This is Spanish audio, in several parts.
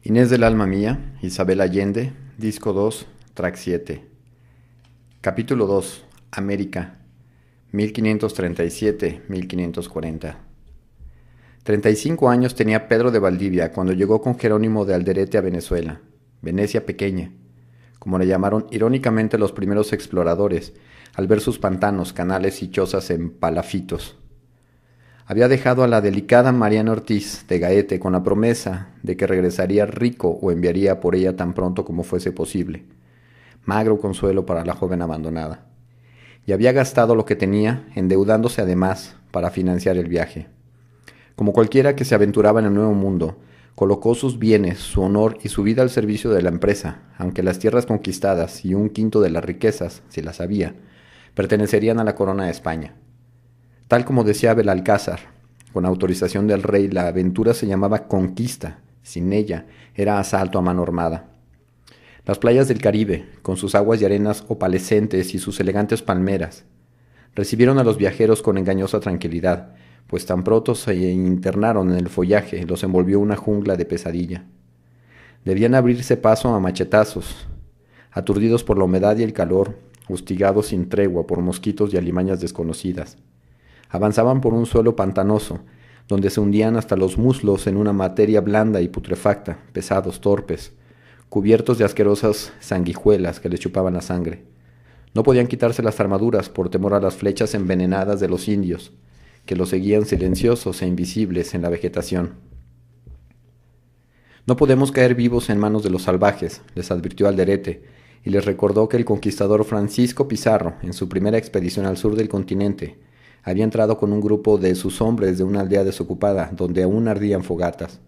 Inés del alma mía, Isabel Allende, disco 2, track 7. Capítulo 2, América, 1537-1540. 35 años tenía Pedro de Valdivia cuando llegó con Jerónimo de Alderete a Venezuela, Venecia pequeña, como le llamaron irónicamente los primeros exploradores, al ver sus pantanos, canales y chozas en palafitos. Había dejado a la delicada Mariana Ortiz de Gaete con la promesa de que regresaría rico o enviaría por ella tan pronto como fuese posible. Magro consuelo para la joven abandonada. Y había gastado lo que tenía, endeudándose además para financiar el viaje. Como cualquiera que se aventuraba en el nuevo mundo, colocó sus bienes, su honor y su vida al servicio de la empresa, aunque las tierras conquistadas y un quinto de las riquezas, si las había, pertenecerían a la corona de España. Tal como decía Belalcázar, con autorización del rey, la aventura se llamaba conquista, sin ella era asalto a mano armada. Las playas del Caribe, con sus aguas y arenas opalescentes y sus elegantes palmeras, recibieron a los viajeros con engañosa tranquilidad, pues tan pronto se internaron en el follaje, los envolvió una jungla de pesadilla. Debían abrirse paso a machetazos, aturdidos por la humedad y el calor, hostigados sin tregua por mosquitos y alimañas desconocidas. Avanzaban por un suelo pantanoso, donde se hundían hasta los muslos en una materia blanda y putrefacta, pesados, torpes, cubiertos de asquerosas sanguijuelas que les chupaban la sangre. No podían quitarse las armaduras por temor a las flechas envenenadas de los indios, que los seguían silenciosos e invisibles en la vegetación. No podemos caer vivos en manos de los salvajes, les advirtió Alderete, y les recordó que el conquistador Francisco Pizarro, en su primera expedición al sur del continente, había entrado con un grupo de sus hombres de una aldea desocupada, donde aún ardían fogatas.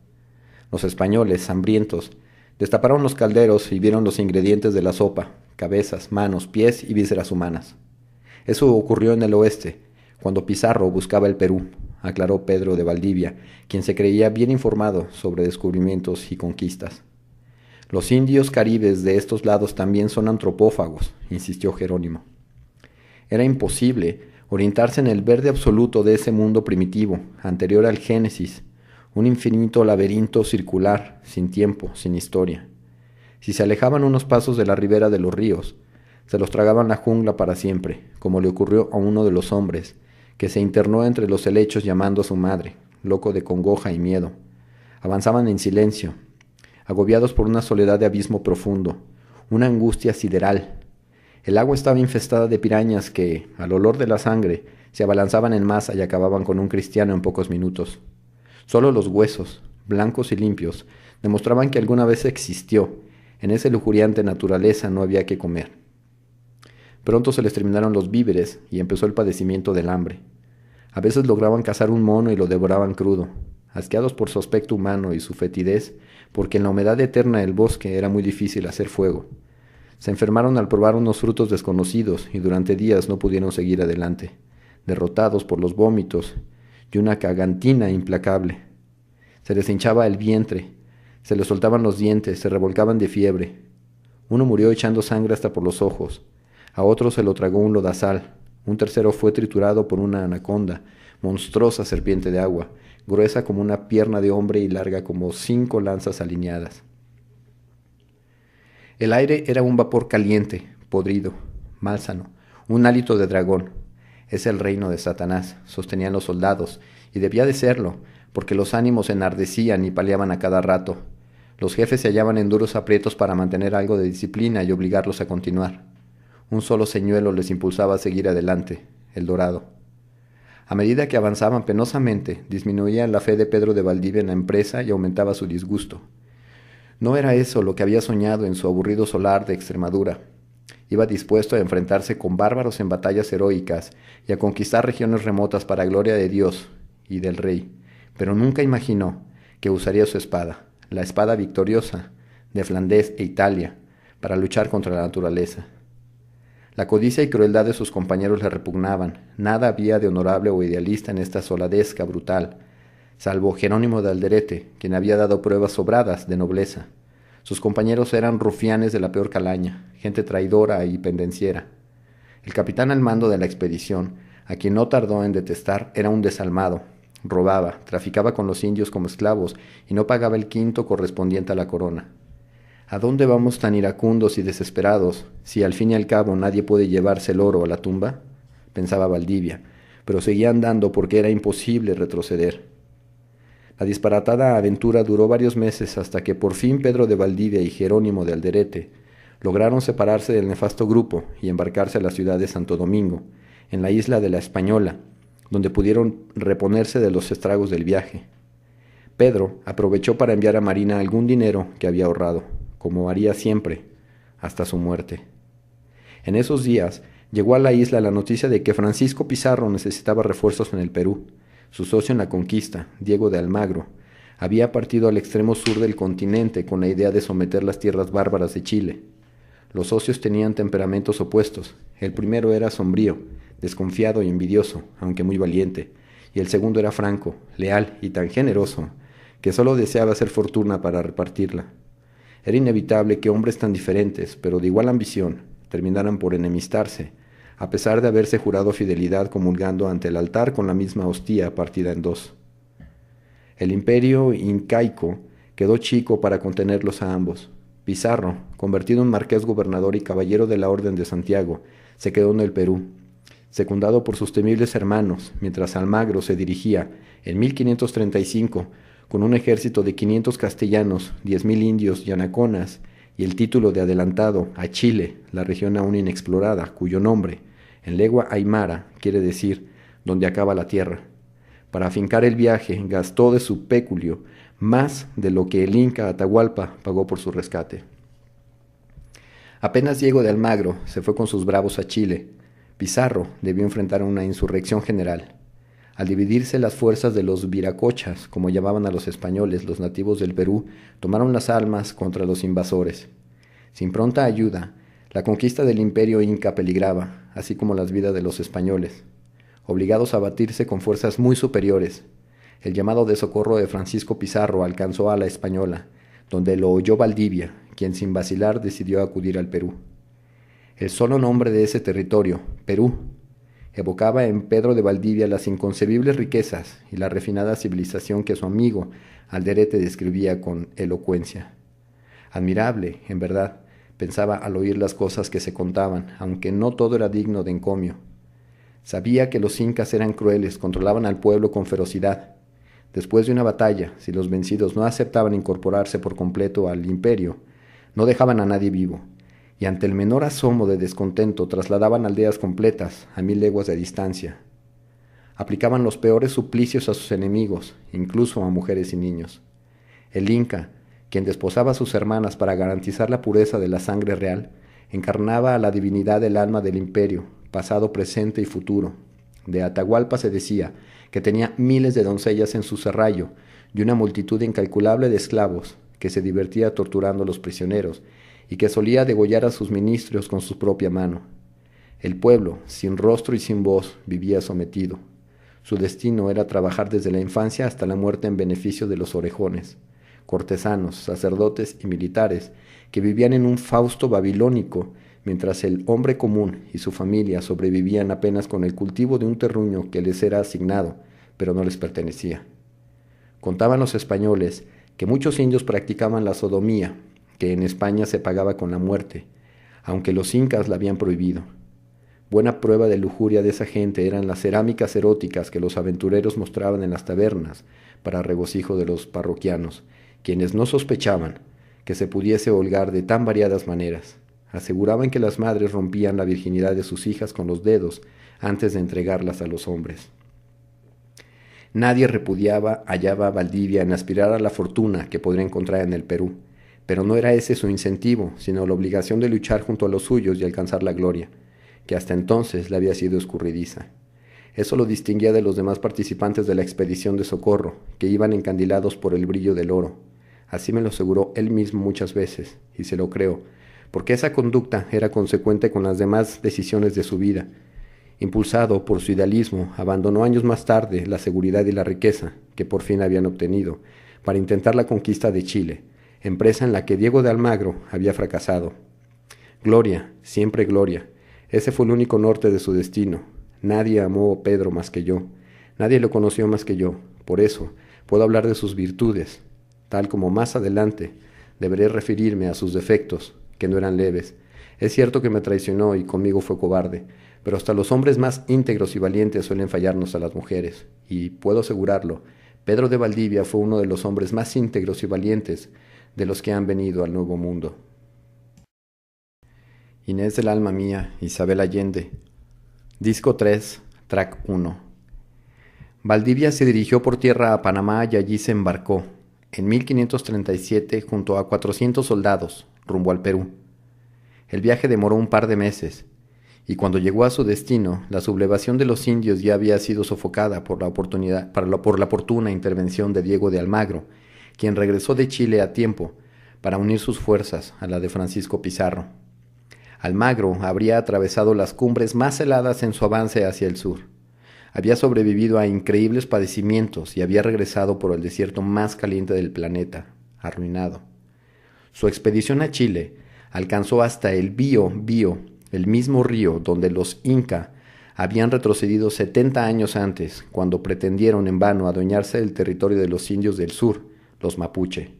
Los españoles, hambrientos, destaparon los calderos y vieron los ingredientes de la sopa, cabezas, manos, pies y vísceras humanas. Eso ocurrió en el oeste, cuando Pizarro buscaba el Perú, aclaró Pedro de Valdivia, quien se creía bien informado sobre descubrimientos y conquistas. Los indios caribes de estos lados también son antropófagos, insistió Jerónimo. Era imposible orientarse en el verde absoluto de ese mundo primitivo, anterior al Génesis, un infinito laberinto circular, sin tiempo, sin historia. Si se alejaban unos pasos de la ribera de los ríos, se los tragaban la jungla para siempre, como le ocurrió a uno de los hombres, que se internó entre los helechos llamando a su madre, loco de congoja y miedo. Avanzaban en silencio, agobiados por una soledad de abismo profundo, una angustia sideral. El agua estaba infestada de pirañas que, al olor de la sangre, se abalanzaban en masa y acababan con un cristiano en pocos minutos. Solo los huesos, blancos y limpios, demostraban que alguna vez existió. En esa lujuriante naturaleza no había que comer. Pronto se les terminaron los víveres y empezó el padecimiento del hambre. A veces lograban cazar un mono y lo devoraban crudo, asqueados por su aspecto humano y su fetidez, porque en la humedad eterna del bosque era muy difícil hacer fuego. Se enfermaron al probar unos frutos desconocidos y durante días no pudieron seguir adelante, derrotados por los vómitos y una cagantina implacable. Se les hinchaba el vientre, se les soltaban los dientes, se revolcaban de fiebre. Uno murió echando sangre hasta por los ojos, a otro se lo tragó un lodazal, un tercero fue triturado por una anaconda, monstruosa serpiente de agua, gruesa como una pierna de hombre y larga como 5 lanzas alineadas. El aire era un vapor caliente, podrido, malsano, un hálito de dragón. Es el reino de Satanás, sostenían los soldados, y debía de serlo, porque los ánimos enardecían y paleaban a cada rato. Los jefes se hallaban en duros aprietos para mantener algo de disciplina y obligarlos a continuar. Un solo señuelo les impulsaba a seguir adelante, el dorado. A medida que avanzaban penosamente, disminuía la fe de Pedro de Valdivia en la empresa y aumentaba su disgusto. No era eso lo que había soñado en su aburrido solar de Extremadura. Iba dispuesto a enfrentarse con bárbaros en batallas heroicas y a conquistar regiones remotas para gloria de Dios y del rey, pero nunca imaginó que usaría su espada, la espada victoriosa de Flandes e Italia, para luchar contra la naturaleza. La codicia y crueldad de sus compañeros le repugnaban. Nada había de honorable o idealista en esta soladesca brutal, salvo Jerónimo de Alderete, quien había dado pruebas sobradas de nobleza. Sus compañeros eran rufianes de la peor calaña, gente traidora y pendenciera. El capitán al mando de la expedición, a quien no tardó en detestar, era un desalmado, robaba, traficaba con los indios como esclavos y no pagaba el quinto correspondiente a la corona. ¿A dónde vamos tan iracundos y desesperados si al fin y al cabo nadie puede llevarse el oro a la tumba?, pensaba Valdivia, pero seguía andando porque era imposible retroceder. La disparatada aventura duró varios meses hasta que por fin Pedro de Valdivia y Jerónimo de Alderete lograron separarse del nefasto grupo y embarcarse a la ciudad de Santo Domingo, en la isla de la Española, donde pudieron reponerse de los estragos del viaje. Pedro aprovechó para enviar a Marina algún dinero que había ahorrado, como haría siempre, hasta su muerte. En esos días llegó a la isla la noticia de que Francisco Pizarro necesitaba refuerzos en el Perú. Su socio en la conquista, Diego de Almagro, había partido al extremo sur del continente con la idea de someter las tierras bárbaras de Chile. Los socios tenían temperamentos opuestos. El primero era sombrío, desconfiado y envidioso, aunque muy valiente, y el segundo era franco, leal y tan generoso, que solo deseaba hacer fortuna para repartirla. Era inevitable que hombres tan diferentes, pero de igual ambición, terminaran por enemistarse, a pesar de haberse jurado fidelidad comulgando ante el altar con la misma hostia partida en dos. El imperio incaico quedó chico para contenerlos a ambos. Pizarro, convertido en marqués gobernador y caballero de la Orden de Santiago, se quedó en el Perú, secundado por sus temibles hermanos, mientras Almagro se dirigía, en 1535, con un ejército de 500 castellanos, 10,000 indios y anaconas, y el título de adelantado a Chile, la región aún inexplorada, cuyo nombre, en lengua aymara, quiere decir donde acaba la tierra. Para afincar el viaje, gastó de su peculio más de lo que el Inca Atahualpa pagó por su rescate. Apenas Diego de Almagro se fue con sus bravos a Chile, Pizarro debió enfrentar una insurrección general. Al dividirse las fuerzas de los viracochas, como llamaban a los españoles, los nativos del Perú tomaron las armas contra los invasores. Sin pronta ayuda, la conquista del imperio inca peligraba, así como las vidas de los españoles, obligados a batirse con fuerzas muy superiores. El llamado de socorro de Francisco Pizarro alcanzó a la Española, donde lo oyó Valdivia, quien sin vacilar decidió acudir al Perú. El solo nombre de ese territorio, Perú, evocaba en Pedro de Valdivia las inconcebibles riquezas y la refinada civilización que su amigo Alderete describía con elocuencia. Admirable, en verdad, pensaba al oír las cosas que se contaban, aunque no todo era digno de encomio. Sabía que los incas eran crueles, controlaban al pueblo con ferocidad. Después de una batalla, si los vencidos no aceptaban incorporarse por completo al imperio, no dejaban a nadie vivo, y ante el menor asomo de descontento trasladaban aldeas completas a 1000 leguas de distancia. Aplicaban los peores suplicios a sus enemigos, incluso a mujeres y niños. El Inca, quien desposaba a sus hermanas para garantizar la pureza de la sangre real, encarnaba a la divinidad del alma del imperio, pasado, presente y futuro. De Atahualpa se decía que tenía miles de doncellas en su serrallo y una multitud incalculable de esclavos, que se divertía torturando a los prisioneros y que solía degollar a sus ministros con su propia mano. El pueblo, sin rostro y sin voz, vivía sometido. Su destino era trabajar desde la infancia hasta la muerte en beneficio de los orejones, cortesanos, sacerdotes y militares, que vivían en un Fausto babilónico, mientras el hombre común y su familia sobrevivían apenas con el cultivo de un terruño que les era asignado, pero no les pertenecía. Contaban los españoles que muchos indios practicaban la sodomía, que en España se pagaba con la muerte, aunque los incas la habían prohibido. Buena prueba de lujuria de esa gente eran las cerámicas eróticas que los aventureros mostraban en las tabernas para regocijo de los parroquianos, quienes no sospechaban que se pudiese holgar de tan variadas maneras. Aseguraban que las madres rompían la virginidad de sus hijas con los dedos antes de entregarlas a los hombres. Nadie hallaba a Valdivia en aspirar a la fortuna que podría encontrar en el Perú, pero no era ese su incentivo, sino la obligación de luchar junto a los suyos y alcanzar la gloria, que hasta entonces le había sido escurridiza. Eso lo distinguía de los demás participantes de la expedición de socorro, que iban encandilados por el brillo del oro. Así me lo aseguró él mismo muchas veces, y se lo creo, porque esa conducta era consecuente con las demás decisiones de su vida. Impulsado por su idealismo, abandonó años más tarde la seguridad y la riqueza que por fin habían obtenido para intentar la conquista de Chile, empresa en la que Diego de Almagro había fracasado. Gloria, siempre gloria. Ese fue el único norte de su destino. Nadie amó a Pedro más que yo. Nadie lo conoció más que yo, Por eso, puedo hablar de sus virtudes, tal como más adelante deberé referirme a sus defectos, que no eran leves. Es cierto que me traicionó y conmigo fue cobarde, pero hasta los hombres más íntegros y valientes suelen fallarnos a las mujeres, y puedo asegurarlo, Pedro de Valdivia fue uno de los hombres más íntegros y valientes de los que han venido al Nuevo Mundo. Inés del alma mía, Isabel Allende. Disco 3, track 1. Valdivia se dirigió por tierra a Panamá y allí se embarcó, en 1537, junto a 400 soldados, rumbo al Perú. El viaje demoró un par de meses, y cuando llegó a su destino, la sublevación de los indios ya había sido sofocada por la oportuna intervención de Diego de Almagro, quien regresó de Chile a tiempo para unir sus fuerzas a la de Francisco Pizarro. Almagro habría atravesado las cumbres más heladas en su avance hacia el sur. Había sobrevivido a increíbles padecimientos y había regresado por el desierto más caliente del planeta, arruinado. Su expedición a Chile alcanzó hasta el Biobío, el mismo río donde los Inca habían retrocedido 70 años antes, cuando pretendieron en vano adueñarse del territorio de los indios del sur, los mapuche.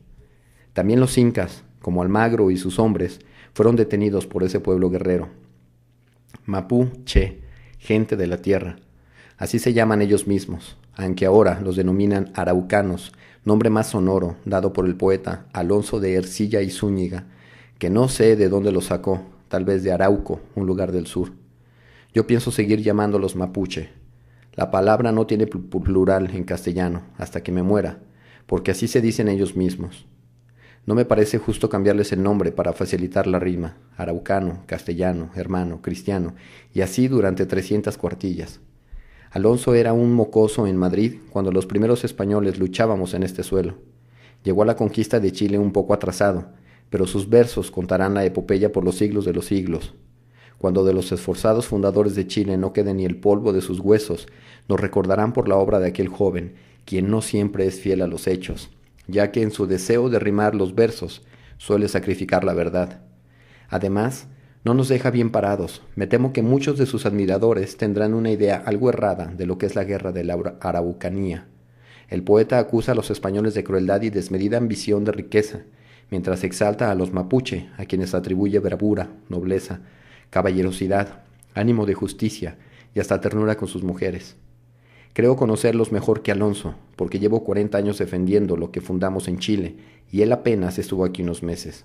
También los incas, como Almagro y sus hombres, fueron detenidos por ese pueblo guerrero. Mapuche, gente de la tierra. Así se llaman ellos mismos, aunque ahora los denominan araucanos, nombre más sonoro dado por el poeta Alonso de Ercilla y Zúñiga, que no sé de dónde lo sacó, tal vez de Arauco, un lugar del sur. Yo pienso seguir llamándolos mapuche. La palabra no tiene plural en castellano, hasta que me muera, porque así se dicen ellos mismos. No me parece justo cambiarles el nombre para facilitar la rima, araucano, castellano, hermano, cristiano, y así durante 300 cuartillas. Alonso era un mocoso en Madrid cuando los primeros españoles luchábamos en este suelo. Llegó a la conquista de Chile un poco atrasado, pero sus versos contarán la epopeya por los siglos de los siglos. Cuando de los esforzados fundadores de Chile no quede ni el polvo de sus huesos, nos recordarán por la obra de aquel joven, quien no siempre es fiel a los hechos, ya que en su deseo de rimar los versos suele sacrificar la verdad. Además, no nos deja bien parados. Me temo que muchos de sus admiradores tendrán una idea algo errada de lo que es la guerra de la Araucanía. El poeta acusa a los españoles de crueldad y desmedida ambición de riqueza, mientras exalta a los mapuche, a quienes atribuye bravura, nobleza, caballerosidad, ánimo de justicia y hasta ternura con sus mujeres. Creo conocerlos mejor que Alonso, porque llevo 40 años defendiendo lo que fundamos en Chile, y él apenas estuvo aquí unos meses.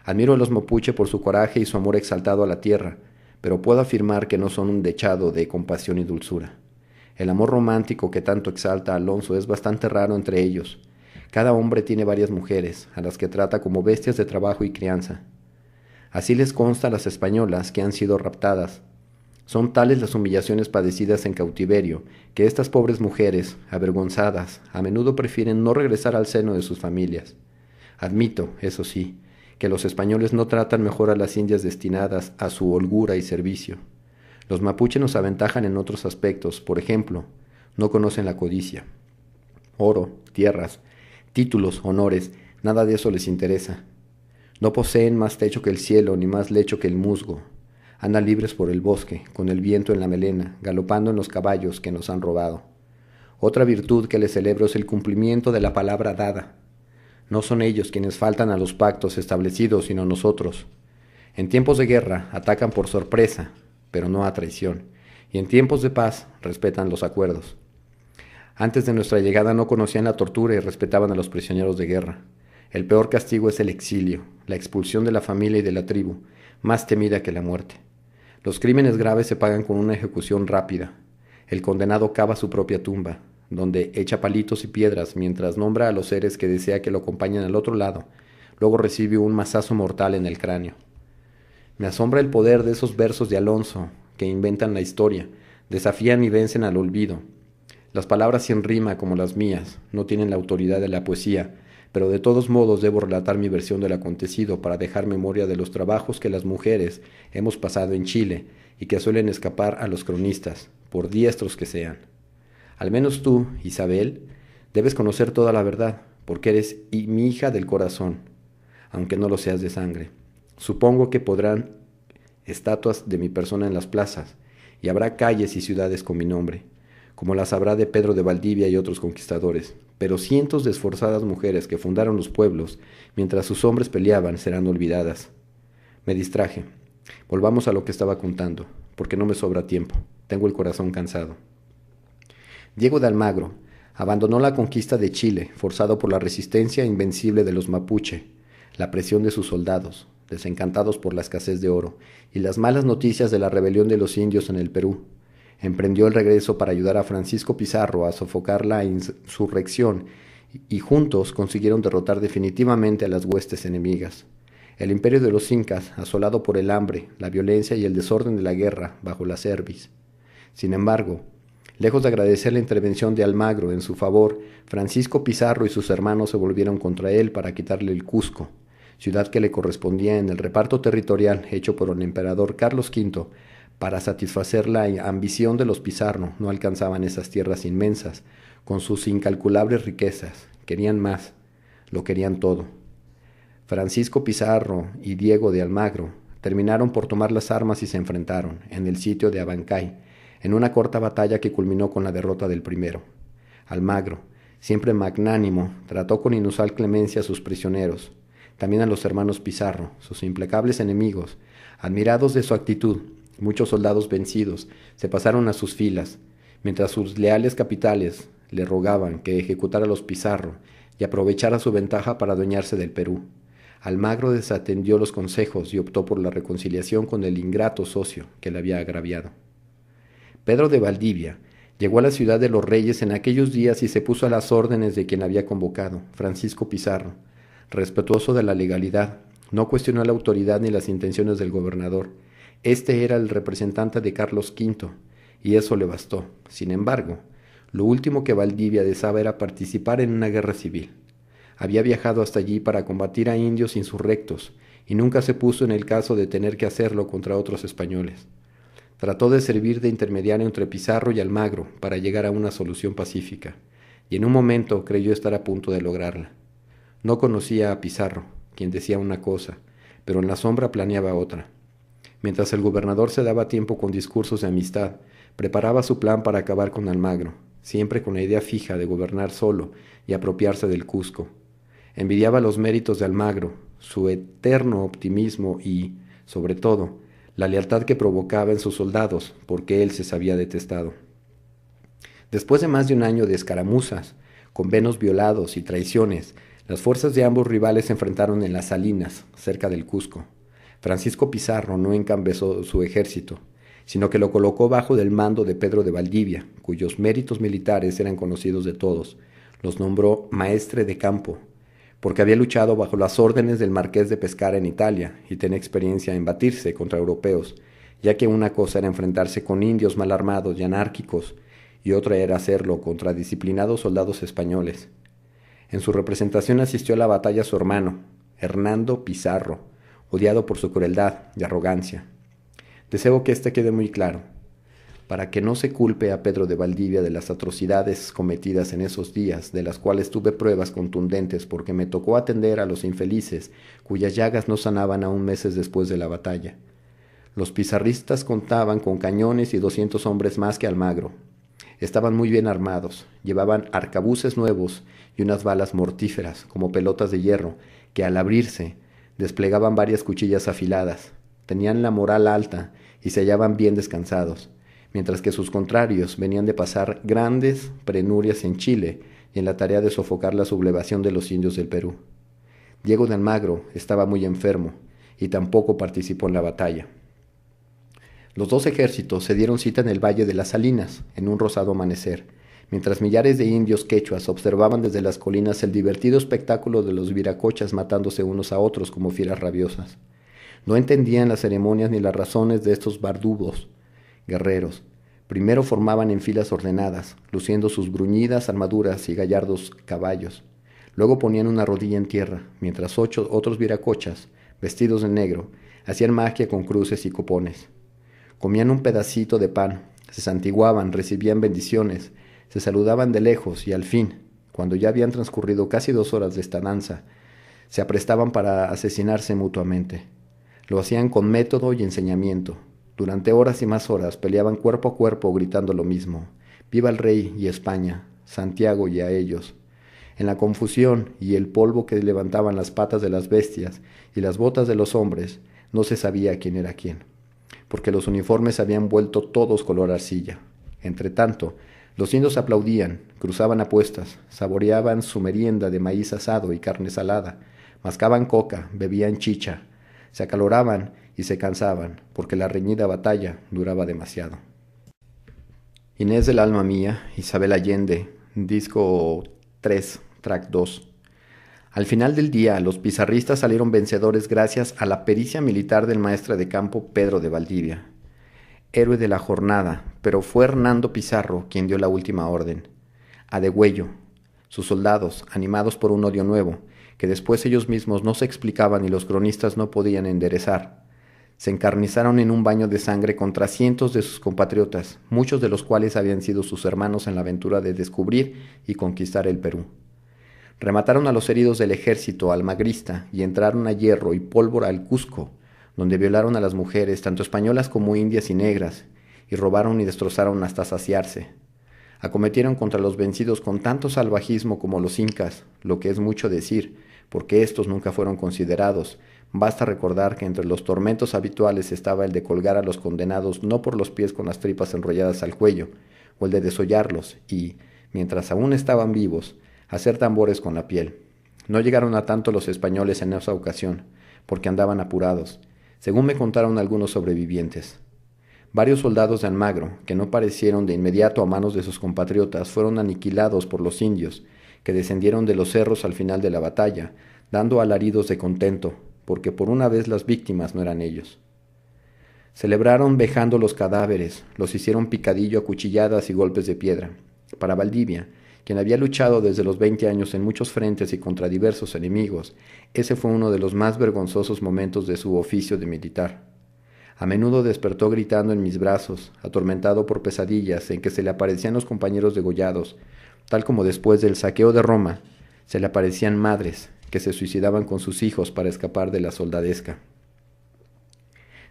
Admiro a los mapuche por su coraje y su amor exaltado a la tierra, pero puedo afirmar que no son un dechado de compasión y dulzura. El amor romántico que tanto exalta Alonso es bastante raro entre ellos. Cada hombre tiene varias mujeres, a las que trata como bestias de trabajo y crianza. Así les consta a las españolas que han sido raptadas. Son tales las humillaciones padecidas en cautiverio, que estas pobres mujeres, avergonzadas, a menudo prefieren no regresar al seno de sus familias. Admito, eso sí, que los españoles no tratan mejor a las indias destinadas a su holgura y servicio. Los mapuche nos aventajan en otros aspectos, por ejemplo, no conocen la codicia. Oro, tierras, títulos, honores, nada de eso les interesa. No poseen más techo que el cielo, ni más lecho que el musgo. Andan libres por el bosque, con el viento en la melena, galopando en los caballos que nos han robado. Otra virtud que les celebro es el cumplimiento de la palabra dada. No son ellos quienes faltan a los pactos establecidos, sino nosotros. En tiempos de guerra atacan por sorpresa, pero no a traición, y en tiempos de paz respetan los acuerdos. Antes de nuestra llegada no conocían la tortura y respetaban a los prisioneros de guerra. El peor castigo es el exilio, la expulsión de la familia y de la tribu, más temida que la muerte. Los crímenes graves se pagan con una ejecución rápida. El condenado cava su propia tumba, donde echa palitos y piedras mientras nombra a los seres que desea que lo acompañen al otro lado. Luego recibe un mazazo mortal en el cráneo. Me asombra el poder de esos versos de Alonso, que inventan la historia, desafían y vencen al olvido. Las palabras sin rima, como las mías, no tienen la autoridad de la poesía, pero de todos modos debo relatar mi versión del acontecido para dejar memoria de los trabajos que las mujeres hemos pasado en Chile y que suelen escapar a los cronistas, por diestros que sean. Al menos tú, Isabel, debes conocer toda la verdad, porque eres mi hija del corazón, aunque no lo seas de sangre. Supongo que podrán estatuas de mi persona en las plazas, y habrá calles y ciudades con mi nombre. como las habrá de Pedro de Valdivia y otros conquistadores, pero cientos de esforzadas mujeres que fundaron los pueblos, mientras sus hombres peleaban, serán olvidadas. Me distraje. Volvamos a lo que estaba contando, porque no me sobra tiempo. Tengo el corazón cansado. Diego de Almagro abandonó la conquista de Chile, forzado por la resistencia invencible de los mapuche, la presión de sus soldados, desencantados por la escasez de oro, y las malas noticias de la rebelión de los indios en el Perú. Emprendió el regreso para ayudar a Francisco Pizarro a sofocar la insurrección y juntos consiguieron derrotar definitivamente a las huestes enemigas. El imperio de los incas, asolado por el hambre, la violencia y el desorden de la guerra bajo la cerviz. Sin embargo, lejos de agradecer la intervención de Almagro en su favor, Francisco Pizarro y sus hermanos se volvieron contra él para quitarle el Cusco, ciudad que le correspondía en el reparto territorial hecho por el emperador Carlos V. Para satisfacer la ambición de los Pizarro no alcanzaban esas tierras inmensas, con sus incalculables riquezas. Querían más, lo querían todo. Francisco Pizarro y Diego de Almagro terminaron por tomar las armas y se enfrentaron, en el sitio de Abancay, en una corta batalla que culminó con la derrota del primero. Almagro, siempre magnánimo, trató con inusual clemencia a sus prisioneros, también a los hermanos Pizarro, sus implacables enemigos. Admirados de su actitud, muchos soldados vencidos se pasaron a sus filas, mientras sus leales capitales le rogaban que ejecutara a los Pizarro y aprovechara su ventaja para adueñarse del Perú. Almagro desatendió los consejos y optó por la reconciliación con el ingrato socio que le había agraviado. Pedro de Valdivia llegó a la ciudad de los Reyes en aquellos días y se puso a las órdenes de quien había convocado, Francisco Pizarro. Respetuoso de la legalidad, no cuestionó la autoridad ni las intenciones del gobernador. Este era el representante de Carlos V, y eso le bastó. Sin embargo, lo último que Valdivia deseaba era participar en una guerra civil. Había viajado hasta allí para combatir a indios insurrectos, y nunca se puso en el caso de tener que hacerlo contra otros españoles. Trató de servir de intermediario entre Pizarro y Almagro para llegar a una solución pacífica, y en un momento creyó estar a punto de lograrla. No conocía a Pizarro, quien decía una cosa, pero en la sombra planeaba otra. Mientras el gobernador se daba tiempo con discursos de amistad, preparaba su plan para acabar con Almagro, siempre con la idea fija de gobernar solo y apropiarse del Cusco. Envidiaba los méritos de Almagro, su eterno optimismo y, sobre todo, la lealtad que provocaba en sus soldados, porque él se sabía detestado. Después de más de un año de escaramuzas, convenios violados y traiciones, las fuerzas de ambos rivales se enfrentaron en las Salinas, cerca del Cusco. Francisco Pizarro no encabezó su ejército, sino que lo colocó bajo del mando de Pedro de Valdivia, cuyos méritos militares eran conocidos de todos. Los nombró maestre de campo, porque había luchado bajo las órdenes del marqués de Pescara en Italia y tenía experiencia en batirse contra europeos, ya que una cosa era enfrentarse con indios mal armados y anárquicos, y otra era hacerlo contra disciplinados soldados españoles. En su representación asistió a la batalla su hermano, Hernando Pizarro, odiado por su crueldad y arrogancia. Deseo que este quede muy claro, para que no se culpe a Pedro de Valdivia de las atrocidades cometidas en esos días, de las cuales tuve pruebas contundentes porque me tocó atender a los infelices cuyas llagas no sanaban aún meses después de la batalla. Los pizarristas contaban con cañones y 200 hombres más que Almagro. Estaban muy bien armados, llevaban arcabuces nuevos y unas balas mortíferas, como pelotas de hierro, que al abrirse desplegaban varias cuchillas afiladas. Tenían la moral alta y se hallaban bien descansados, mientras que sus contrarios venían de pasar grandes penurias en Chile y en la tarea de sofocar la sublevación de los indios del Perú. Diego de Almagro estaba muy enfermo y tampoco participó en la batalla. Los dos ejércitos se dieron cita en el Valle de las Salinas, en un rosado amanecer, mientras millares de indios quechuas observaban desde las colinas el divertido espectáculo de los viracochas matándose unos a otros como fieras rabiosas. No entendían las ceremonias ni las razones de estos bardugos guerreros. Primero formaban en filas ordenadas, luciendo sus bruñidas armaduras y gallardos caballos. Luego ponían una rodilla en tierra, mientras 8 otros viracochas, vestidos de negro, hacían magia con cruces y copones. Comían un pedacito de pan, se santiguaban, recibían bendiciones, se saludaban de lejos y al fin, cuando ya habían transcurrido casi 2 horas de esta danza, se aprestaban para asesinarse mutuamente. Lo hacían con método y enseñamiento. Durante horas y más horas peleaban cuerpo a cuerpo gritando lo mismo. Viva el rey y España, Santiago y a ellos. En la confusión y el polvo que levantaban las patas de las bestias y las botas de los hombres, no se sabía quién era quién, porque los uniformes se habían vuelto todos color arcilla. Entretanto, los indios aplaudían, cruzaban apuestas, saboreaban su merienda de maíz asado y carne salada, mascaban coca, bebían chicha, se acaloraban y se cansaban, porque la reñida batalla duraba demasiado. Inés del alma mía, Isabel Allende, disco 3, track 2. Al final del día, los pizarristas salieron vencedores gracias a la pericia militar del maestre de campo Pedro de Valdivia. Héroe de la jornada, pero fue Hernando Pizarro quien dio la última orden. A degüello. Sus soldados, animados por un odio nuevo, que después ellos mismos no se explicaban y los cronistas no podían enderezar, se encarnizaron en un baño de sangre contra cientos de sus compatriotas, muchos de los cuales habían sido sus hermanos en la aventura de descubrir y conquistar el Perú. Remataron a los heridos del ejército almagrista y entraron a Hierro y Pólvora al Cusco, donde violaron a las mujeres, tanto españolas como indias y negras, y robaron y destrozaron hasta saciarse. Acometieron contra los vencidos con tanto salvajismo como los incas, lo que es mucho decir, porque estos nunca fueron considerados. Basta recordar que entre los tormentos habituales estaba el de colgar a los condenados no por los pies con las tripas enrolladas al cuello, o el de desollarlos y, mientras aún estaban vivos, hacer tambores con la piel. No llegaron a tanto los españoles en esa ocasión, porque andaban apurados, según me contaron algunos sobrevivientes. Varios soldados de Almagro, que no parecieron de inmediato a manos de sus compatriotas, fueron aniquilados por los indios, que descendieron de los cerros al final de la batalla, dando alaridos de contento, porque por una vez las víctimas no eran ellos. Celebraron vejando los cadáveres, los hicieron picadillo a cuchilladas y golpes de piedra. Para Valdivia, quien había luchado desde los 20 años en muchos frentes y contra diversos enemigos, ese fue uno de los más vergonzosos momentos de su oficio de militar. A menudo despertó gritando en mis brazos, atormentado por pesadillas en que se le aparecían los compañeros degollados, tal como después del saqueo de Roma, se le aparecían madres que se suicidaban con sus hijos para escapar de la soldadesca.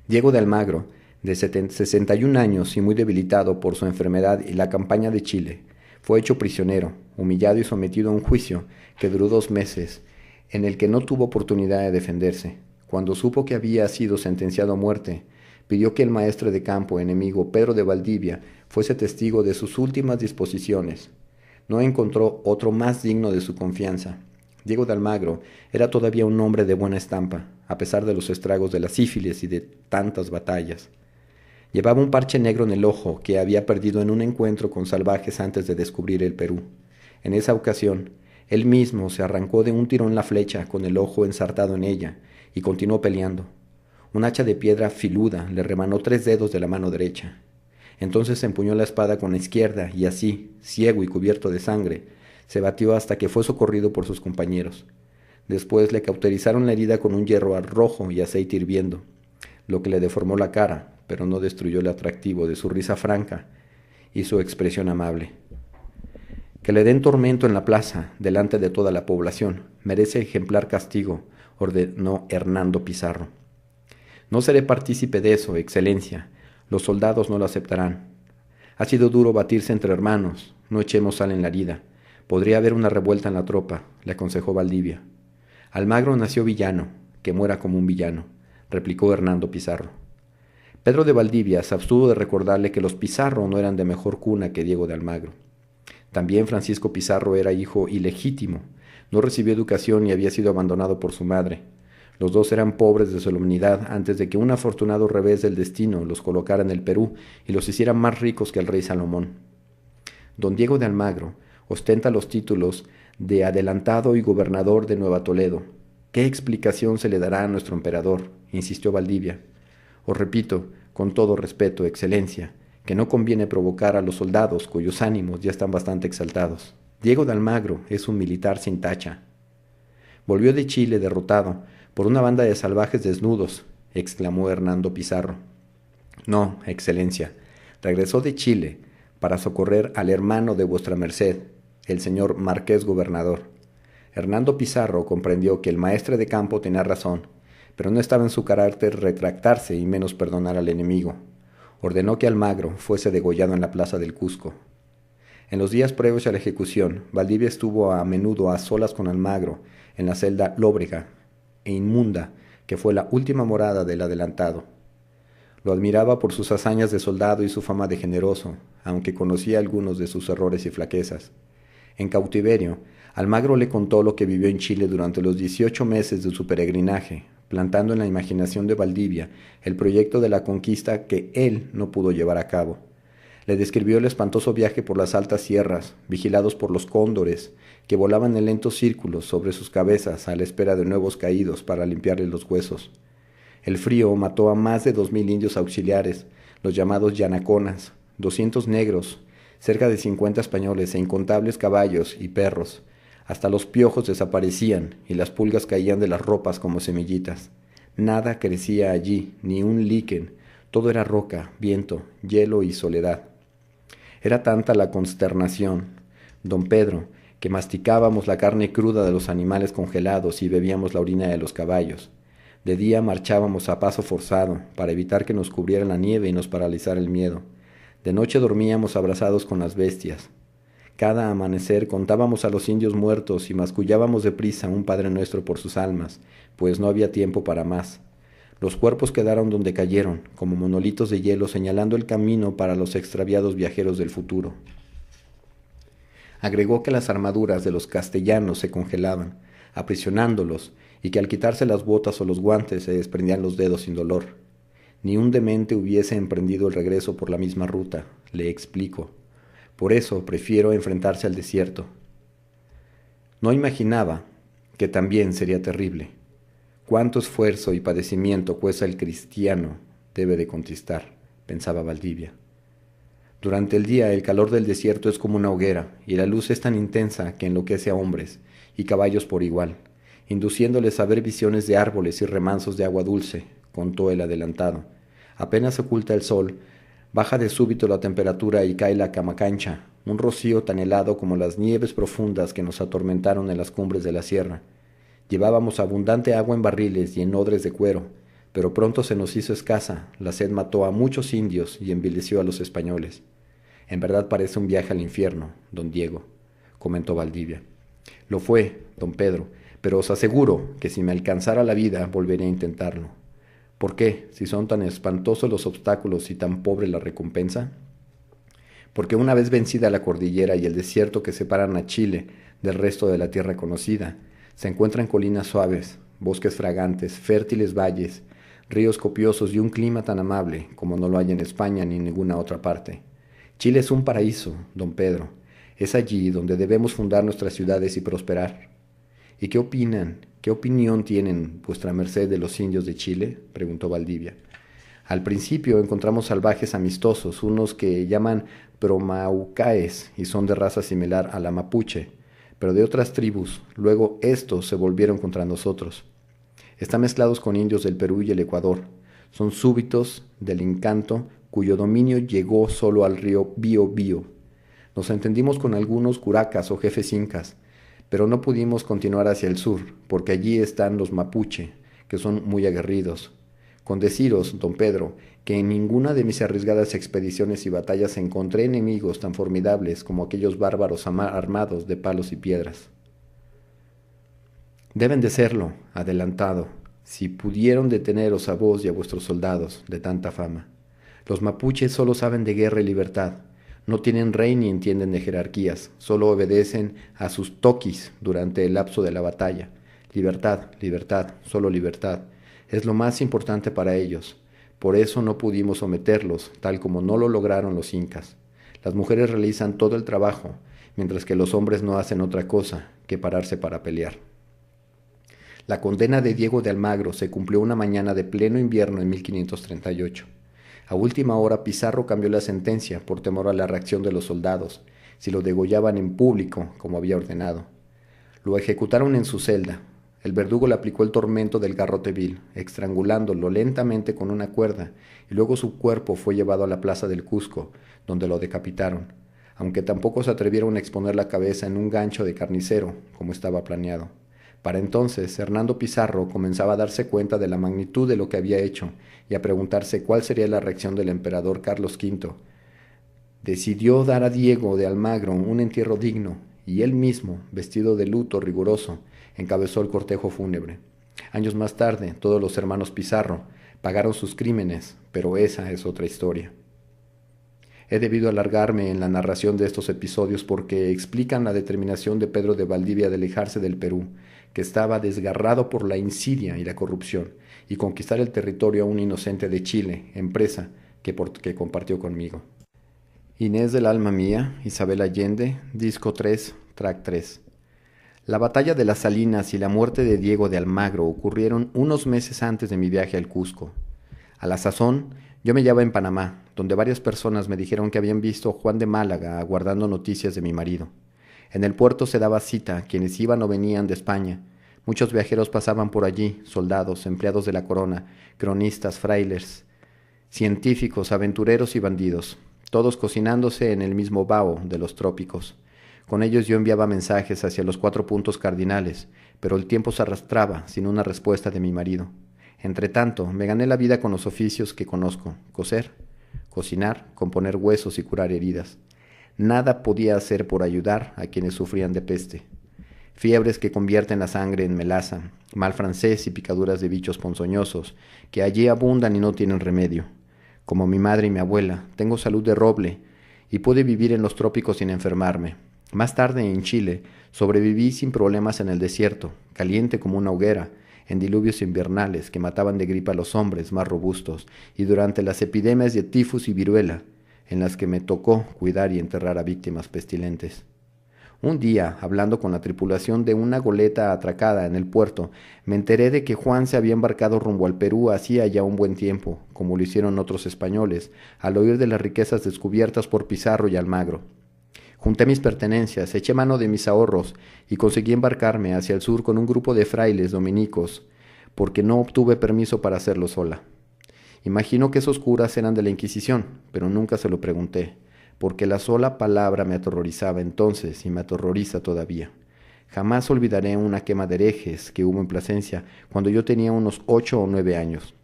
Diego de Almagro, de 61 años y muy debilitado por su enfermedad y la campaña de Chile, fue hecho prisionero, humillado y sometido a un juicio que duró 2 meses, en el que no tuvo oportunidad de defenderse. Cuando supo que había sido sentenciado a muerte, pidió que el maestre de campo enemigo Pedro de Valdivia fuese testigo de sus últimas disposiciones. No encontró otro más digno de su confianza. Diego de Almagro era todavía un hombre de buena estampa, a pesar de los estragos de la sífilis y de tantas batallas. Llevaba un parche negro en el ojo que había perdido en un encuentro con salvajes antes de descubrir el Perú. En esa ocasión, él mismo se arrancó de un tirón la flecha con el ojo ensartado en ella y continuó peleando. Un hacha de piedra filuda le remanó 3 dedos de la mano derecha. Entonces empuñó la espada con la izquierda y así, ciego y cubierto de sangre, se batió hasta que fue socorrido por sus compañeros. Después le cauterizaron la herida con un hierro rojo y aceite hirviendo, lo que le deformó la cara, pero no destruyó el atractivo de su risa franca y su expresión amable. Que le den tormento en la plaza, delante de toda la población, merece ejemplar castigo, ordenó Hernando Pizarro. No seré partícipe de eso, excelencia. Los soldados no lo aceptarán. Ha sido duro batirse entre hermanos. No echemos sal en la herida. Podría haber una revuelta en la tropa, le aconsejó Valdivia. Almagro nació villano, que muera como un villano, replicó Hernando Pizarro. Pedro de Valdivia se abstuvo de recordarle que los Pizarro no eran de mejor cuna que Diego de Almagro. También Francisco Pizarro era hijo ilegítimo, no recibió educación y había sido abandonado por su madre. Los dos eran pobres de solemnidad antes de que un afortunado revés del destino los colocara en el Perú y los hiciera más ricos que el rey Salomón. Don Diego de Almagro ostenta los títulos de adelantado y gobernador de Nueva Toledo. ¿Qué explicación se le dará a nuestro emperador?, insistió Valdivia. Os repito, con todo respeto, excelencia, que no conviene provocar a los soldados cuyos ánimos ya están bastante exaltados. Diego de Almagro es un militar sin tacha. Volvió de Chile derrotado por una banda de salvajes desnudos, exclamó Hernando Pizarro. No, excelencia, regresó de Chile para socorrer al hermano de vuestra merced, el señor marqués gobernador. Hernando Pizarro comprendió que el maestre de campo tenía razón, pero no estaba en su carácter retractarse y menos perdonar al enemigo. Ordenó que Almagro fuese degollado en la plaza del Cusco. En los días previos a la ejecución, Valdivia estuvo a menudo a solas con Almagro en la celda lóbrega e inmunda que fue la última morada del adelantado. Lo admiraba por sus hazañas de soldado y su fama de generoso, aunque conocía algunos de sus errores y flaquezas. En cautiverio, Almagro le contó lo que vivió en Chile durante los 18 meses de su peregrinaje, plantando en la imaginación de Valdivia el proyecto de la conquista que él no pudo llevar a cabo. Le describió el espantoso viaje por las altas sierras, vigilados por los cóndores, que volaban en lentos círculos sobre sus cabezas a la espera de nuevos caídos para limpiarles los huesos. El frío mató a más de 2000 indios auxiliares, los llamados yanaconas, 200 negros, cerca de 50 españoles e incontables caballos y perros. Hasta los piojos desaparecían y las pulgas caían de las ropas como semillitas. Nada crecía allí, ni un liquen. Todo era roca, viento, hielo y soledad. Era tanta la consternación, don Pedro, que masticábamos la carne cruda de los animales congelados y bebíamos la orina de los caballos. De día marchábamos a paso forzado para evitar que nos cubriera la nieve y nos paralizara el miedo. De noche dormíamos abrazados con las bestias. Cada amanecer contábamos a los indios muertos y mascullábamos deprisa un Padre Nuestro por sus almas, pues no había tiempo para más. Los cuerpos quedaron donde cayeron, como monolitos de hielo señalando el camino para los extraviados viajeros del futuro. Agregó que las armaduras de los castellanos se congelaban, aprisionándolos, y que al quitarse las botas o los guantes se desprendían los dedos sin dolor. Ni un demente hubiese emprendido el regreso por la misma ruta, le explico. Por eso prefiero enfrentarse al desierto. No imaginaba que también sería terrible. Cuánto esfuerzo y padecimiento cuesta el cristiano debe de conquistar, pensaba Valdivia. Durante el día el calor del desierto es como una hoguera y la luz es tan intensa que enloquece a hombres y caballos por igual, induciéndoles a ver visiones de árboles y remansos de agua dulce, contó el adelantado. Apenas se oculta el sol, baja de súbito la temperatura y cae la camacancha, un rocío tan helado como las nieves profundas que nos atormentaron en las cumbres de la sierra. Llevábamos abundante agua en barriles y en odres de cuero, pero pronto se nos hizo escasa, la sed mató a muchos indios y envileció a los españoles. En verdad parece un viaje al infierno, don Diego, comentó Valdivia. Lo fue, don Pedro, pero os aseguro que si me alcanzara la vida volveré a intentarlo. ¿Por qué, si son tan espantosos los obstáculos y tan pobre la recompensa? Porque una vez vencida la cordillera y el desierto que separan a Chile del resto de la tierra conocida, se encuentran colinas suaves, bosques fragantes, fértiles valles, ríos copiosos y un clima tan amable como no lo hay en España ni en ninguna otra parte. Chile es un paraíso, don Pedro. Es allí donde debemos fundar nuestras ciudades y prosperar. ¿Y qué opinan, qué opinión tienen vuestra merced de los indios de Chile?, preguntó Valdivia. Al principio encontramos salvajes amistosos, unos que llaman promaucaes y son de raza similar a la mapuche, pero de otras tribus. Luego estos se volvieron contra nosotros. Están mezclados con indios del Perú y el Ecuador. Son súbitos del encanto cuyo dominio llegó solo al río Biobío. Nos entendimos con algunos curacas o jefes incas, pero no pudimos continuar hacia el sur, porque allí están los mapuche, que son muy aguerridos. Con deciros, don Pedro, que en ninguna de mis arriesgadas expediciones y batallas encontré enemigos tan formidables como aquellos bárbaros armados de palos y piedras. Deben de serlo, adelantado, si pudieron deteneros a vos y a vuestros soldados de tanta fama. Los mapuches solo saben de guerra y libertad. No tienen rey ni entienden de jerarquías, solo obedecen a sus toquis durante el lapso de la batalla. Libertad, libertad, solo libertad. Es lo más importante para ellos. Por eso no pudimos someterlos, tal como no lo lograron los incas. Las mujeres realizan todo el trabajo, mientras que los hombres no hacen otra cosa que pararse para pelear. La condena de Diego de Almagro se cumplió una mañana de pleno invierno en 1538. A última hora Pizarro cambió la sentencia por temor a la reacción de los soldados, si lo degollaban en público, como había ordenado. Lo ejecutaron en su celda. El verdugo le aplicó el tormento del garrote vil, estrangulándolo lentamente con una cuerda, y luego su cuerpo fue llevado a la plaza del Cusco, donde lo decapitaron, aunque tampoco se atrevieron a exponer la cabeza en un gancho de carnicero, como estaba planeado. Para entonces, Hernando Pizarro comenzaba a darse cuenta de la magnitud de lo que había hecho y a preguntarse cuál sería la reacción del emperador Carlos V decidió dar a Diego de Almagro un entierro digno, y él mismo, vestido de luto riguroso, encabezó el cortejo fúnebre. Años más tarde, todos los hermanos Pizarro pagaron sus crímenes, pero esa es otra historia. He debido alargarme en la narración de estos episodios porque explican la determinación de Pedro de Valdivia de alejarse del Perú, que estaba desgarrado por la insidia y la corrupción, y conquistar el territorio a un inocente de Chile, empresa que compartió conmigo. Inés del alma mía, Isabel Allende, disco 3, track 3. La batalla de las Salinas y la muerte de Diego de Almagro ocurrieron unos meses antes de mi viaje al Cusco. A la sazón, yo me hallaba en Panamá, donde varias personas me dijeron que habían visto a Juan de Málaga aguardando noticias de mi marido. En el puerto se daba cita a quienes iban o venían de España. Muchos viajeros pasaban por allí, soldados, empleados de la corona, cronistas, frailes, científicos, aventureros y bandidos, todos cocinándose en el mismo vaho de los trópicos. Con ellos yo enviaba mensajes hacia los 4 puntos cardinales, pero el tiempo se arrastraba sin una respuesta de mi marido. Entretanto, me gané la vida con los oficios que conozco: coser, cocinar, componer huesos y curar heridas. Nada podía hacer por ayudar a quienes sufrían de peste. Fiebres que convierten la sangre en melaza, mal francés y picaduras de bichos ponzoñosos, que allí abundan y no tienen remedio. Como mi madre y mi abuela, tengo salud de roble y pude vivir en los trópicos sin enfermarme. Más tarde, en Chile, sobreviví sin problemas en el desierto, caliente como una hoguera, en diluvios invernales que mataban de gripa a los hombres más robustos, y durante las epidemias de tifus y viruela, en las que me tocó cuidar y enterrar a víctimas pestilentes. Un día, hablando con la tripulación de una goleta atracada en el puerto, me enteré de que Juan se había embarcado rumbo al Perú hacía ya un buen tiempo, como lo hicieron otros españoles, al oír de las riquezas descubiertas por Pizarro y Almagro. Junté mis pertenencias, eché mano de mis ahorros y conseguí embarcarme hacia el sur con un grupo de frailes dominicos, porque no obtuve permiso para hacerlo sola. Imagino que esos curas eran de la Inquisición, pero nunca se lo pregunté, porque la sola palabra me aterrorizaba entonces y me aterroriza todavía. Jamás olvidaré una quema de herejes que hubo en Plasencia cuando yo tenía unos 8 o 9 años.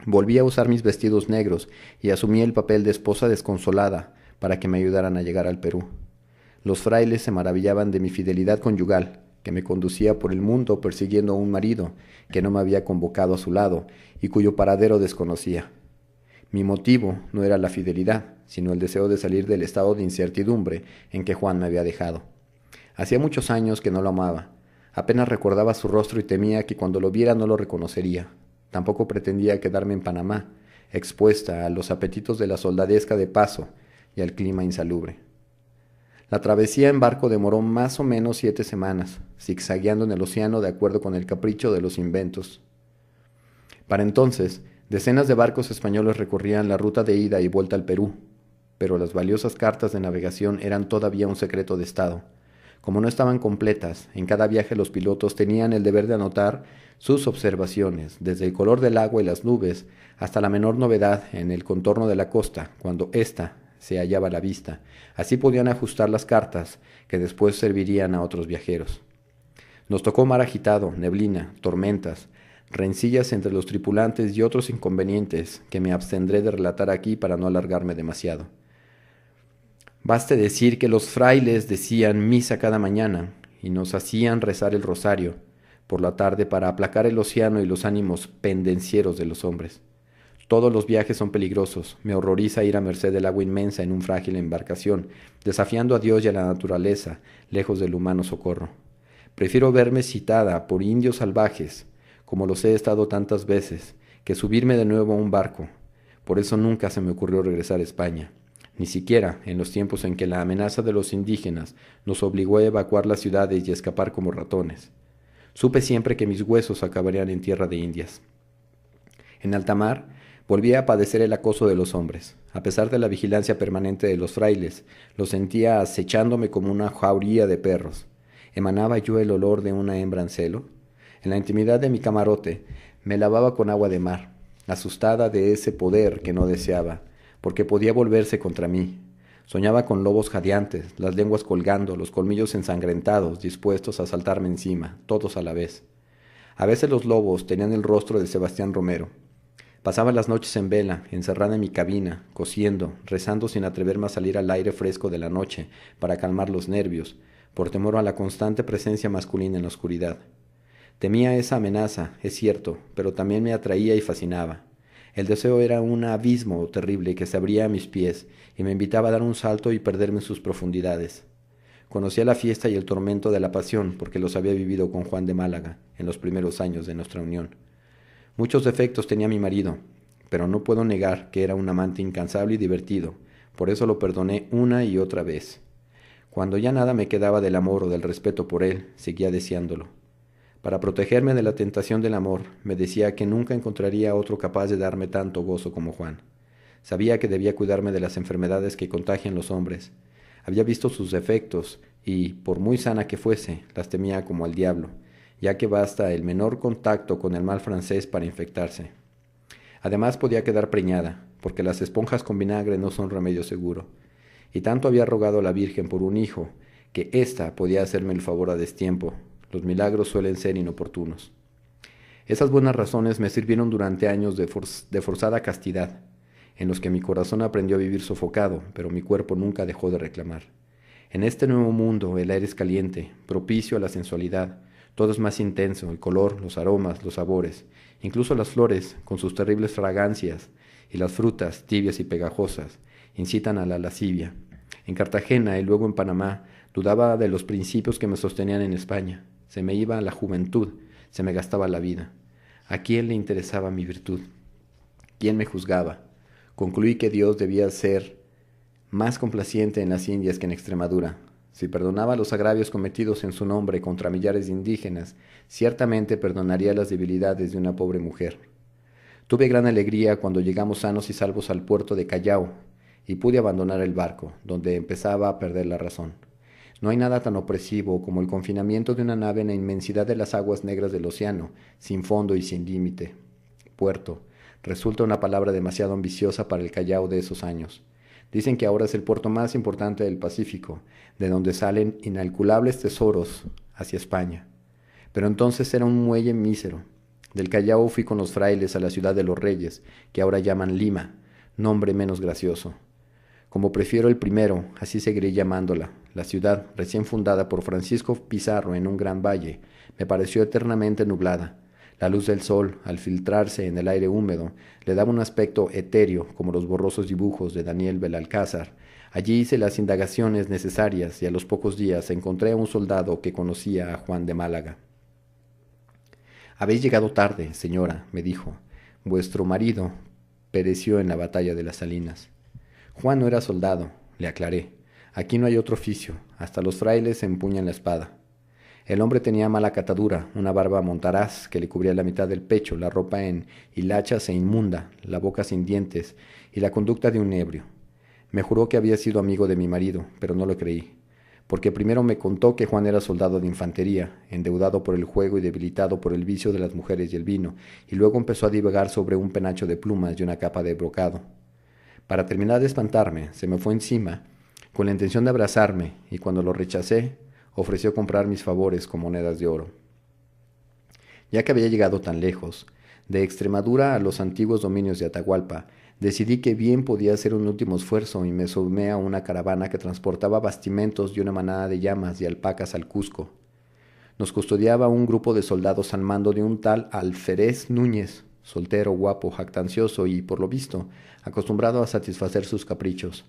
Volví a usar mis vestidos negros y asumí el papel de esposa desconsolada para que me ayudaran a llegar al Perú. Los frailes se maravillaban de mi fidelidad conyugal, que me conducía por el mundo persiguiendo a un marido que no me había convocado a su lado y cuyo paradero desconocía. Mi motivo no era la fidelidad, sino el deseo de salir del estado de incertidumbre en que Juan me había dejado. Hacía muchos años que no lo amaba. Apenas recordaba su rostro y temía que cuando lo viera no lo reconocería. Tampoco pretendía quedarme en Panamá, expuesta a los apetitos de la soldadesca de paso y al clima insalubre. La travesía en barco demoró más o menos 7 semanas, zigzagueando en el océano de acuerdo con el capricho de los inventos. Para entonces, decenas de barcos españoles recorrían la ruta de ida y vuelta al Perú, pero las valiosas cartas de navegación eran todavía un secreto de Estado. Como no estaban completas, en cada viaje los pilotos tenían el deber de anotar sus observaciones, desde el color del agua y las nubes hasta la menor novedad en el contorno de la costa, cuando ésta se hallaba a la vista. Así podían ajustar las cartas que después servirían a otros viajeros. Nos tocó mar agitado, neblina, tormentas, rencillas entre los tripulantes y otros inconvenientes que me abstendré de relatar aquí para no alargarme demasiado. Baste decir que los frailes decían misa cada mañana y nos hacían rezar el rosario por la tarde para aplacar el océano y los ánimos pendencieros de los hombres. Todos los viajes son peligrosos. Me horroriza ir a merced del agua inmensa en un frágil embarcación, desafiando a Dios y a la naturaleza, lejos del humano socorro. Prefiero verme citada por indios salvajes, como los he estado tantas veces, que subirme de nuevo a un barco. Por eso nunca se me ocurrió regresar a España, ni siquiera en los tiempos en que la amenaza de los indígenas nos obligó a evacuar las ciudades y a escapar como ratones. Supe siempre que mis huesos acabarían en tierra de indias. En alta mar, volví a padecer el acoso de los hombres. A pesar de la vigilancia permanente de los frailes, los sentía acechándome como una jauría de perros. ¿Emanaba yo el olor de una hembra en celo? En la intimidad de mi camarote, me lavaba con agua de mar, asustada de ese poder que no deseaba, porque podía volverse contra mí. Soñaba con lobos jadeantes, las lenguas colgando, los colmillos ensangrentados, dispuestos a saltarme encima, todos a la vez. A veces los lobos tenían el rostro de Sebastián Romero. Pasaba las noches en vela, encerrada en mi cabina, cosiendo, rezando sin atreverme a salir al aire fresco de la noche para calmar los nervios, por temor a la constante presencia masculina en la oscuridad. Temía esa amenaza, es cierto, pero también me atraía y fascinaba. El deseo era un abismo terrible que se abría a mis pies y me invitaba a dar un salto y perderme en sus profundidades. Conocía la fiesta y el tormento de la pasión porque los había vivido con Juan de Málaga en los primeros años de nuestra unión. Muchos defectos tenía mi marido, pero no puedo negar que era un amante incansable y divertido, por eso lo perdoné una y otra vez. Cuando ya nada me quedaba del amor o del respeto por él, seguía deseándolo. Para protegerme de la tentación del amor, me decía que nunca encontraría otro capaz de darme tanto gozo como Juan. Sabía que debía cuidarme de las enfermedades que contagian los hombres. Había visto sus defectos y, por muy sana que fuese, las temía como al diablo, ya que basta el menor contacto con el mal francés para infectarse. Además podía quedar preñada, porque las esponjas con vinagre no son remedio seguro. Y tanto había rogado a la Virgen por un hijo, que ésta podía hacerme el favor a destiempo. Los milagros suelen ser inoportunos. Esas buenas razones me sirvieron durante años de forzada castidad, en los que mi corazón aprendió a vivir sofocado, pero mi cuerpo nunca dejó de reclamar. En este nuevo mundo el aire es caliente, propicio a la sensualidad. Todo es más intenso, el color, los aromas, los sabores, incluso las flores, con sus terribles fragancias, y las frutas, tibias y pegajosas, incitan a la lascivia. En Cartagena y luego en Panamá, dudaba de los principios que me sostenían en España. Se me iba la juventud, se me gastaba la vida. ¿A quién le interesaba mi virtud? ¿Quién me juzgaba? Concluí que Dios debía ser más complaciente en las Indias que en Extremadura. Si perdonaba los agravios cometidos en su nombre contra millares de indígenas, ciertamente perdonaría las debilidades de una pobre mujer. Tuve gran alegría cuando llegamos sanos y salvos al puerto de Callao y pude abandonar el barco, donde empezaba a perder la razón. No hay nada tan opresivo como el confinamiento de una nave en la inmensidad de las aguas negras del océano, sin fondo y sin límite. Puerto. Resulta una palabra demasiado ambiciosa para el Callao de esos años. Dicen que ahora es el puerto más importante del Pacífico, de donde salen incalculables tesoros hacia España. Pero entonces era un muelle mísero. Del Callao fui con los frailes a la ciudad de los Reyes, que ahora llaman Lima, nombre menos gracioso. Como prefiero el primero, así seguiré llamándola. La ciudad, recién fundada por Francisco Pizarro en un gran valle, me pareció eternamente nublada. La luz del sol, al filtrarse en el aire húmedo, le daba un aspecto etéreo, como los borrosos dibujos de Daniel Belalcázar. Allí hice las indagaciones necesarias y a los pocos días encontré a un soldado que conocía a Juan de Málaga. «Habéis llegado tarde, señora», me dijo. «Vuestro marido pereció en la batalla de las Salinas». Juan no era soldado, le aclaré. Aquí no hay otro oficio, hasta los frailes empuñan la espada. El hombre tenía mala catadura, una barba montaraz que le cubría la mitad del pecho, la ropa en hilachas e inmunda, la boca sin dientes y la conducta de un ebrio. Me juró que había sido amigo de mi marido, pero no lo creí, porque primero me contó que Juan era soldado de infantería, endeudado por el juego y debilitado por el vicio de las mujeres y el vino, y luego empezó a divagar sobre un penacho de plumas y una capa de brocado. Para terminar de espantarme, se me fue encima, con la intención de abrazarme, y cuando lo rechacé, ofreció comprar mis favores con monedas de oro. Ya que había llegado tan lejos, de Extremadura a los antiguos dominios de Atahualpa, decidí que bien podía hacer un último esfuerzo y me sumé a una caravana que transportaba bastimentos y una manada de llamas y alpacas al Cusco. Nos custodiaba un grupo de soldados al mando de un tal Alférez Núñez, soltero, guapo, jactancioso y, por lo visto, acostumbrado a satisfacer sus caprichos.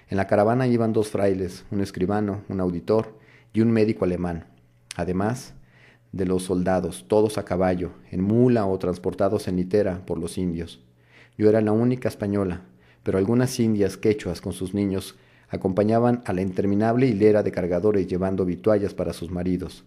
En la caravana iban 2 frailes, un escribano, un auditor y un médico alemán, además de los soldados, todos a caballo, en mula o transportados en litera por los indios. Yo era la única española, pero algunas indias quechuas con sus niños acompañaban a la interminable hilera de cargadores llevando vituallas para sus maridos.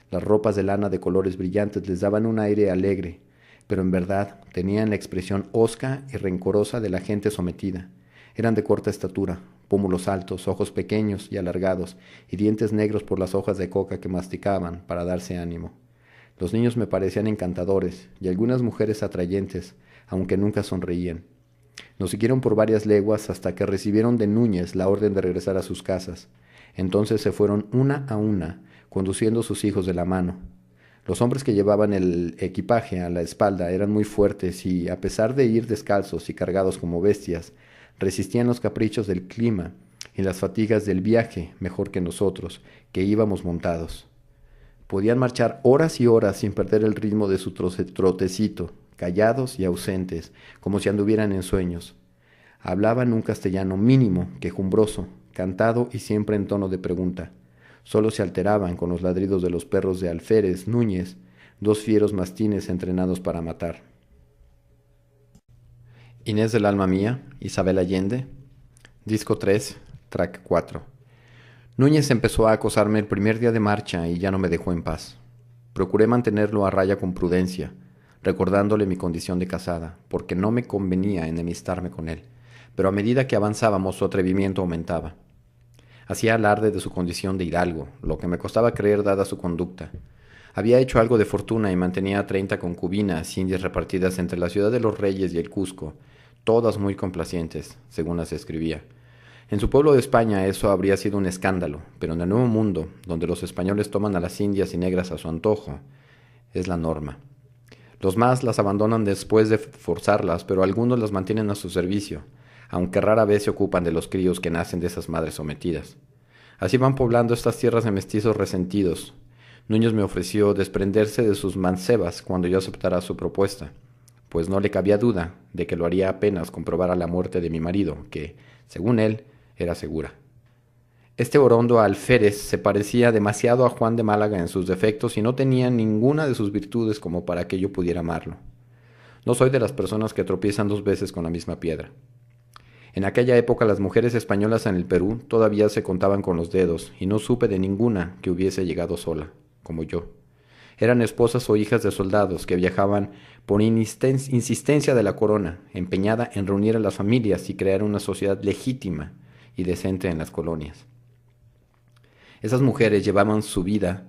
Las ropas de lana de colores brillantes les daban un aire alegre, pero en verdad tenían la expresión hosca y rencorosa de la gente sometida. Eran de corta estatura, pómulos altos, ojos pequeños y alargados, y dientes negros por las hojas de coca que masticaban para darse ánimo. Los niños me parecían encantadores, y algunas mujeres atrayentes, aunque nunca sonreían. Nos siguieron por varias leguas hasta que recibieron de Núñez la orden de regresar a sus casas. Entonces se fueron una a una, conduciendo sus hijos de la mano. Los hombres que llevaban el equipaje a la espalda eran muy fuertes y, a pesar de ir descalzos y cargados como bestias, resistían los caprichos del clima y las fatigas del viaje mejor que nosotros, que íbamos montados. Podían marchar horas y horas sin perder el ritmo de su trotecito, callados y ausentes, como si anduvieran en sueños. Hablaban un castellano mínimo, quejumbroso, cantado y siempre en tono de pregunta. Solo se alteraban con los ladridos de los perros de Alférez Núñez, dos fieros mastines entrenados para matar. Inés del alma mía, Isabel Allende, disco 3, track 4. Núñez empezó a acosarme el primer día de marcha y ya no me dejó en paz. Procuré mantenerlo a raya con prudencia, recordándole mi condición de casada, porque no me convenía enemistarme con él, pero a medida que avanzábamos su atrevimiento aumentaba. Hacía alarde de su condición de hidalgo, lo que me costaba creer dada su conducta. Había hecho algo de fortuna y mantenía 30 concubinas indias repartidas entre la ciudad de los Reyes y el Cusco, todas muy complacientes, según las escribía. En su pueblo de España eso habría sido un escándalo, pero en el Nuevo Mundo, donde los españoles toman a las indias y negras a su antojo, es la norma. Los más las abandonan después de forzarlas, pero algunos las mantienen a su servicio, aunque rara vez se ocupan de los críos que nacen de esas madres sometidas. Así van poblando estas tierras de mestizos resentidos. Núñez me ofreció desprenderse de sus mancebas cuando yo aceptara su propuesta, pues no le cabía duda de que lo haría apenas comprobara la muerte de mi marido, que, según él, era segura. Este orondo alférez se parecía demasiado a Juan de Málaga en sus defectos y no tenía ninguna de sus virtudes como para que yo pudiera amarlo. No soy de las personas que tropiezan 2 veces con la misma piedra. En aquella época las mujeres españolas en el Perú todavía se contaban con los dedos y no supe de ninguna que hubiese llegado sola, como yo. Eran esposas o hijas de soldados que viajaban por insistencia de la corona, empeñada en reunir a las familias y crear una sociedad legítima y decente en las colonias. Esas mujeres llevaban su vida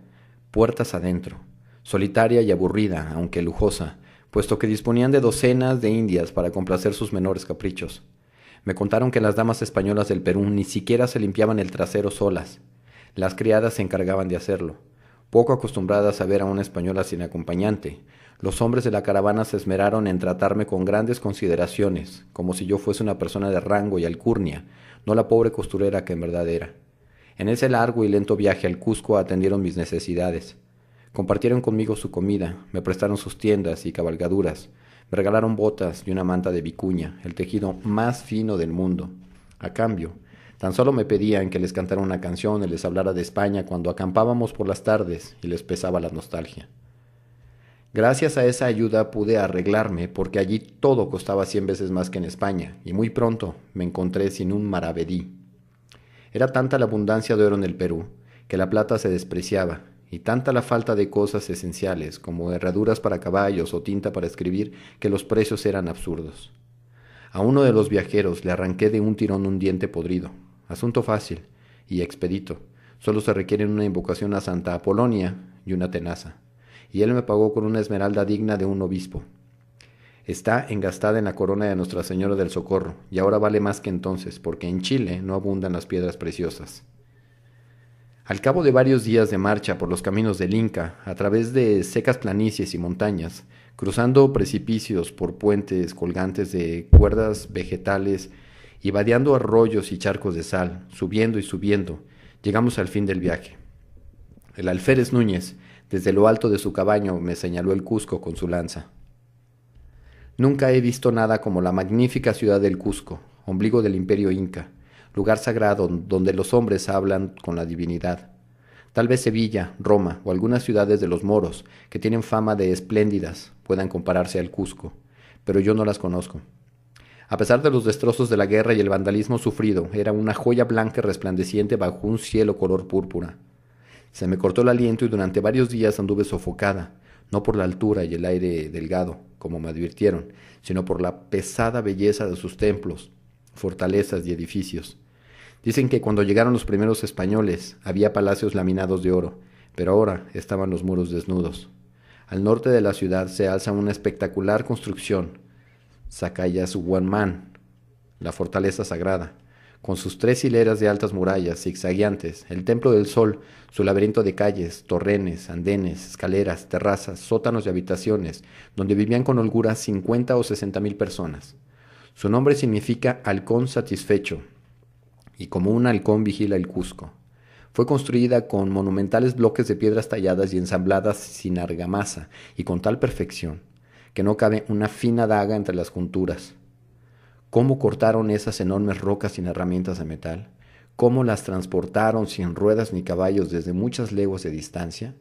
puertas adentro, solitaria y aburrida, aunque lujosa, puesto que disponían de docenas de indias para complacer sus menores caprichos. Me contaron que las damas españolas del Perú ni siquiera se limpiaban el trasero solas. Las criadas se encargaban de hacerlo. Poco acostumbradas a ver a una española sin acompañante, los hombres de la caravana se esmeraron en tratarme con grandes consideraciones, como si yo fuese una persona de rango y alcurnia, no la pobre costurera que en verdad era. En ese largo y lento viaje al Cusco atendieron mis necesidades. Compartieron conmigo su comida, me prestaron sus tiendas y cabalgaduras, me regalaron botas y una manta de vicuña, el tejido más fino del mundo. A cambio, tan solo me pedían que les cantara una canción y les hablara de España cuando acampábamos por las tardes y les pesaba la nostalgia. Gracias a esa ayuda pude arreglarme porque allí todo costaba 100 veces más que en España y muy pronto me encontré sin un maravedí. Era tanta la abundancia de oro en el Perú que la plata se despreciaba y tanta la falta de cosas esenciales como herraduras para caballos o tinta para escribir que los precios eran absurdos. A uno de los viajeros le arranqué de un tirón un diente podrido. Asunto fácil y expedito. Solo se requiere una invocación a Santa Apolonia y una tenaza. Y él me pagó con una esmeralda digna de un obispo. Está engastada en la corona de Nuestra Señora del Socorro y ahora vale más que entonces, porque en Chile no abundan las piedras preciosas. Al cabo de varios días de marcha por los caminos del Inca, a través de secas planicies y montañas, cruzando precipicios por puentes colgantes de cuerdas vegetales y vadeando arroyos y charcos de sal, subiendo y subiendo, llegamos al fin del viaje. El alférez Núñez, desde lo alto de su cabaño, me señaló el Cusco con su lanza. Nunca he visto nada como la magnífica ciudad del Cusco, ombligo del imperio inca, lugar sagrado donde los hombres hablan con la divinidad. Tal vez Sevilla, Roma o algunas ciudades de los moros, que tienen fama de espléndidas, puedan compararse al Cusco, pero yo no las conozco. A pesar de los destrozos de la guerra y el vandalismo sufrido, era una joya blanca resplandeciente bajo un cielo color púrpura. Se me cortó el aliento y durante varios días anduve sofocada, no por la altura y el aire delgado, como me advirtieron, sino por la pesada belleza de sus templos, fortalezas y edificios. Dicen que cuando llegaron los primeros españoles había palacios laminados de oro, pero ahora estaban los muros desnudos. Al norte de la ciudad se alza una espectacular construcción, Sacayasuhuamán, la fortaleza sagrada, Con sus 3 hileras de altas murallas zigzagueantes, el Templo del Sol, su laberinto de calles, torrenes, andenes, escaleras, terrazas, sótanos y habitaciones, donde vivían con holgura 50 o 60.000 personas. Su nombre significa halcón satisfecho, y como un halcón vigila el Cusco. Fue construida con monumentales bloques de piedras talladas y ensambladas sin argamasa, y con tal perfección, que no cabe una fina daga entre las junturas. ¿Cómo cortaron esas enormes rocas sin herramientas de metal? ¿Cómo las transportaron sin ruedas ni caballos desde muchas leguas de distancia?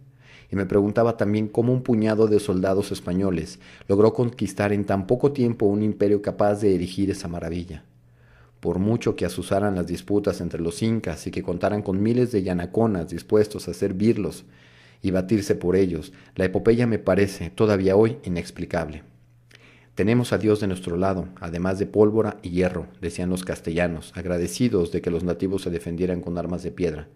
Y me preguntaba también cómo un puñado de soldados españoles logró conquistar en tan poco tiempo un imperio capaz de erigir esa maravilla. Por mucho que asusaran las disputas entre los incas y que contaran con miles de yanaconas dispuestos a servirlos y batirse por ellos, la epopeya me parece, todavía hoy, inexplicable. Tenemos a Dios de nuestro lado, además de pólvora y hierro, decían los castellanos, agradecidos de que los nativos se defendieran con armas de piedra.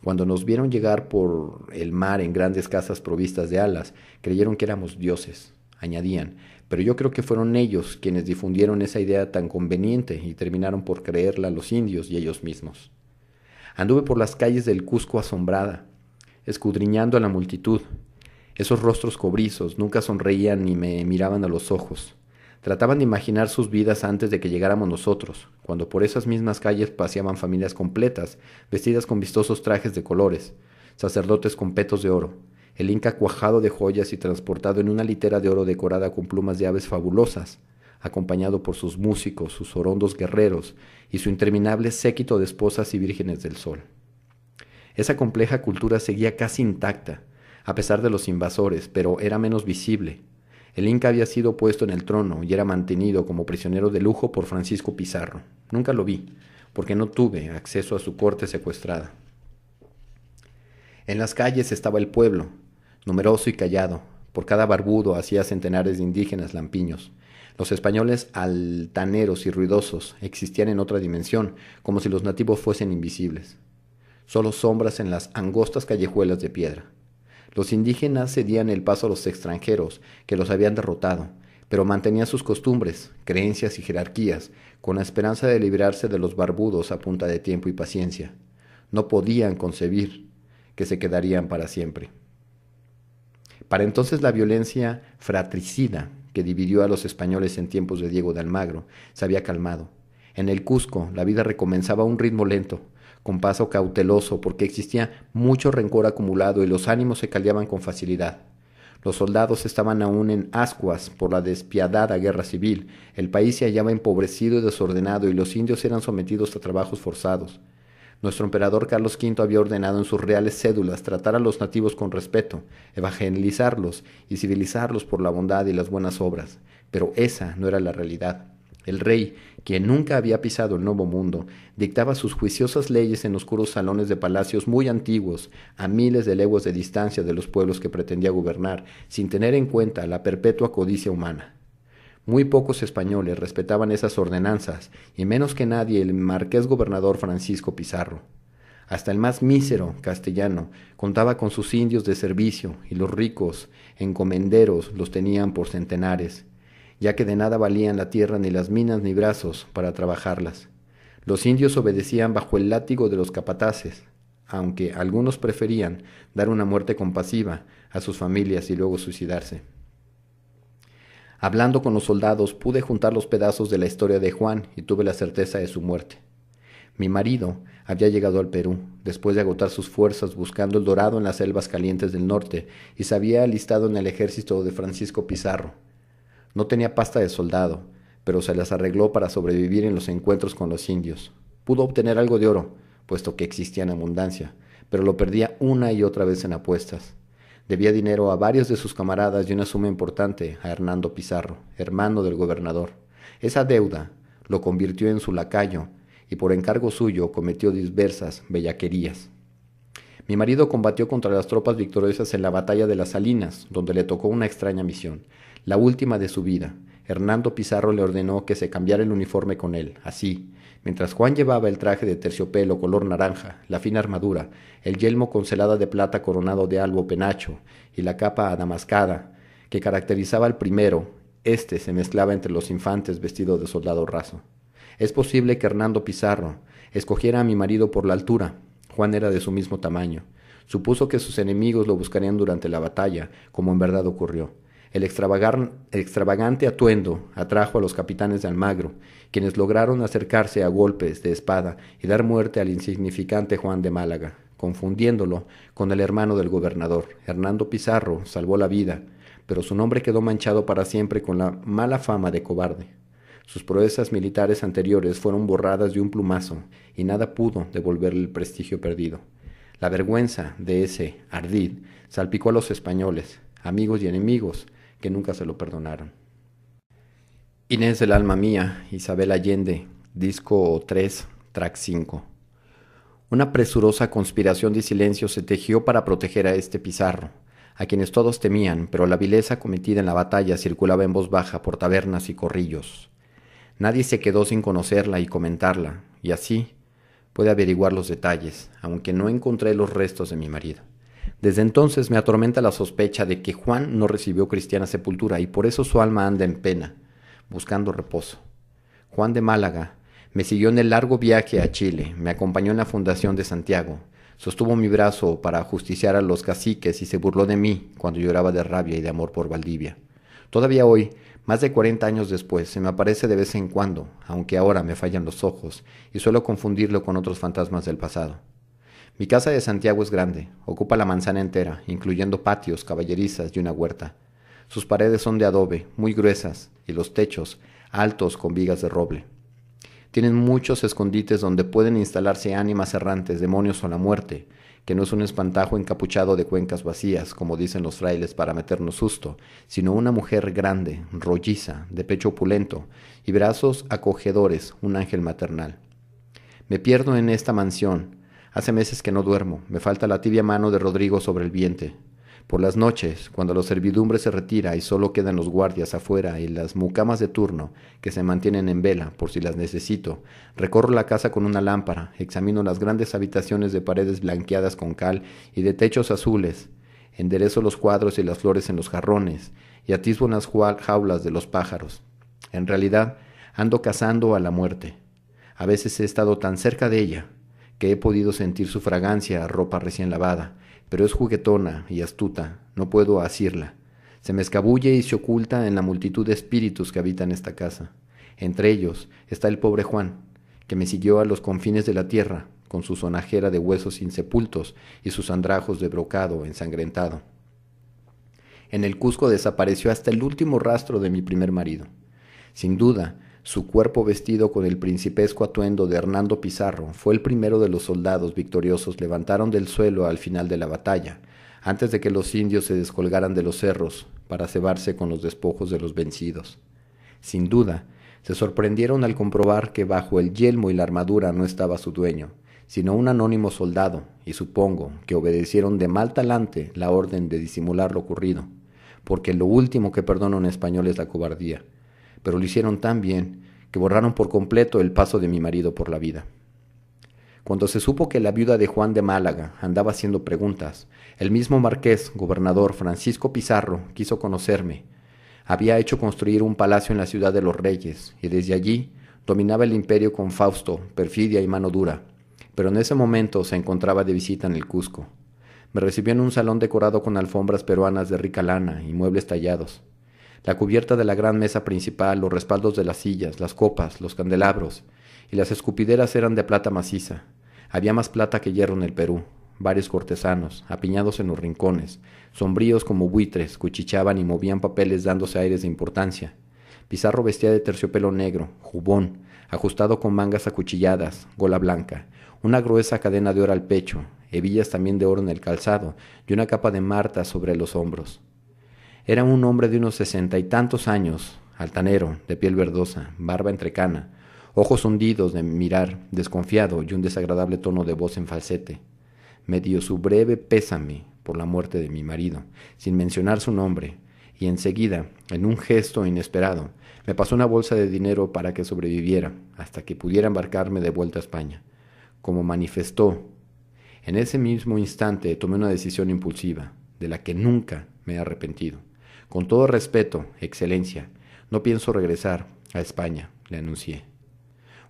Cuando nos vieron llegar por el mar en grandes casas provistas de alas, creyeron que éramos dioses, añadían, pero yo creo que fueron ellos quienes difundieron esa idea tan conveniente y terminaron por creerla los indios y ellos mismos. Anduve por las calles del Cusco asombrada, escudriñando a la multitud. Esos rostros cobrizos nunca sonreían ni me miraban a los ojos. Trataban de imaginar sus vidas antes de que llegáramos nosotros, cuando por esas mismas calles paseaban familias completas, vestidas con vistosos trajes de colores, sacerdotes con petos de oro, el inca cuajado de joyas y transportado en una litera de oro decorada con plumas de aves fabulosas, acompañado por sus músicos, sus orondos guerreros y su interminable séquito de esposas y vírgenes del sol. Esa compleja cultura seguía casi intacta, a pesar de los invasores, pero era menos visible. El Inca había sido puesto en el trono y era mantenido como prisionero de lujo por Francisco Pizarro. Nunca lo vi, porque no tuve acceso a su corte secuestrada. En las calles estaba el pueblo, numeroso y callado. Por cada barbudo hacía centenares de indígenas lampiños. Los españoles altaneros y ruidosos existían en otra dimensión, como si los nativos fuesen invisibles. Solo sombras en las angostas callejuelas de piedra. Los indígenas cedían el paso a los extranjeros, que los habían derrotado, pero mantenían sus costumbres, creencias y jerarquías, con la esperanza de librarse de los barbudos a punta de tiempo y paciencia. No podían concebir que se quedarían para siempre. Para entonces la violencia fratricida que dividió a los españoles en tiempos de Diego de Almagro se había calmado. En el Cusco la vida recomenzaba a un ritmo lento, con paso cauteloso, porque existía mucho rencor acumulado y los ánimos se caldeaban con facilidad. Los soldados estaban aún en ascuas por la despiadada guerra civil, el país se hallaba empobrecido y desordenado y los indios eran sometidos a trabajos forzados. Nuestro emperador Carlos V había ordenado en sus reales cédulas tratar a los nativos con respeto, evangelizarlos y civilizarlos por la bondad y las buenas obras, pero esa no era la realidad. El rey, quien nunca había pisado el Nuevo Mundo, dictaba sus juiciosas leyes en oscuros salones de palacios muy antiguos, a miles de leguas de distancia de los pueblos que pretendía gobernar, sin tener en cuenta la perpetua codicia humana. Muy pocos españoles respetaban esas ordenanzas, y menos que nadie el marqués gobernador Francisco Pizarro. Hasta el más mísero castellano contaba con sus indios de servicio, y los ricos encomenderos los tenían por centenares, ya que de nada valían la tierra ni las minas ni brazos para trabajarlas. Los indios obedecían bajo el látigo de los capataces, aunque algunos preferían dar una muerte compasiva a sus familias y luego suicidarse. Hablando con los soldados pude juntar los pedazos de la historia de Juan y tuve la certeza de su muerte. Mi marido había llegado al Perú, después de agotar sus fuerzas buscando el dorado en las selvas calientes del norte, y se había alistado en el ejército de Francisco Pizarro. No tenía pasta de soldado, pero se las arregló para sobrevivir en los encuentros con los indios. Pudo obtener algo de oro, puesto que existía en abundancia, pero lo perdía una y otra vez en apuestas. Debía dinero a varios de sus camaradas y una suma importante a Hernando Pizarro, hermano del gobernador. Esa deuda lo convirtió en su lacayo y por encargo suyo cometió diversas bellaquerías. Mi marido combatió contra las tropas victoriosas en la batalla de las Salinas, donde le tocó una extraña misión, la última de su vida. Hernando Pizarro le ordenó que se cambiara el uniforme con él, así. Mientras Juan llevaba el traje de terciopelo color naranja, la fina armadura, el yelmo con celada de plata coronado de albo penacho y la capa adamascada que caracterizaba al primero, este se mezclaba entre los infantes vestido de soldado raso. Es posible que Hernando Pizarro, escogiera a mi marido por la altura. Juan era de su mismo tamaño. Supuso que sus enemigos lo buscarían durante la batalla, como en verdad ocurrió. El extravagante atuendo atrajo a los capitanes de Almagro, quienes lograron acercarse a golpes de espada y dar muerte al insignificante Juan de Málaga, confundiéndolo con el hermano del gobernador. Hernando Pizarro salvó la vida, pero su nombre quedó manchado para siempre con la mala fama de cobarde. Sus proezas militares anteriores fueron borradas de un plumazo, y nada pudo devolverle el prestigio perdido. La vergüenza de ese ardid salpicó a los españoles, amigos y enemigos, que nunca se lo perdonaron. Inés del alma mía, Isabel Allende, disco 3, track 5. Una presurosa conspiración de silencio se tejió para proteger a este Pizarro, a quienes todos temían, pero la vileza cometida en la batalla circulaba en voz baja por tabernas y corrillos. Nadie se quedó sin conocerla y comentarla, y así puede averiguar los detalles, aunque no encontré los restos de mi marido. Desde entonces me atormenta la sospecha de que Juan no recibió cristiana sepultura y por eso su alma anda en pena, buscando reposo. Juan de Málaga me siguió en el largo viaje a Chile, me acompañó en la fundación de Santiago, sostuvo mi brazo para ajusticiar a los caciques y se burló de mí cuando lloraba de rabia y de amor por Valdivia. Todavía hoy, más de 40 años después, se me aparece de vez en cuando, aunque ahora me fallan los ojos y suelo confundirlo con otros fantasmas del pasado. Mi casa de Santiago es grande, ocupa la manzana entera, incluyendo patios, caballerizas y una huerta. Sus paredes son de adobe, muy gruesas, y los techos, altos con vigas de roble. Tienen muchos escondites donde pueden instalarse ánimas errantes, demonios o la muerte, que no es un espantajo encapuchado de cuencas vacías, como dicen los frailes para meternos susto, sino una mujer grande, rolliza, de pecho opulento, y brazos acogedores, un ángel maternal. Me pierdo en esta mansión. Hace meses que no duermo, me falta la tibia mano de Rodrigo sobre el vientre. Por las noches, cuando la servidumbre se retira y solo quedan los guardias afuera y las mucamas de turno, que se mantienen en vela por si las necesito, recorro la casa con una lámpara, examino las grandes habitaciones de paredes blanqueadas con cal y de techos azules, enderezo los cuadros y las flores en los jarrones y atisbo en las jaulas de los pájaros. En realidad, ando cazando a la muerte. A veces he estado tan cerca de ella que he podido sentir su fragancia a ropa recién lavada, pero es juguetona y astuta, no puedo asirla. Se me escabulle y se oculta en la multitud de espíritus que habitan esta casa. Entre ellos está el pobre Juan, que me siguió a los confines de la tierra, con su sonajera de huesos insepultos y sus andrajos de brocado ensangrentado. En el Cusco desapareció hasta el último rastro de mi primer marido. Sin duda, su cuerpo vestido con el principesco atuendo de Hernando Pizarro fue el primero de los soldados victoriosos levantaron del suelo al final de la batalla, antes de que los indios se descolgaran de los cerros para cebarse con los despojos de los vencidos. Sin duda, se sorprendieron al comprobar que bajo el yelmo y la armadura no estaba su dueño, sino un anónimo soldado, y supongo que obedecieron de mal talante la orden de disimular lo ocurrido, porque lo último que perdona un español es la cobardía. Pero lo hicieron tan bien que borraron por completo el paso de mi marido por la vida. Cuando se supo que la viuda de Juan de Málaga andaba haciendo preguntas, el mismo marqués, gobernador Francisco Pizarro, quiso conocerme. Había hecho construir un palacio en la ciudad de los Reyes, y desde allí dominaba el imperio con fausto, perfidia y mano dura, pero en ese momento se encontraba de visita en el Cusco. Me recibió en un salón decorado con alfombras peruanas de rica lana y muebles tallados. La cubierta de la gran mesa principal, los respaldos de las sillas, las copas, los candelabros y las escupideras eran de plata maciza. Había más plata que hierro en el Perú. Varios cortesanos, apiñados en los rincones, sombríos como buitres, cuchicheaban y movían papeles dándose aires de importancia. Pizarro vestía de terciopelo negro, jubón, ajustado con mangas acuchilladas, gola blanca, una gruesa cadena de oro al pecho, hebillas también de oro en el calzado y una capa de marta sobre los hombros. Era un hombre de unos 60 y tantos años, altanero, de piel verdosa, barba entrecana, ojos hundidos de mirar, desconfiado y un desagradable tono de voz en falsete. Me dio su breve pésame por la muerte de mi marido, sin mencionar su nombre, y enseguida, en un gesto inesperado, me pasó una bolsa de dinero para que sobreviviera hasta que pudiera embarcarme de vuelta a España. Como manifestó, en ese mismo instante tomé una decisión impulsiva, de la que nunca me he arrepentido. Con todo respeto, Excelencia, no pienso regresar a España, le anuncié.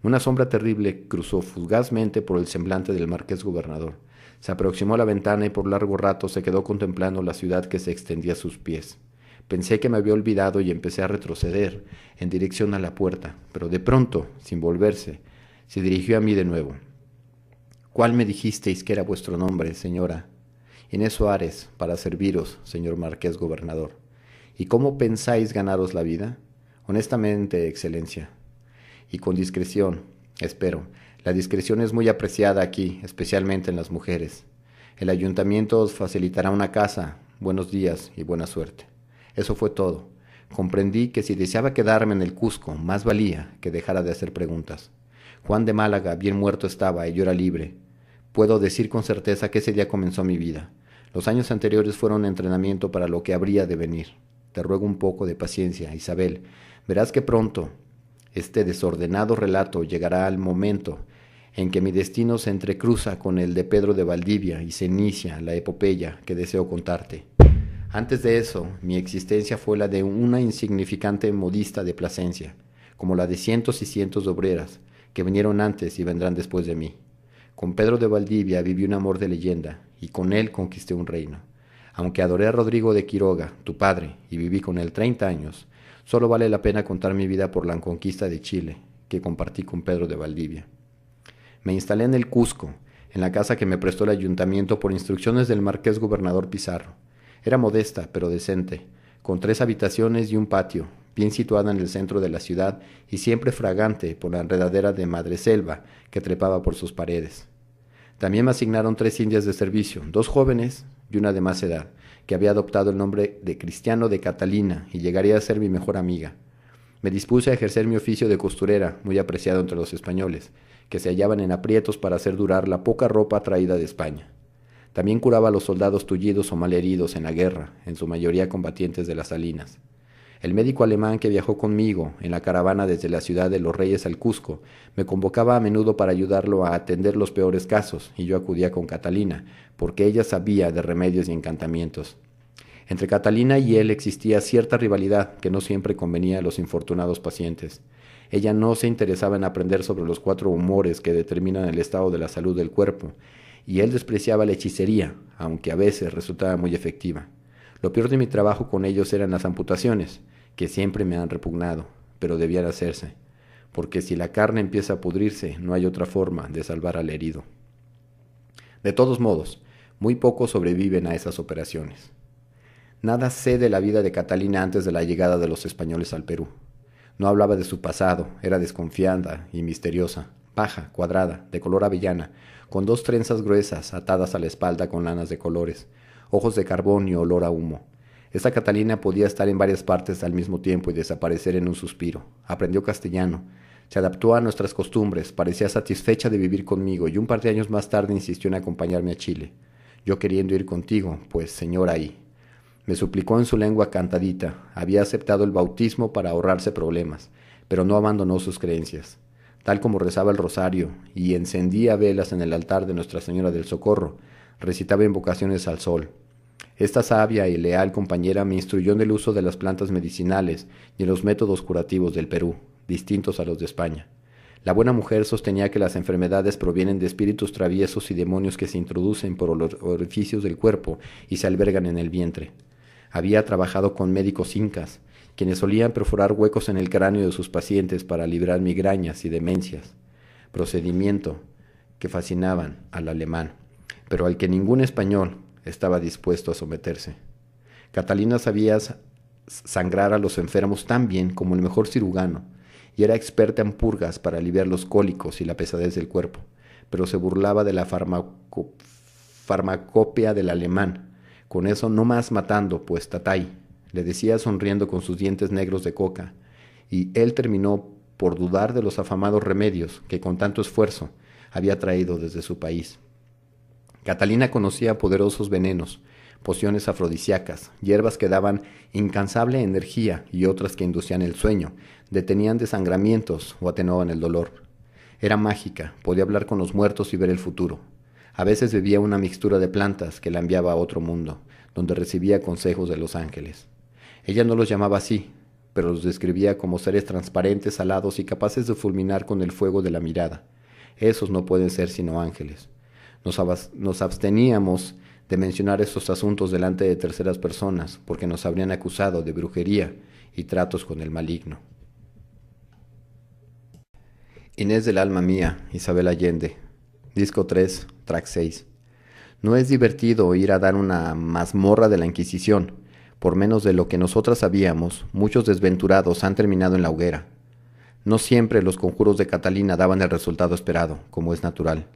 Una sombra terrible cruzó fugazmente por el semblante del marqués gobernador. Se aproximó a la ventana y por largo rato se quedó contemplando la ciudad que se extendía a sus pies. Pensé que me había olvidado y empecé a retroceder en dirección a la puerta, pero de pronto, sin volverse, se dirigió a mí de nuevo. ¿Cuál me dijisteis que era vuestro nombre, señora? Inés Suárez, para serviros, señor marqués gobernador. ¿Y cómo pensáis ganaros la vida? Honestamente, excelencia. Y con discreción, espero. La discreción es muy apreciada aquí, especialmente en las mujeres. El ayuntamiento os facilitará una casa, buenos días y buena suerte. Eso fue todo. Comprendí que si deseaba quedarme en el Cusco, más valía que dejara de hacer preguntas. Juan de Málaga bien muerto estaba y yo era libre. Puedo decir con certeza que ese día comenzó mi vida. Los años anteriores fueron entrenamiento para lo que habría de venir. Te ruego un poco de paciencia, Isabel. Verás que pronto este desordenado relato llegará al momento en que mi destino se entrecruza con el de Pedro de Valdivia y se inicia la epopeya que deseo contarte. Antes de eso, mi existencia fue la de una insignificante modista de Plasencia, como la de cientos y cientos de obreras que vinieron antes y vendrán después de mí. Con Pedro de Valdivia viví un amor de leyenda y con él conquisté un reino. Aunque adoré a Rodrigo de Quiroga, tu padre, y viví con él 30 años, solo vale la pena contar mi vida por la conquista de Chile, que compartí con Pedro de Valdivia. Me instalé en el Cusco, en la casa que me prestó el ayuntamiento por instrucciones del marqués gobernador Pizarro. Era modesta, pero decente, con 3 habitaciones y un patio, bien situada en el centro de la ciudad y siempre fragante por la enredadera de madreselva que trepaba por sus paredes. También me asignaron 3 indias de servicio, 2 jóvenes y una de más edad, que había adoptado el nombre de Cristiano de Catalina y llegaría a ser mi mejor amiga. Me dispuse a ejercer mi oficio de costurera, muy apreciado entre los españoles, que se hallaban en aprietos para hacer durar la poca ropa traída de España. También curaba a los soldados tullidos o malheridos en la guerra, en su mayoría combatientes de las Salinas. El médico alemán que viajó conmigo en la caravana desde la ciudad de los Reyes al Cusco me convocaba a menudo para ayudarlo a atender los peores casos, y yo acudía con Catalina, porque ella sabía de remedios y encantamientos. Entre Catalina y él existía cierta rivalidad que no siempre convenía a los infortunados pacientes. Ella no se interesaba en aprender sobre los 4 humores que determinan el estado de la salud del cuerpo, y él despreciaba la hechicería, aunque a veces resultaba muy efectiva. Lo peor de mi trabajo con ellos eran las amputaciones, que siempre me han repugnado, pero debían hacerse, porque si la carne empieza a pudrirse, no hay otra forma de salvar al herido. De todos modos, muy pocos sobreviven a esas operaciones. Nada sé de la vida de Catalina antes de la llegada de los españoles al Perú. No hablaba de su pasado, era desconfiada y misteriosa, baja, cuadrada, de color avellana, con 2 trenzas gruesas atadas a la espalda con lanas de colores, ojos de carbón y olor a humo. Esta Catalina podía estar en varias partes al mismo tiempo y desaparecer en un suspiro. Aprendió castellano, se adaptó a nuestras costumbres, parecía satisfecha de vivir conmigo y un par de años más tarde insistió en acompañarme a Chile. Yo queriendo ir contigo, pues señor ahí. Me suplicó en su lengua cantadita, había aceptado el bautismo para ahorrarse problemas, pero no abandonó sus creencias. Tal como rezaba el rosario y encendía velas en el altar de Nuestra Señora del Socorro, recitaba invocaciones al sol. Esta sabia y leal compañera me instruyó en el uso de las plantas medicinales y en los métodos curativos del Perú, distintos a los de España. La buena mujer sostenía que las enfermedades provienen de espíritus traviesos y demonios que se introducen por los orificios del cuerpo y se albergan en el vientre. Había trabajado con médicos incas, quienes solían perforar huecos en el cráneo de sus pacientes para librar migrañas y demencias, procedimiento que fascinaban al alemán, pero al que ningún español estaba dispuesto a someterse. Catalina sabía sangrar a los enfermos tan bien como el mejor cirujano, y era experta en purgas para aliviar los cólicos y la pesadez del cuerpo, pero se burlaba de la farmacopea del alemán. Con eso no más matando, pues tatay, le decía sonriendo con sus dientes negros de coca, y él terminó por dudar de los afamados remedios que con tanto esfuerzo había traído desde su país. Catalina conocía poderosos venenos, pociones afrodisíacas, hierbas que daban incansable energía y otras que inducían el sueño, detenían desangramientos o atenuaban el dolor. Era mágica, podía hablar con los muertos y ver el futuro. A veces bebía una mixtura de plantas que la enviaba a otro mundo, donde recibía consejos de los ángeles. Ella no los llamaba así, pero los describía como seres transparentes, alados y capaces de fulminar con el fuego de la mirada. Esos no pueden ser sino ángeles. Nos absteníamos de mencionar estos asuntos delante de terceras personas, porque nos habrían acusado de brujería y tratos con el maligno. Inés del alma mía, Isabel Allende. Disco 3, track 6. No es divertido ir a dar una mazmorra de la Inquisición. Por menos de lo que nosotras sabíamos, muchos desventurados han terminado en la hoguera. No siempre los conjuros de Catalina daban el resultado esperado, como es natural.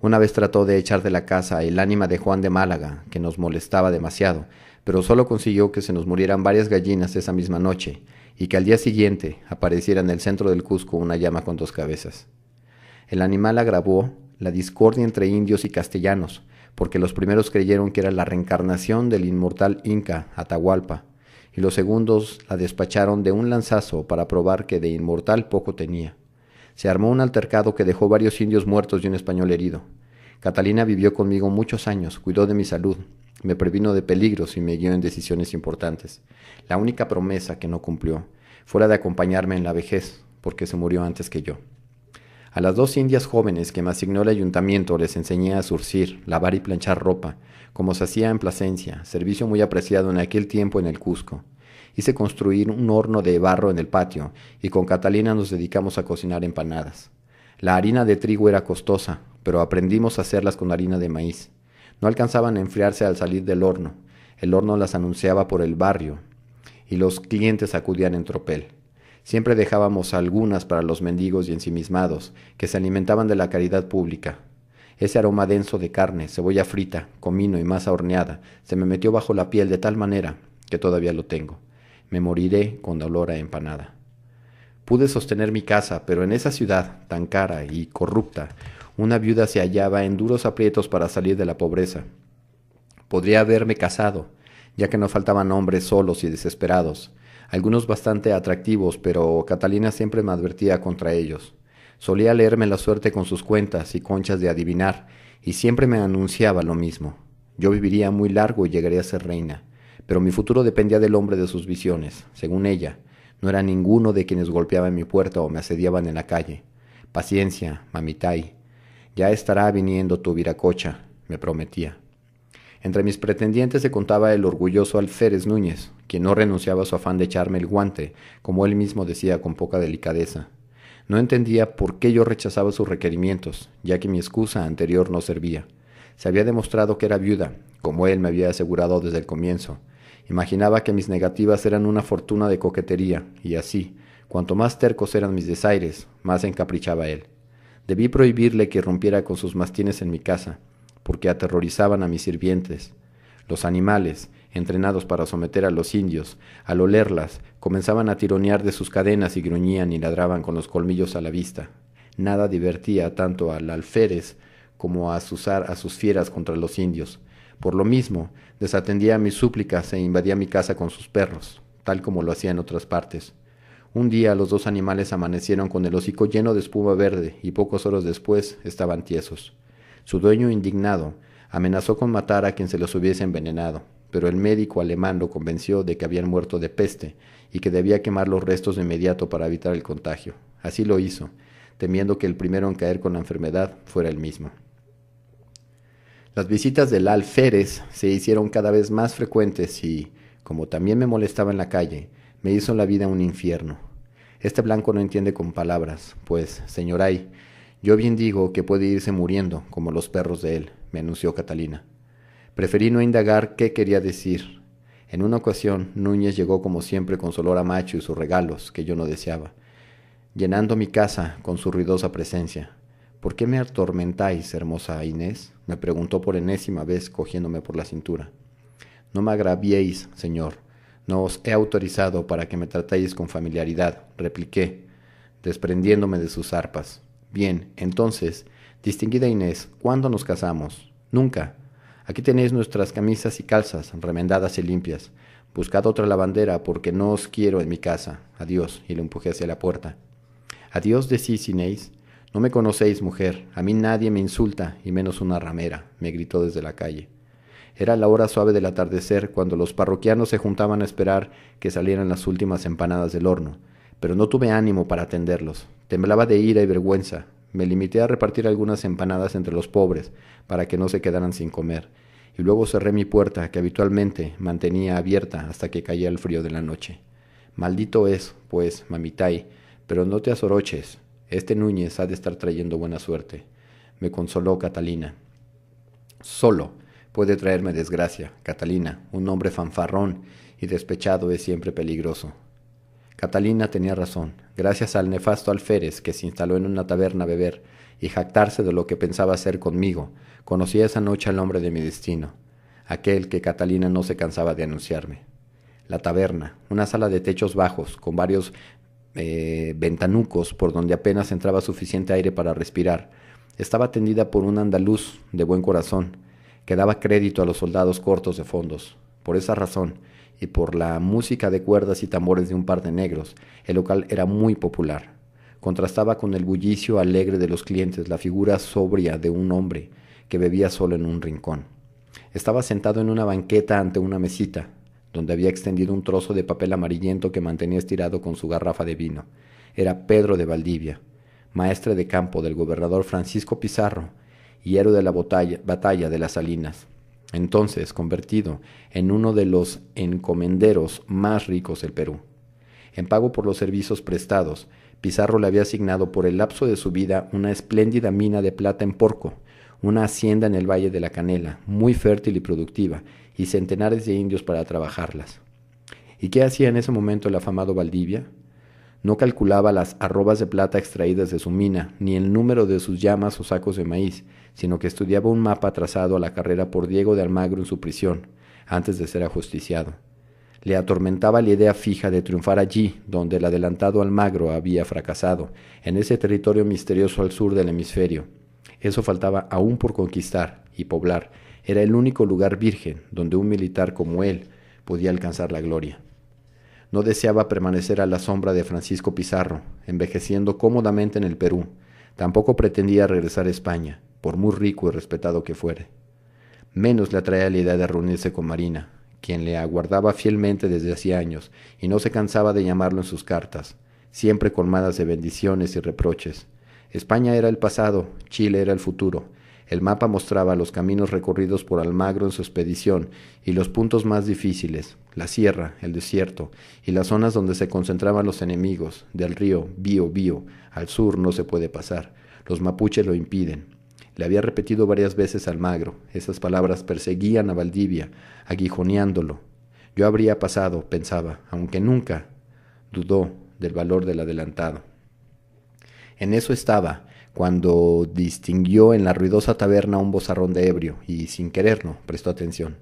Una vez trató de echar de la casa el ánima de Juan de Málaga, que nos molestaba demasiado, pero solo consiguió que se nos murieran varias gallinas esa misma noche, y que al día siguiente apareciera en el centro del Cusco una llama con 2 cabezas. El animal agravó la discordia entre indios y castellanos, porque los primeros creyeron que era la reencarnación del inmortal Inca, Atahualpa, y los segundos la despacharon de un lanzazo para probar que de inmortal poco tenía. Se armó un altercado que dejó varios indios muertos y un español herido. Catalina vivió conmigo muchos años, cuidó de mi salud, me previno de peligros y me guió en decisiones importantes. La única promesa que no cumplió fue la de acompañarme en la vejez, porque se murió antes que yo. A las 2 indias jóvenes que me asignó el ayuntamiento les enseñé a zurcir, lavar y planchar ropa, como se hacía en Plasencia, servicio muy apreciado en aquel tiempo en el Cusco. Hice construir un horno de barro en el patio y con Catalina nos dedicamos a cocinar empanadas. La harina de trigo era costosa, pero aprendimos a hacerlas con harina de maíz. No alcanzaban a enfriarse al salir del horno. El horno las anunciaba por el barrio y los clientes acudían en tropel. Siempre dejábamos algunas para los mendigos y ensimismados, que se alimentaban de la caridad pública. Ese aroma denso de carne, cebolla frita, comino y masa horneada se me metió bajo la piel de tal manera que todavía lo tengo. Me moriré con olor a empanada. Pude sostener mi casa, pero en esa ciudad tan cara y corrupta, una viuda se hallaba en duros aprietos para salir de la pobreza. Podría haberme casado, ya que no faltaban hombres solos y desesperados, algunos bastante atractivos, pero Catalina siempre me advertía contra ellos. Solía leerme la suerte con sus cuentas y conchas de adivinar, y siempre me anunciaba lo mismo. Yo viviría muy largo y llegaría a ser reina, pero mi futuro dependía del hombre de sus visiones. Según ella, no era ninguno de quienes golpeaban mi puerta o me asediaban en la calle. Paciencia, mamitay. Ya estará viniendo tu viracocha, me prometía. Entre mis pretendientes se contaba el orgulloso Alférez Núñez, quien no renunciaba a su afán de echarme el guante, como él mismo decía con poca delicadeza. No entendía por qué yo rechazaba sus requerimientos, ya que mi excusa anterior no servía. Se había demostrado que era viuda, como él me había asegurado desde el comienzo. Imaginaba que mis negativas eran una fortuna de coquetería, y así, cuanto más tercos eran mis desaires, más se encaprichaba él. Debí prohibirle que irrumpiera con sus mastines en mi casa, porque aterrorizaban a mis sirvientes. Los animales, entrenados para someter a los indios, al olerlas, comenzaban a tironear de sus cadenas y gruñían y ladraban con los colmillos a la vista. Nada divertía tanto al alférez como a azuzar a sus fieras contra los indios. Por lo mismo, desatendía mis súplicas e invadía mi casa con sus perros, tal como lo hacía en otras partes. Un día los 2 animales amanecieron con el hocico lleno de espuma verde y pocas horas después estaban tiesos. Su dueño, indignado, amenazó con matar a quien se los hubiese envenenado, pero el médico alemán lo convenció de que habían muerto de peste y que debía quemar los restos de inmediato para evitar el contagio. Así lo hizo, temiendo que el primero en caer con la enfermedad fuera él mismo. Las visitas del alférez se hicieron cada vez más frecuentes y, como también me molestaba en la calle, me hizo la vida un infierno. Este blanco no entiende con palabras, pues, señoray, yo bien digo que puede irse muriendo, como los perros de él, me anunció Catalina. Preferí no indagar qué quería decir. En una ocasión, Núñez llegó como siempre con su olor a macho y sus regalos, que yo no deseaba, llenando mi casa con su ruidosa presencia. ¿Por qué me atormentáis, hermosa Inés?, me preguntó por enésima vez, cogiéndome por la cintura. No me agraviéis, señor. No os he autorizado para que me tratéis con familiaridad, repliqué, desprendiéndome de sus arpas. Bien, entonces, distinguida Inés, ¿cuándo nos casamos? Nunca. Aquí tenéis nuestras camisas y calzas, remendadas y limpias. Buscad otra lavandera, porque no os quiero en mi casa. Adiós, y lo empujé hacia la puerta. Adiós, decís, Inés. No me conocéis, mujer. A mí nadie me insulta, y menos una ramera, me gritó desde la calle. Era la hora suave del atardecer cuando los parroquianos se juntaban a esperar que salieran las últimas empanadas del horno, pero no tuve ánimo para atenderlos. Temblaba de ira y vergüenza. Me limité a repartir algunas empanadas entre los pobres para que no se quedaran sin comer, y luego cerré mi puerta, que habitualmente mantenía abierta hasta que caía el frío de la noche. Maldito es, pues, Mamitay, pero no te azoroches. Este Núñez ha de estar trayendo buena suerte, me consoló Catalina. Solo puede traerme desgracia, Catalina. Un hombre fanfarrón y despechado es siempre peligroso. Catalina tenía razón. Gracias al nefasto alférez que se instaló en una taberna a beber y jactarse de lo que pensaba hacer conmigo, conocí esa noche al hombre de mi destino, aquel que Catalina no se cansaba de anunciarme. La taberna, una sala de techos bajos, con varios ventanucos por donde apenas entraba suficiente aire para respirar, estaba atendida por un andaluz de buen corazón, que daba crédito a los soldados cortos de fondos. Por esa razón, y por la música de cuerdas y tambores de un par de negros, el local era muy popular. Contrastaba con el bullicio alegre de los clientes la figura sobria de un hombre que bebía solo en un rincón. Estaba sentado en una banqueta ante una mesita, donde había extendido un trozo de papel amarillento que mantenía estirado con su garrafa de vino. Era Pedro de Valdivia, maestre de campo del gobernador Francisco Pizarro y héroe de la batalla de las Salinas, entonces convertido en uno de los encomenderos más ricos del Perú. En pago por los servicios prestados, Pizarro le había asignado por el lapso de su vida una espléndida mina de plata en Porco, una hacienda en el Valle de la Canela, muy fértil y productiva, y centenares de indios para trabajarlas. ¿Y qué hacía en ese momento el afamado Valdivia? No calculaba las arrobas de plata extraídas de su mina, ni el número de sus llamas o sacos de maíz, sino que estudiaba un mapa trazado a la carrera por Diego de Almagro en su prisión, antes de ser ajusticiado. Le atormentaba la idea fija de triunfar allí, donde el adelantado Almagro había fracasado, en ese territorio misterioso al sur del hemisferio. Eso faltaba aún por conquistar y poblar. Era el único lugar virgen donde un militar como él podía alcanzar la gloria. No deseaba permanecer a la sombra de Francisco Pizarro, envejeciendo cómodamente en el Perú. Tampoco pretendía regresar a España, por muy rico y respetado que fuere. Menos le atraía la idea de reunirse con Marina, quien le aguardaba fielmente desde hacía años, y no se cansaba de llamarlo en sus cartas, siempre colmadas de bendiciones y reproches. España era el pasado, Chile era el futuro. El mapa mostraba los caminos recorridos por Almagro en su expedición y los puntos más difíciles, la sierra, el desierto y las zonas donde se concentraban los enemigos. Del río Bío al sur no se puede pasar, los mapuches lo impiden. Le había repetido varias veces a Almagro, esas palabras perseguían a Valdivia, aguijoneándolo. Yo habría pasado, pensaba, aunque nunca dudó del valor del adelantado. En eso estaba, cuando distinguió en la ruidosa taberna un vozarrón de ebrio y, sin quererlo, prestó atención.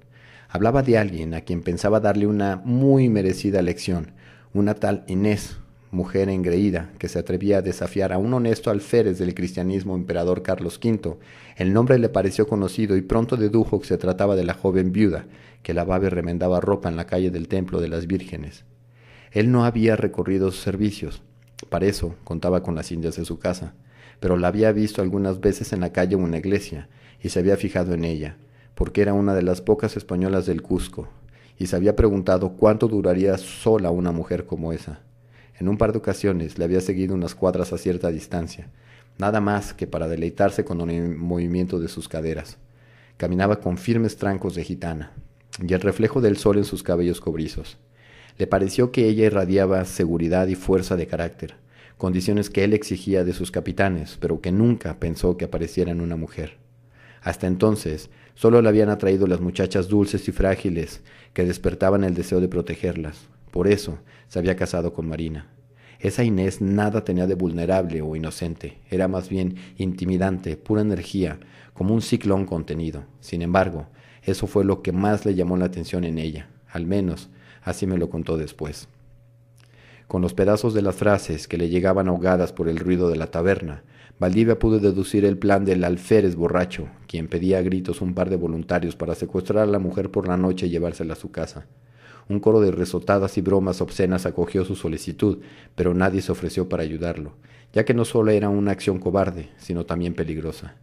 Hablaba de alguien a quien pensaba darle una muy merecida lección, una tal Inés, mujer engreída, que se atrevía a desafiar a un honesto alférez del cristianismo emperador Carlos V. El nombre le pareció conocido y pronto dedujo que se trataba de la joven viuda, que lavaba y remendaba ropa en la calle del Templo de las Vírgenes. Él no había recorrido sus servicios, para eso contaba con las indias de su casa, pero la había visto algunas veces en la calle o en la iglesia, y se había fijado en ella, porque era una de las pocas españolas del Cusco, y se había preguntado cuánto duraría sola una mujer como esa. En un par de ocasiones le había seguido unas cuadras a cierta distancia, nada más que para deleitarse con el movimiento de sus caderas. Caminaba con firmes trancos de gitana, y el reflejo del sol en sus cabellos cobrizos. Le pareció que ella irradiaba seguridad y fuerza de carácter, condiciones que él exigía de sus capitanes, pero que nunca pensó que apareciera en una mujer. Hasta entonces, solo le habían atraído las muchachas dulces y frágiles que despertaban el deseo de protegerlas. Por eso se había casado con Marina. Esa Inés nada tenía de vulnerable o inocente, era más bien intimidante, pura energía, como un ciclón contenido. Sin embargo, eso fue lo que más le llamó la atención en ella, al menos así me lo contó después. Con los pedazos de las frases que le llegaban ahogadas por el ruido de la taberna, Valdivia pudo deducir el plan del alférez borracho, quien pedía a gritos un par de voluntarios para secuestrar a la mujer por la noche y llevársela a su casa. Un coro de risotadas y bromas obscenas acogió su solicitud, pero nadie se ofreció para ayudarlo, ya que no solo era una acción cobarde, sino también peligrosa.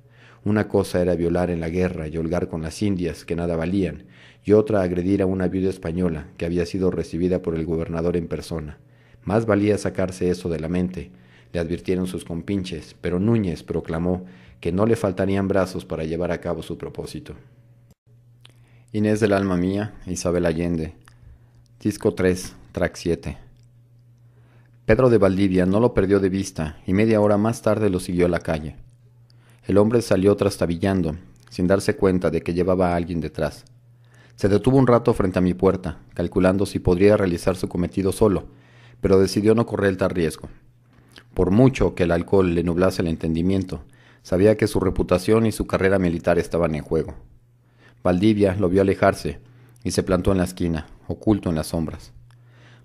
Una cosa era violar en la guerra y holgar con las indias, que nada valían, y otra agredir a una viuda española que había sido recibida por el gobernador en persona. Más valía sacarse eso de la mente, le advirtieron sus compinches, pero Núñez proclamó que no le faltarían brazos para llevar a cabo su propósito. Inés del alma mía, Isabel Allende. Disco 3, track 7. Pedro de Valdivia no lo perdió de vista y media hora más tarde lo siguió a la calle. El hombre salió trastabillando, sin darse cuenta de que llevaba a alguien detrás. Se detuvo un rato frente a mi puerta, calculando si podría realizar su cometido solo, pero decidió no correr tal riesgo. Por mucho que el alcohol le nublase el entendimiento, sabía que su reputación y su carrera militar estaban en juego. Valdivia lo vio alejarse y se plantó en la esquina, oculto en las sombras.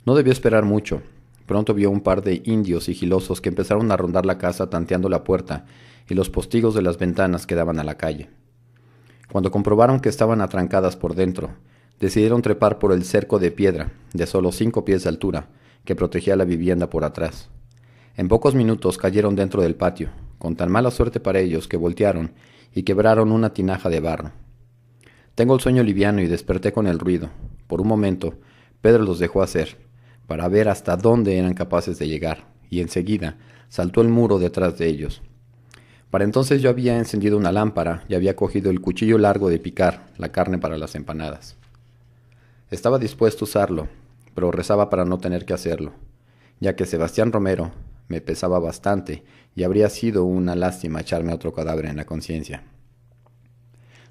No debió esperar mucho. Pronto vio un par de indios sigilosos que empezaron a rondar la casa tanteando la puerta y los postigos de las ventanas que daban a la calle. Cuando comprobaron que estaban atrancadas por dentro, decidieron trepar por el cerco de piedra, de solo 5 pies de altura, que protegía la vivienda por atrás. En pocos minutos cayeron dentro del patio, con tan mala suerte para ellos que voltearon y quebraron una tinaja de barro. Tengo el sueño liviano y desperté con el ruido. Por un momento, Pedro los dejó hacer, para ver hasta dónde eran capaces de llegar, y enseguida saltó el muro detrás de ellos. Para entonces yo había encendido una lámpara y había cogido el cuchillo largo de picar la carne para las empanadas. Estaba dispuesto a usarlo, pero rezaba para no tener que hacerlo, ya que Sebastián Romero me pesaba bastante y habría sido una lástima echarme otro cadáver en la conciencia.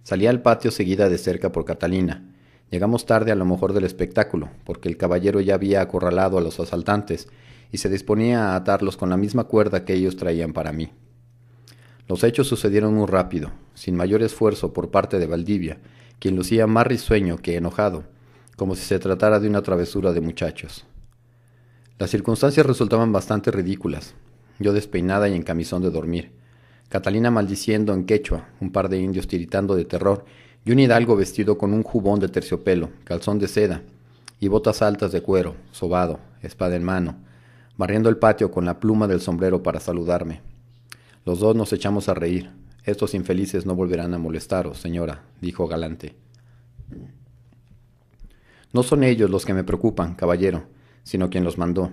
Salí al patio seguida de cerca por Catalina. Llegamos tarde a lo mejor del espectáculo, porque el caballero ya había acorralado a los asaltantes y se disponía a atarlos con la misma cuerda que ellos traían para mí. Los hechos sucedieron muy rápido, sin mayor esfuerzo por parte de Valdivia, quien lucía más risueño que enojado, como si se tratara de una travesura de muchachos. Las circunstancias resultaban bastante ridículas. Yo despeinada y en camisón de dormir, Catalina maldiciendo en quechua, un par de indios tiritando de terror y un hidalgo vestido con un jubón de terciopelo, calzón de seda y botas altas de cuero, sobado, espada en mano, barriendo el patio con la pluma del sombrero para saludarme. Los dos nos echamos a reír. Estos infelices no volverán a molestaros, señora, dijo galante. No son ellos los que me preocupan, caballero, sino quien los mandó.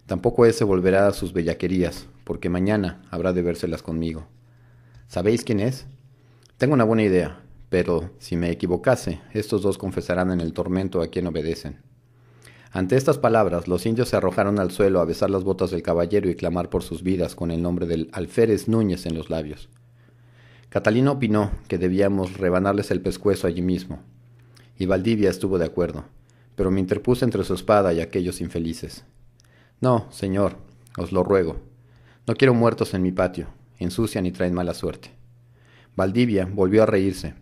Tampoco ese volverá a sus bellaquerías, porque mañana habrá de vérselas conmigo. ¿Sabéis quién es? Tengo una buena idea, pero si me equivocase, estos dos confesarán en el tormento a quien obedecen. Ante estas palabras, los indios se arrojaron al suelo a besar las botas del caballero y clamar por sus vidas con el nombre del alférez Núñez en los labios. Catalina opinó que debíamos rebanarles el pescuezo allí mismo, y Valdivia estuvo de acuerdo, pero me interpuse entre su espada y aquellos infelices. No, señor, os lo ruego. No quiero muertos en mi patio, ensucian y traen mala suerte. Valdivia volvió a reírse.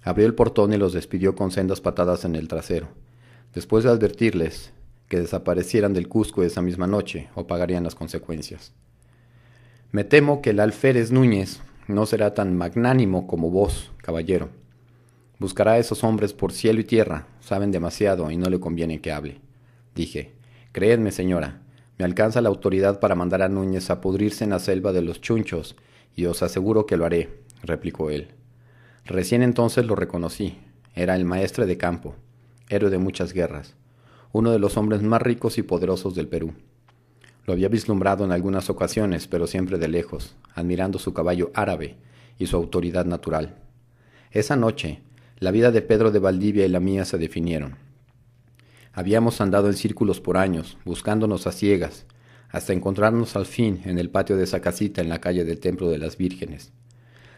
Abrió el portón y los despidió con sendas patadas en el trasero, después de advertirles que desaparecieran del Cusco esa misma noche o pagarían las consecuencias. Me temo que el alférez Núñez no será tan magnánimo como vos, caballero. Buscará a esos hombres por cielo y tierra, saben demasiado y no le conviene que hable. Dije, créedme, señora, me alcanza la autoridad para mandar a Núñez a pudrirse en la selva de los Chunchos, y os aseguro que lo haré, replicó él. Recién entonces lo reconocí. Era el maestre de campo, héroe de muchas guerras, uno de los hombres más ricos y poderosos del Perú. Lo había vislumbrado en algunas ocasiones, pero siempre de lejos, admirando su caballo árabe y su autoridad natural. Esa noche, la vida de Pedro de Valdivia y la mía se definieron. Habíamos andado en círculos por años, buscándonos a ciegas, hasta encontrarnos al fin en el patio de esa casita en la calle del Templo de las Vírgenes.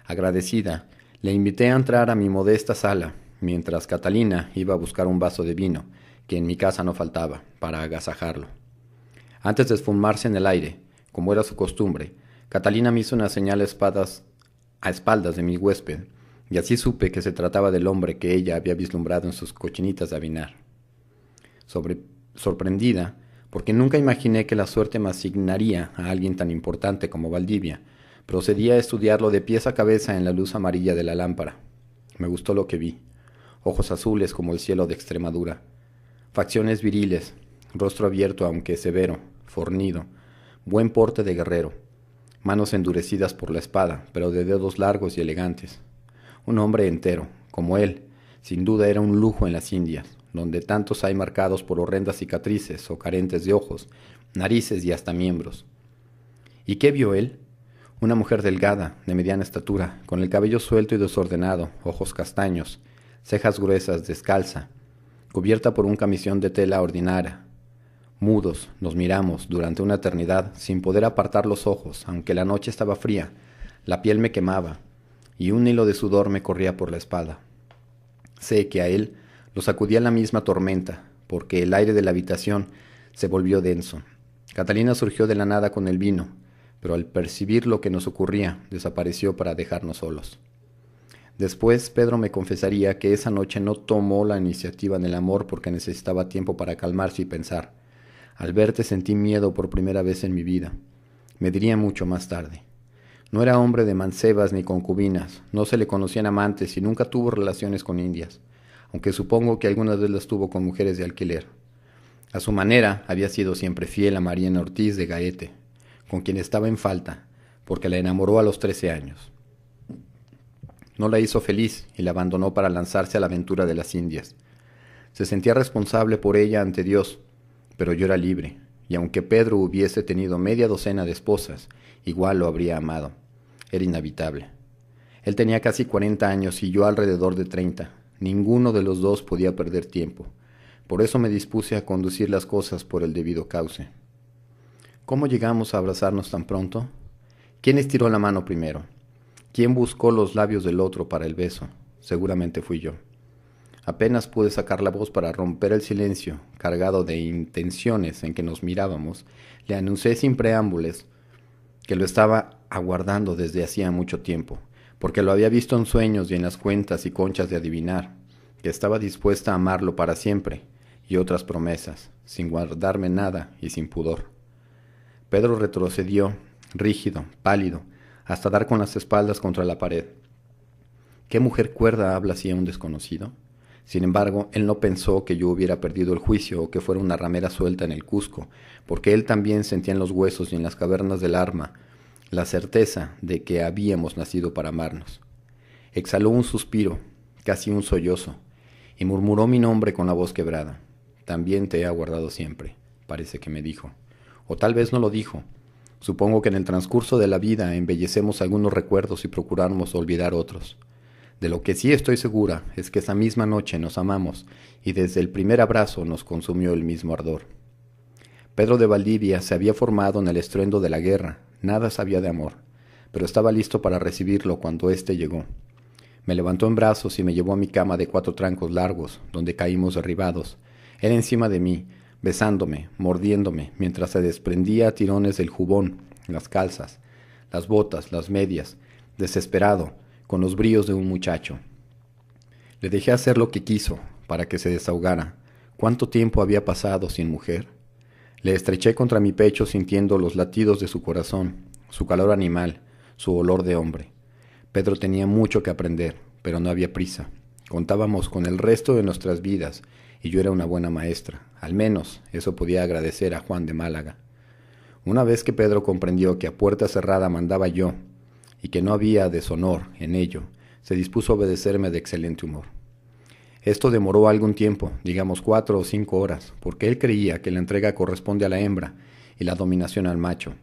Agradecida, le invité a entrar a mi modesta sala, mientras Catalina iba a buscar un vaso de vino, que en mi casa no faltaba, para agasajarlo. Antes de esfumarse en el aire, como era su costumbre, Catalina me hizo una señal a espaldas de mi huésped, y así supe que se trataba del hombre que ella había vislumbrado en sus cochinitas de avinar. Sorprendida, porque nunca imaginé que la suerte me asignaría a alguien tan importante como Valdivia, procedí a estudiarlo de pies a cabeza en la luz amarilla de la lámpara. Me gustó lo que vi. Ojos azules como el cielo de Extremadura, facciones viriles, rostro abierto aunque severo, fornido, buen porte de guerrero, manos endurecidas por la espada, pero de dedos largos y elegantes. Un hombre entero, como él, sin duda era un lujo en las Indias, donde tantos hay marcados por horrendas cicatrices o carentes de ojos, narices y hasta miembros. ¿Y qué vio él? Una mujer delgada, de mediana estatura, con el cabello suelto y desordenado, ojos castaños, cejas gruesas, descalza, cubierta por un camisón de tela ordinaria. Mudos, nos miramos durante una eternidad, sin poder apartar los ojos, aunque la noche estaba fría, la piel me quemaba, y un hilo de sudor me corría por la espalda. Sé que a él lo sacudía la misma tormenta, porque el aire de la habitación se volvió denso. Catalina surgió de la nada con el vino, pero al percibir lo que nos ocurría, desapareció para dejarnos solos. Después, Pedro me confesaría que esa noche no tomó la iniciativa en el amor porque necesitaba tiempo para calmarse y pensar. Al verte sentí miedo por primera vez en mi vida. Me diría mucho más tarde. No era hombre de mancebas ni concubinas, no se le conocían amantes y nunca tuvo relaciones con indias, aunque supongo que algunas veces las tuvo con mujeres de alquiler. A su manera, había sido siempre fiel a Mariana Ortiz de Gaete, con quien estaba en falta, porque la enamoró a los 13 años. No la hizo feliz y la abandonó para lanzarse a la aventura de las Indias. Se sentía responsable por ella ante Dios, pero yo era libre, y aunque Pedro hubiese tenido media docena de esposas, igual lo habría amado. Era inevitable. Él tenía casi 40 años y yo alrededor de 30. Ninguno de los dos podía perder tiempo. Por eso me dispuse a conducir las cosas por el debido cauce. ¿Cómo llegamos a abrazarnos tan pronto? ¿Quién estiró la mano primero? ¿Quién buscó los labios del otro para el beso? Seguramente fui yo. Apenas pude sacar la voz para romper el silencio, cargado de intenciones en que nos mirábamos, le anuncié sin preámbulos que lo estaba aguardando desde hacía mucho tiempo, porque lo había visto en sueños y en las cuentas y conchas de adivinar, que estaba dispuesta a amarlo para siempre, y otras promesas, sin guardarme nada y sin pudor. Pedro retrocedió, rígido, pálido, hasta dar con las espaldas contra la pared. ¿Qué mujer cuerda habla así a un desconocido? Sin embargo, él no pensó que yo hubiera perdido el juicio o que fuera una ramera suelta en el Cusco, porque él también sentía en los huesos y en las cavernas del alma la certeza de que habíamos nacido para amarnos. Exhaló un suspiro, casi un sollozo, y murmuró mi nombre con la voz quebrada. También te he aguardado siempre, parece que me dijo. O tal vez no lo dijo. Supongo que en el transcurso de la vida embellecemos algunos recuerdos y procuramos olvidar otros. De lo que sí estoy segura es que esa misma noche nos amamos y desde el primer abrazo nos consumió el mismo ardor. Pedro de Valdivia se había formado en el estruendo de la guerra, nada sabía de amor, pero estaba listo para recibirlo cuando éste llegó. Me levantó en brazos y me llevó a mi cama de 4 trancos largos, donde caímos derribados. Él encima de mí, besándome, mordiéndome, mientras se desprendía a tirones del jubón, las calzas, las botas, las medias, desesperado, con los bríos de un muchacho. Le dejé hacer lo que quiso, para que se desahogara. ¿Cuánto tiempo había pasado sin mujer? Le estreché contra mi pecho sintiendo los latidos de su corazón, su calor animal, su olor de hombre. Pedro tenía mucho que aprender, pero no había prisa. Contábamos con el resto de nuestras vidas, y yo era una buena maestra. Al menos eso podía agradecer a Juan de Málaga. Una vez que Pedro comprendió que a puerta cerrada mandaba yo, y que no había deshonor en ello, se dispuso a obedecerme de excelente humor. Esto demoró algún tiempo, digamos 4 o 5 horas, porque él creía que la entrega corresponde a la hembra y la dominación al macho.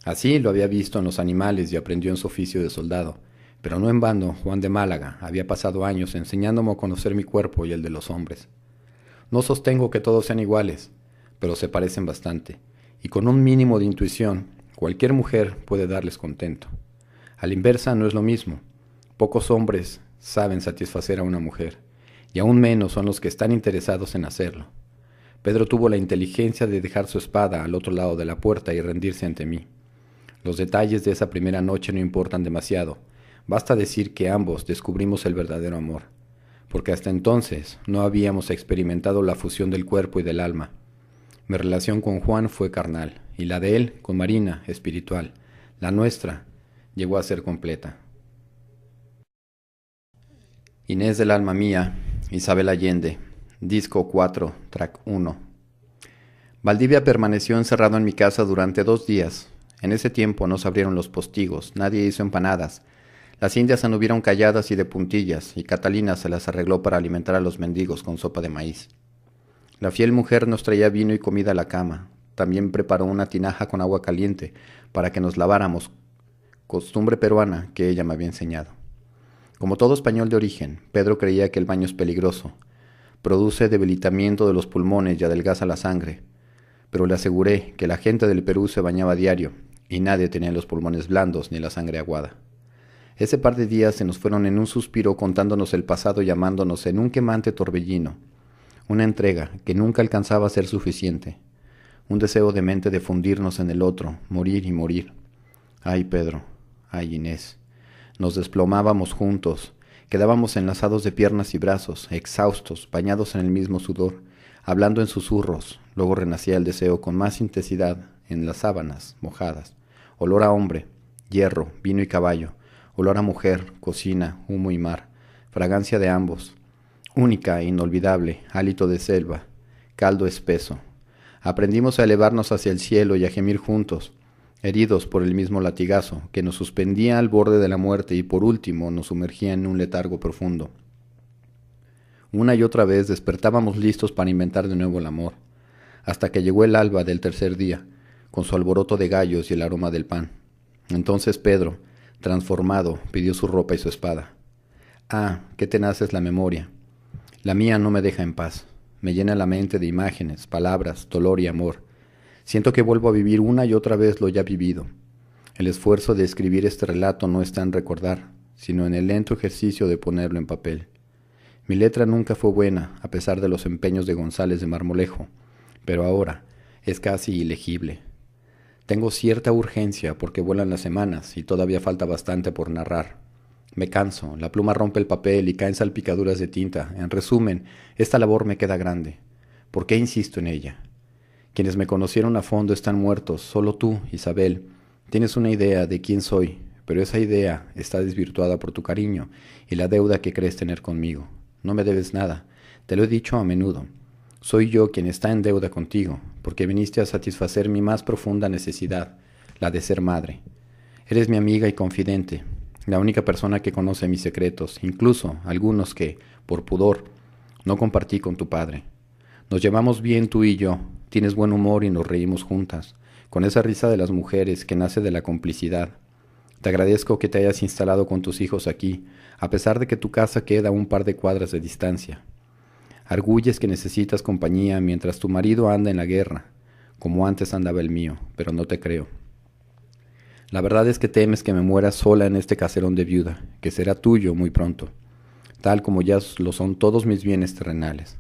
Así lo había visto en los animales y aprendió en su oficio de soldado, pero no en vano Juan de Málaga había pasado años enseñándome a conocer mi cuerpo y el de los hombres. No sostengo que todos sean iguales, pero se parecen bastante, y con un mínimo de intuición, cualquier mujer puede darles contento. A la inversa no es lo mismo. Pocos hombres saben satisfacer a una mujer, y aún menos son los que están interesados en hacerlo. Pedro tuvo la inteligencia de dejar su espada al otro lado de la puerta y rendirse ante mí. Los detalles de esa primera noche no importan demasiado. Basta decir que ambos descubrimos el verdadero amor, porque hasta entonces no habíamos experimentado la fusión del cuerpo y del alma. Mi relación con Juan fue carnal, y la de él con Marina, espiritual. La nuestra llegó a ser completa. Inés del alma mía, Isabel Allende, disco 4, track 1. Valdivia permaneció encerrado en mi casa durante 2 días. En ese tiempo no se abrieron los postigos, nadie hizo empanadas. Las indias anduvieron calladas y de puntillas, y Catalina se las arregló para alimentar a los mendigos con sopa de maíz. La fiel mujer nos traía vino y comida a la cama. También preparó una tinaja con agua caliente para que nos laváramos, costumbre peruana que ella me había enseñado. Como todo español de origen, Pedro creía que el baño es peligroso. Produce debilitamiento de los pulmones y adelgaza la sangre. Pero le aseguré que la gente del Perú se bañaba a diario y nadie tenía los pulmones blandos ni la sangre aguada. Ese par de días se nos fueron en un suspiro contándonos el pasado y llamándonos en un quemante torbellino. Una entrega que nunca alcanzaba a ser suficiente. Un deseo demente de fundirnos en el otro, morir y morir. Ay, Pedro, ay, Inés. Nos desplomábamos juntos, quedábamos enlazados de piernas y brazos, exhaustos, bañados en el mismo sudor, hablando en susurros. Luego renacía el deseo con más intensidad en las sábanas mojadas. Olor a hombre, hierro, vino y caballo. Olor a mujer, cocina, humo y mar. Fragancia de ambos. Única e inolvidable, hálito de selva. Caldo espeso. Aprendimos a elevarnos hacia el cielo y a gemir juntos, heridos por el mismo latigazo que nos suspendía al borde de la muerte y por último nos sumergía en un letargo profundo. Una y otra vez despertábamos listos para inventar de nuevo el amor, hasta que llegó el alba del tercer día, con su alboroto de gallos y el aroma del pan. Entonces Pedro, transformado, pidió su ropa y su espada. Ah, qué tenaz es la memoria. La mía no me deja en paz. Me llena la mente de imágenes, palabras, dolor y amor. Siento que vuelvo a vivir una y otra vez lo ya vivido. El esfuerzo de escribir este relato no está en recordar, sino en el lento ejercicio de ponerlo en papel. Mi letra nunca fue buena, a pesar de los empeños de González de Marmolejo, pero ahora es casi ilegible. Tengo cierta urgencia porque vuelan las semanas y todavía falta bastante por narrar. Me canso, la pluma rompe el papel y caen salpicaduras de tinta. En resumen, esta labor me queda grande. ¿Por qué insisto en ella? Quienes me conocieron a fondo están muertos, solo tú, Isabel. Tienes una idea de quién soy, pero esa idea está desvirtuada por tu cariño y la deuda que crees tener conmigo. No me debes nada, te lo he dicho a menudo. Soy yo quien está en deuda contigo, porque viniste a satisfacer mi más profunda necesidad, la de ser madre. Eres mi amiga y confidente, la única persona que conoce mis secretos, incluso algunos que, por pudor, no compartí con tu padre. Nos llevamos bien tú y yo, tienes buen humor y nos reímos juntas, con esa risa de las mujeres que nace de la complicidad. Te agradezco que te hayas instalado con tus hijos aquí, a pesar de que tu casa queda a un par de cuadras de distancia. Arguyes que necesitas compañía mientras tu marido anda en la guerra, como antes andaba el mío, pero no te creo. La verdad es que temes que me muera sola en este caserón de viuda, que será tuyo muy pronto, tal como ya lo son todos mis bienes terrenales.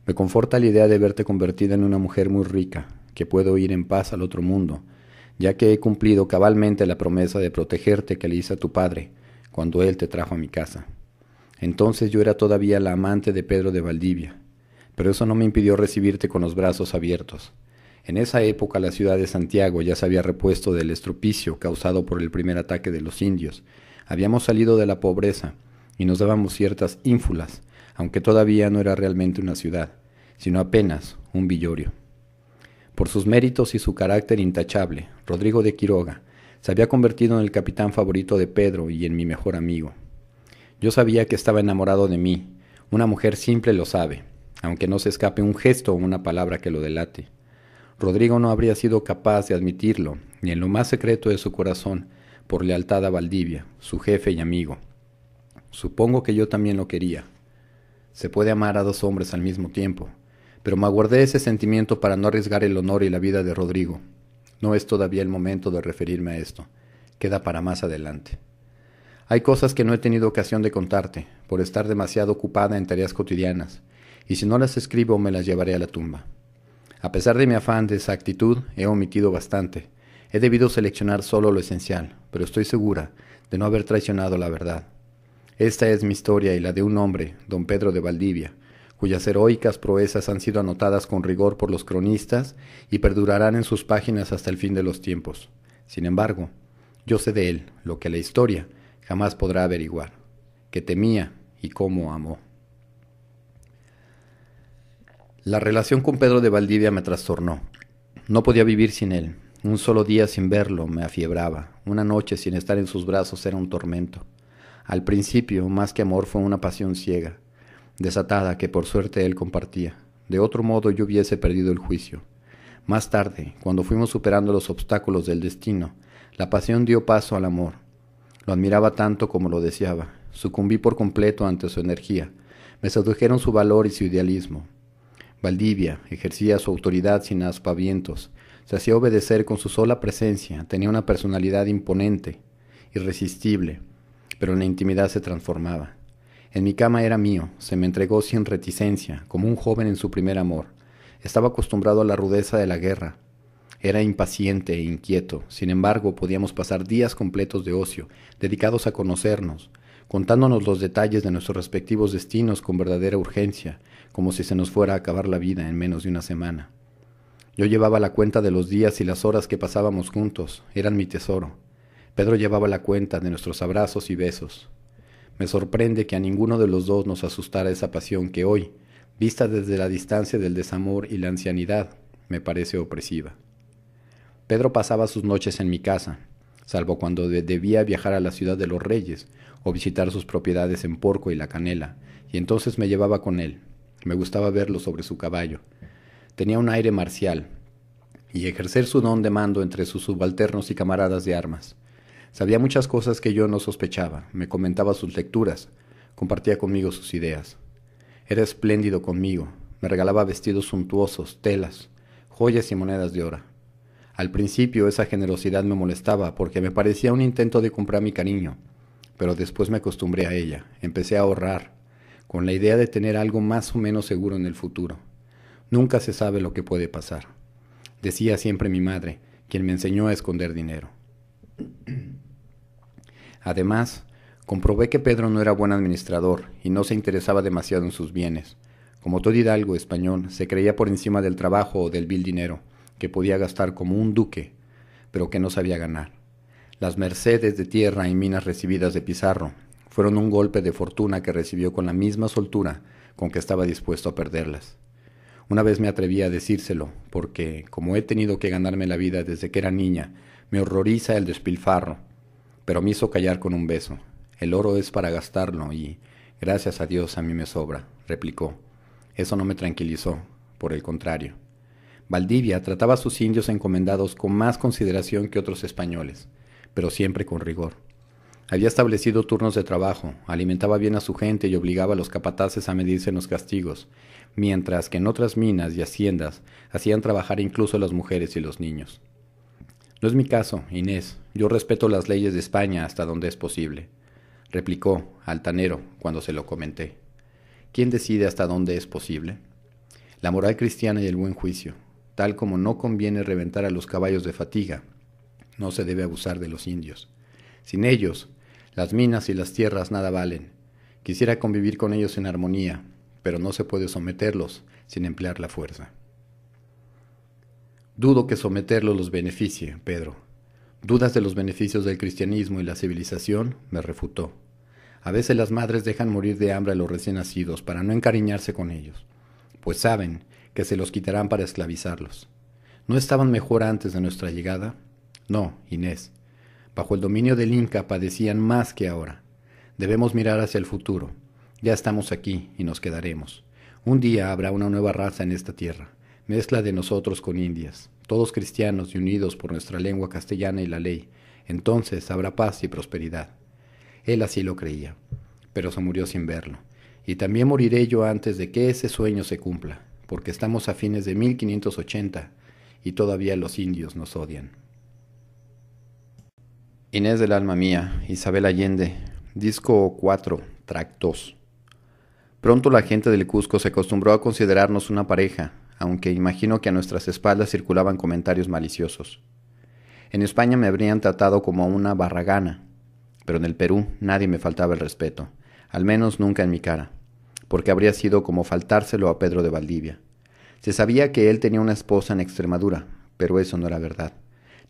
Me conforta la idea de verte convertida en una mujer muy rica, que puedo ir en paz al otro mundo, ya que he cumplido cabalmente la promesa de protegerte que le hice a tu padre, cuando él te trajo a mi casa. Entonces yo era todavía la amante de Pedro de Valdivia, pero eso no me impidió recibirte con los brazos abiertos. En esa época la ciudad de Santiago ya se había repuesto del estropicio causado por el primer ataque de los indios. Habíamos salido de la pobreza y nos dábamos ciertas ínfulas, aunque todavía no era realmente una ciudad, sino apenas un villorio. Por sus méritos y su carácter intachable, Rodrigo de Quiroga se había convertido en el capitán favorito de Pedro y en mi mejor amigo. Yo sabía que estaba enamorado de mí. Una mujer simple lo sabe, aunque no se escape un gesto o una palabra que lo delate. Rodrigo no habría sido capaz de admitirlo, ni en lo más secreto de su corazón, por lealtad a Valdivia, su jefe y amigo. Supongo que yo también lo quería. Se puede amar a dos hombres al mismo tiempo, pero me aguardé ese sentimiento para no arriesgar el honor y la vida de Rodrigo. No es todavía el momento de referirme a esto. Queda para más adelante. Hay cosas que no he tenido ocasión de contarte, por estar demasiado ocupada en tareas cotidianas, y si no las escribo me las llevaré a la tumba. A pesar de mi afán de exactitud, he omitido bastante. He debido seleccionar solo lo esencial, pero estoy segura de no haber traicionado la verdad. Esta es mi historia y la de un hombre, don Pedro de Valdivia, cuyas heroicas proezas han sido anotadas con rigor por los cronistas y perdurarán en sus páginas hasta el fin de los tiempos. Sin embargo, yo sé de él lo que la historia jamás podrá averiguar, que temía y cómo amó. La relación con Pedro de Valdivia me trastornó. No podía vivir sin él. Un solo día sin verlo me afiebraba. Una noche sin estar en sus brazos era un tormento. Al principio, más que amor, fue una pasión ciega, desatada, que por suerte él compartía. De otro modo yo hubiese perdido el juicio. Más tarde, cuando fuimos superando los obstáculos del destino, la pasión dio paso al amor. Lo admiraba tanto como lo deseaba. Sucumbí por completo ante su energía. Me sedujeron su valor y su idealismo. Valdivia ejercía su autoridad sin aspavientos. Se hacía obedecer con su sola presencia. Tenía una personalidad imponente, irresistible, pero en la intimidad se transformaba. En mi cama era mío, se me entregó sin reticencia, como un joven en su primer amor. Estaba acostumbrado a la rudeza de la guerra. Era impaciente e inquieto, sin embargo podíamos pasar días completos de ocio, dedicados a conocernos, contándonos los detalles de nuestros respectivos destinos con verdadera urgencia, como si se nos fuera a acabar la vida en menos de una semana. Yo llevaba la cuenta de los días y las horas que pasábamos juntos, eran mi tesoro. Pedro llevaba la cuenta de nuestros abrazos y besos. Me sorprende que a ninguno de los dos nos asustara esa pasión que hoy, vista desde la distancia del desamor y la ancianidad, me parece opresiva. Pedro pasaba sus noches en mi casa, salvo cuando debía viajar a la ciudad de los Reyes o visitar sus propiedades en Porco y La Canela, y entonces me llevaba con él. Me gustaba verlo sobre su caballo. Tenía un aire marcial, y ejercer su don de mando entre sus subalternos y camaradas de armas. Sabía muchas cosas que yo no sospechaba, me comentaba sus lecturas, compartía conmigo sus ideas. Era espléndido conmigo, me regalaba vestidos suntuosos, telas, joyas y monedas de oro. Al principio esa generosidad me molestaba porque me parecía un intento de comprar mi cariño, pero después me acostumbré a ella, empecé a ahorrar, con la idea de tener algo más o menos seguro en el futuro. Nunca se sabe lo que puede pasar, decía siempre mi madre, quien me enseñó a esconder dinero. Además, comprobé que Pedro no era buen administrador y no se interesaba demasiado en sus bienes. Como todo hidalgo español, se creía por encima del trabajo o del vil dinero, que podía gastar como un duque, pero que no sabía ganar. Las mercedes de tierra y minas recibidas de Pizarro fueron un golpe de fortuna que recibió con la misma soltura con que estaba dispuesto a perderlas. Una vez me atreví a decírselo, porque, como he tenido que ganarme la vida desde que era niña, me horroriza el despilfarro, pero me hizo callar con un beso. El oro es para gastarlo y, gracias a Dios, a mí me sobra, replicó. Eso no me tranquilizó, por el contrario. Valdivia trataba a sus indios encomendados con más consideración que otros españoles, pero siempre con rigor. Había establecido turnos de trabajo, alimentaba bien a su gente y obligaba a los capataces a medirse en los castigos, mientras que en otras minas y haciendas hacían trabajar incluso a las mujeres y los niños. No es mi caso, Inés. Yo respeto las leyes de España hasta donde es posible, replicó, altanero, cuando se lo comenté. ¿Quién decide hasta dónde es posible? La moral cristiana y el buen juicio. Tal como no conviene reventar a los caballos de fatiga, no se debe abusar de los indios. Sin ellos, las minas y las tierras nada valen. Quisiera convivir con ellos en armonía, pero no se puede someterlos sin emplear la fuerza. Dudo que someterlos los beneficie, Pedro. ¿Dudas de los beneficios del cristianismo y la civilización? Me refutó. A veces las madres dejan morir de hambre a los recién nacidos para no encariñarse con ellos, pues saben que se los quitarán para esclavizarlos. ¿No estaban mejor antes de nuestra llegada? No, Inés. Bajo el dominio del Inca padecían más que ahora. Debemos mirar hacia el futuro. Ya estamos aquí y nos quedaremos. Un día habrá una nueva raza en esta tierra, mezcla de nosotros con indias, todos cristianos y unidos por nuestra lengua castellana y la ley. Entonces habrá paz y prosperidad. Él así lo creía, pero se murió sin verlo. Y también moriré yo antes de que ese sueño se cumpla, porque estamos a fines de 1580 y todavía los indios nos odian. Inés del alma mía, Isabel Allende, disco 4, track 2. Pronto la gente del Cusco se acostumbró a considerarnos una pareja, aunque imagino que a nuestras espaldas circulaban comentarios maliciosos. En España me habrían tratado como a una barragana, pero en el Perú nadie me faltaba el respeto, al menos nunca en mi cara, porque habría sido como faltárselo a Pedro de Valdivia. Se sabía que él tenía una esposa en Extremadura, pero eso no era verdad.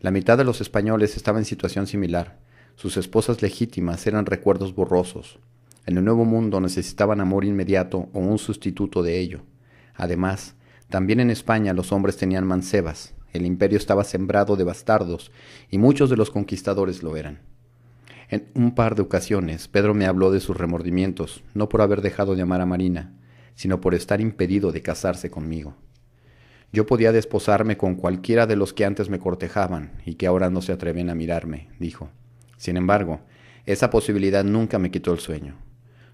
La mitad de los españoles estaba en situación similar. Sus esposas legítimas eran recuerdos borrosos. En el Nuevo Mundo necesitaban amor inmediato o un sustituto de ello. Además, también en España los hombres tenían mancebas, El imperio estaba sembrado de bastardos, y muchos de los conquistadores lo eran. En un par de ocasiones, Pedro me habló de sus remordimientos, no por haber dejado de amar a Marina, sino por estar impedido de casarse conmigo. Yo podía desposarme con cualquiera de los que antes me cortejaban y que ahora no se atreven a mirarme, dijo. Sin embargo, esa posibilidad nunca me quitó el sueño.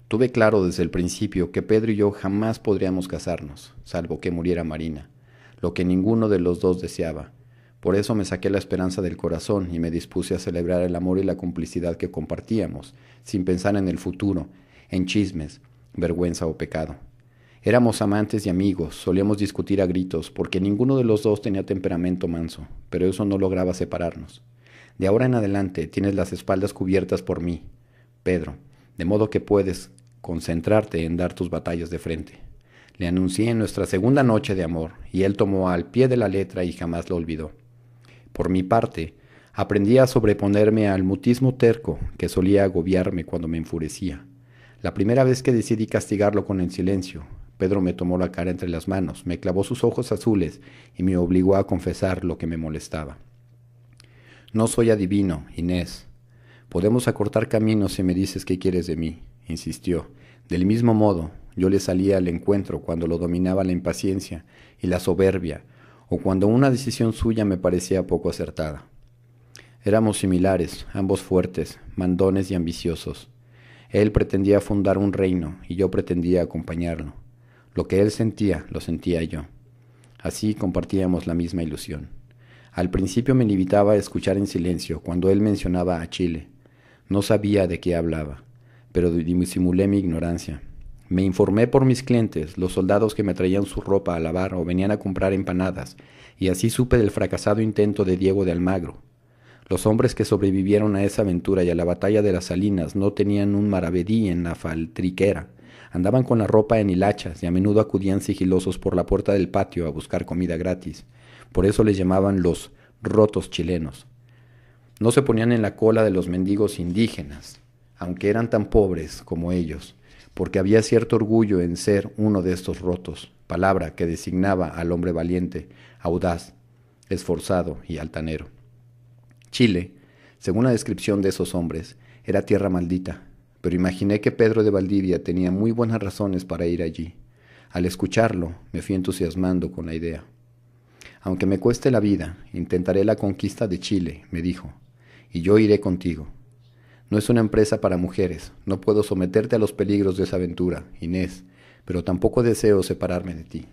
Tuve claro desde el principio que Pedro y yo jamás podríamos casarnos, salvo que muriera Marina, lo que ninguno de los dos deseaba. Por eso me saqué la esperanza del corazón y me dispuse a celebrar el amor y la complicidad que compartíamos, sin pensar en el futuro, en chismes, vergüenza o pecado. Éramos amantes y amigos, solíamos discutir a gritos, porque ninguno de los dos tenía temperamento manso, pero eso no lograba separarnos. De ahora en adelante tienes las espaldas cubiertas por mí, Pedro, de modo que puedes concentrarte en dar tus batallas de frente. Le anuncié en nuestra segunda noche de amor, y él tomó al pie de la letra y jamás lo olvidó. Por mi parte, aprendí a sobreponerme al mutismo terco que solía agobiarme cuando me enfurecía. La primera vez que decidí castigarlo con el silencio, Pedro me tomó la cara entre las manos, me clavó sus ojos azules y me obligó a confesar lo que me molestaba. No soy adivino, Inés. Podemos acortar caminos si me dices qué quieres de mí, insistió. Del mismo modo, yo le salía al encuentro cuando lo dominaba la impaciencia y la soberbia, o cuando una decisión suya me parecía poco acertada. Éramos similares, ambos fuertes, mandones y ambiciosos. Él pretendía fundar un reino y yo pretendía acompañarlo. Lo que él sentía, lo sentía yo. Así compartíamos la misma ilusión. Al principio me limitaba a escuchar en silencio cuando él mencionaba a Chile. No sabía de qué hablaba, pero disimulé mi ignorancia. Me informé por mis clientes, los soldados que me traían su ropa a lavar o venían a comprar empanadas, y así supe del fracasado intento de Diego de Almagro. Los hombres que sobrevivieron a esa aventura y a la batalla de las Salinas no tenían un maravedí en la faltriquera. Andaban con la ropa en hilachas y a menudo acudían sigilosos por la puerta del patio a buscar comida gratis. Por eso les llamaban los rotos chilenos. No se ponían en la cola de los mendigos indígenas, aunque eran tan pobres como ellos, porque había cierto orgullo en ser uno de estos rotos, palabra que designaba al hombre valiente, audaz, esforzado y altanero. Chile, según la descripción de esos hombres, era tierra maldita, pero imaginé que Pedro de Valdivia tenía muy buenas razones para ir allí. Al escucharlo, me fui entusiasmando con la idea. Aunque me cueste la vida, intentaré la conquista de Chile, me dijo, y yo iré contigo. No es una empresa para mujeres, no puedo someterte a los peligros de esa aventura, Inés, pero tampoco deseo separarme de ti.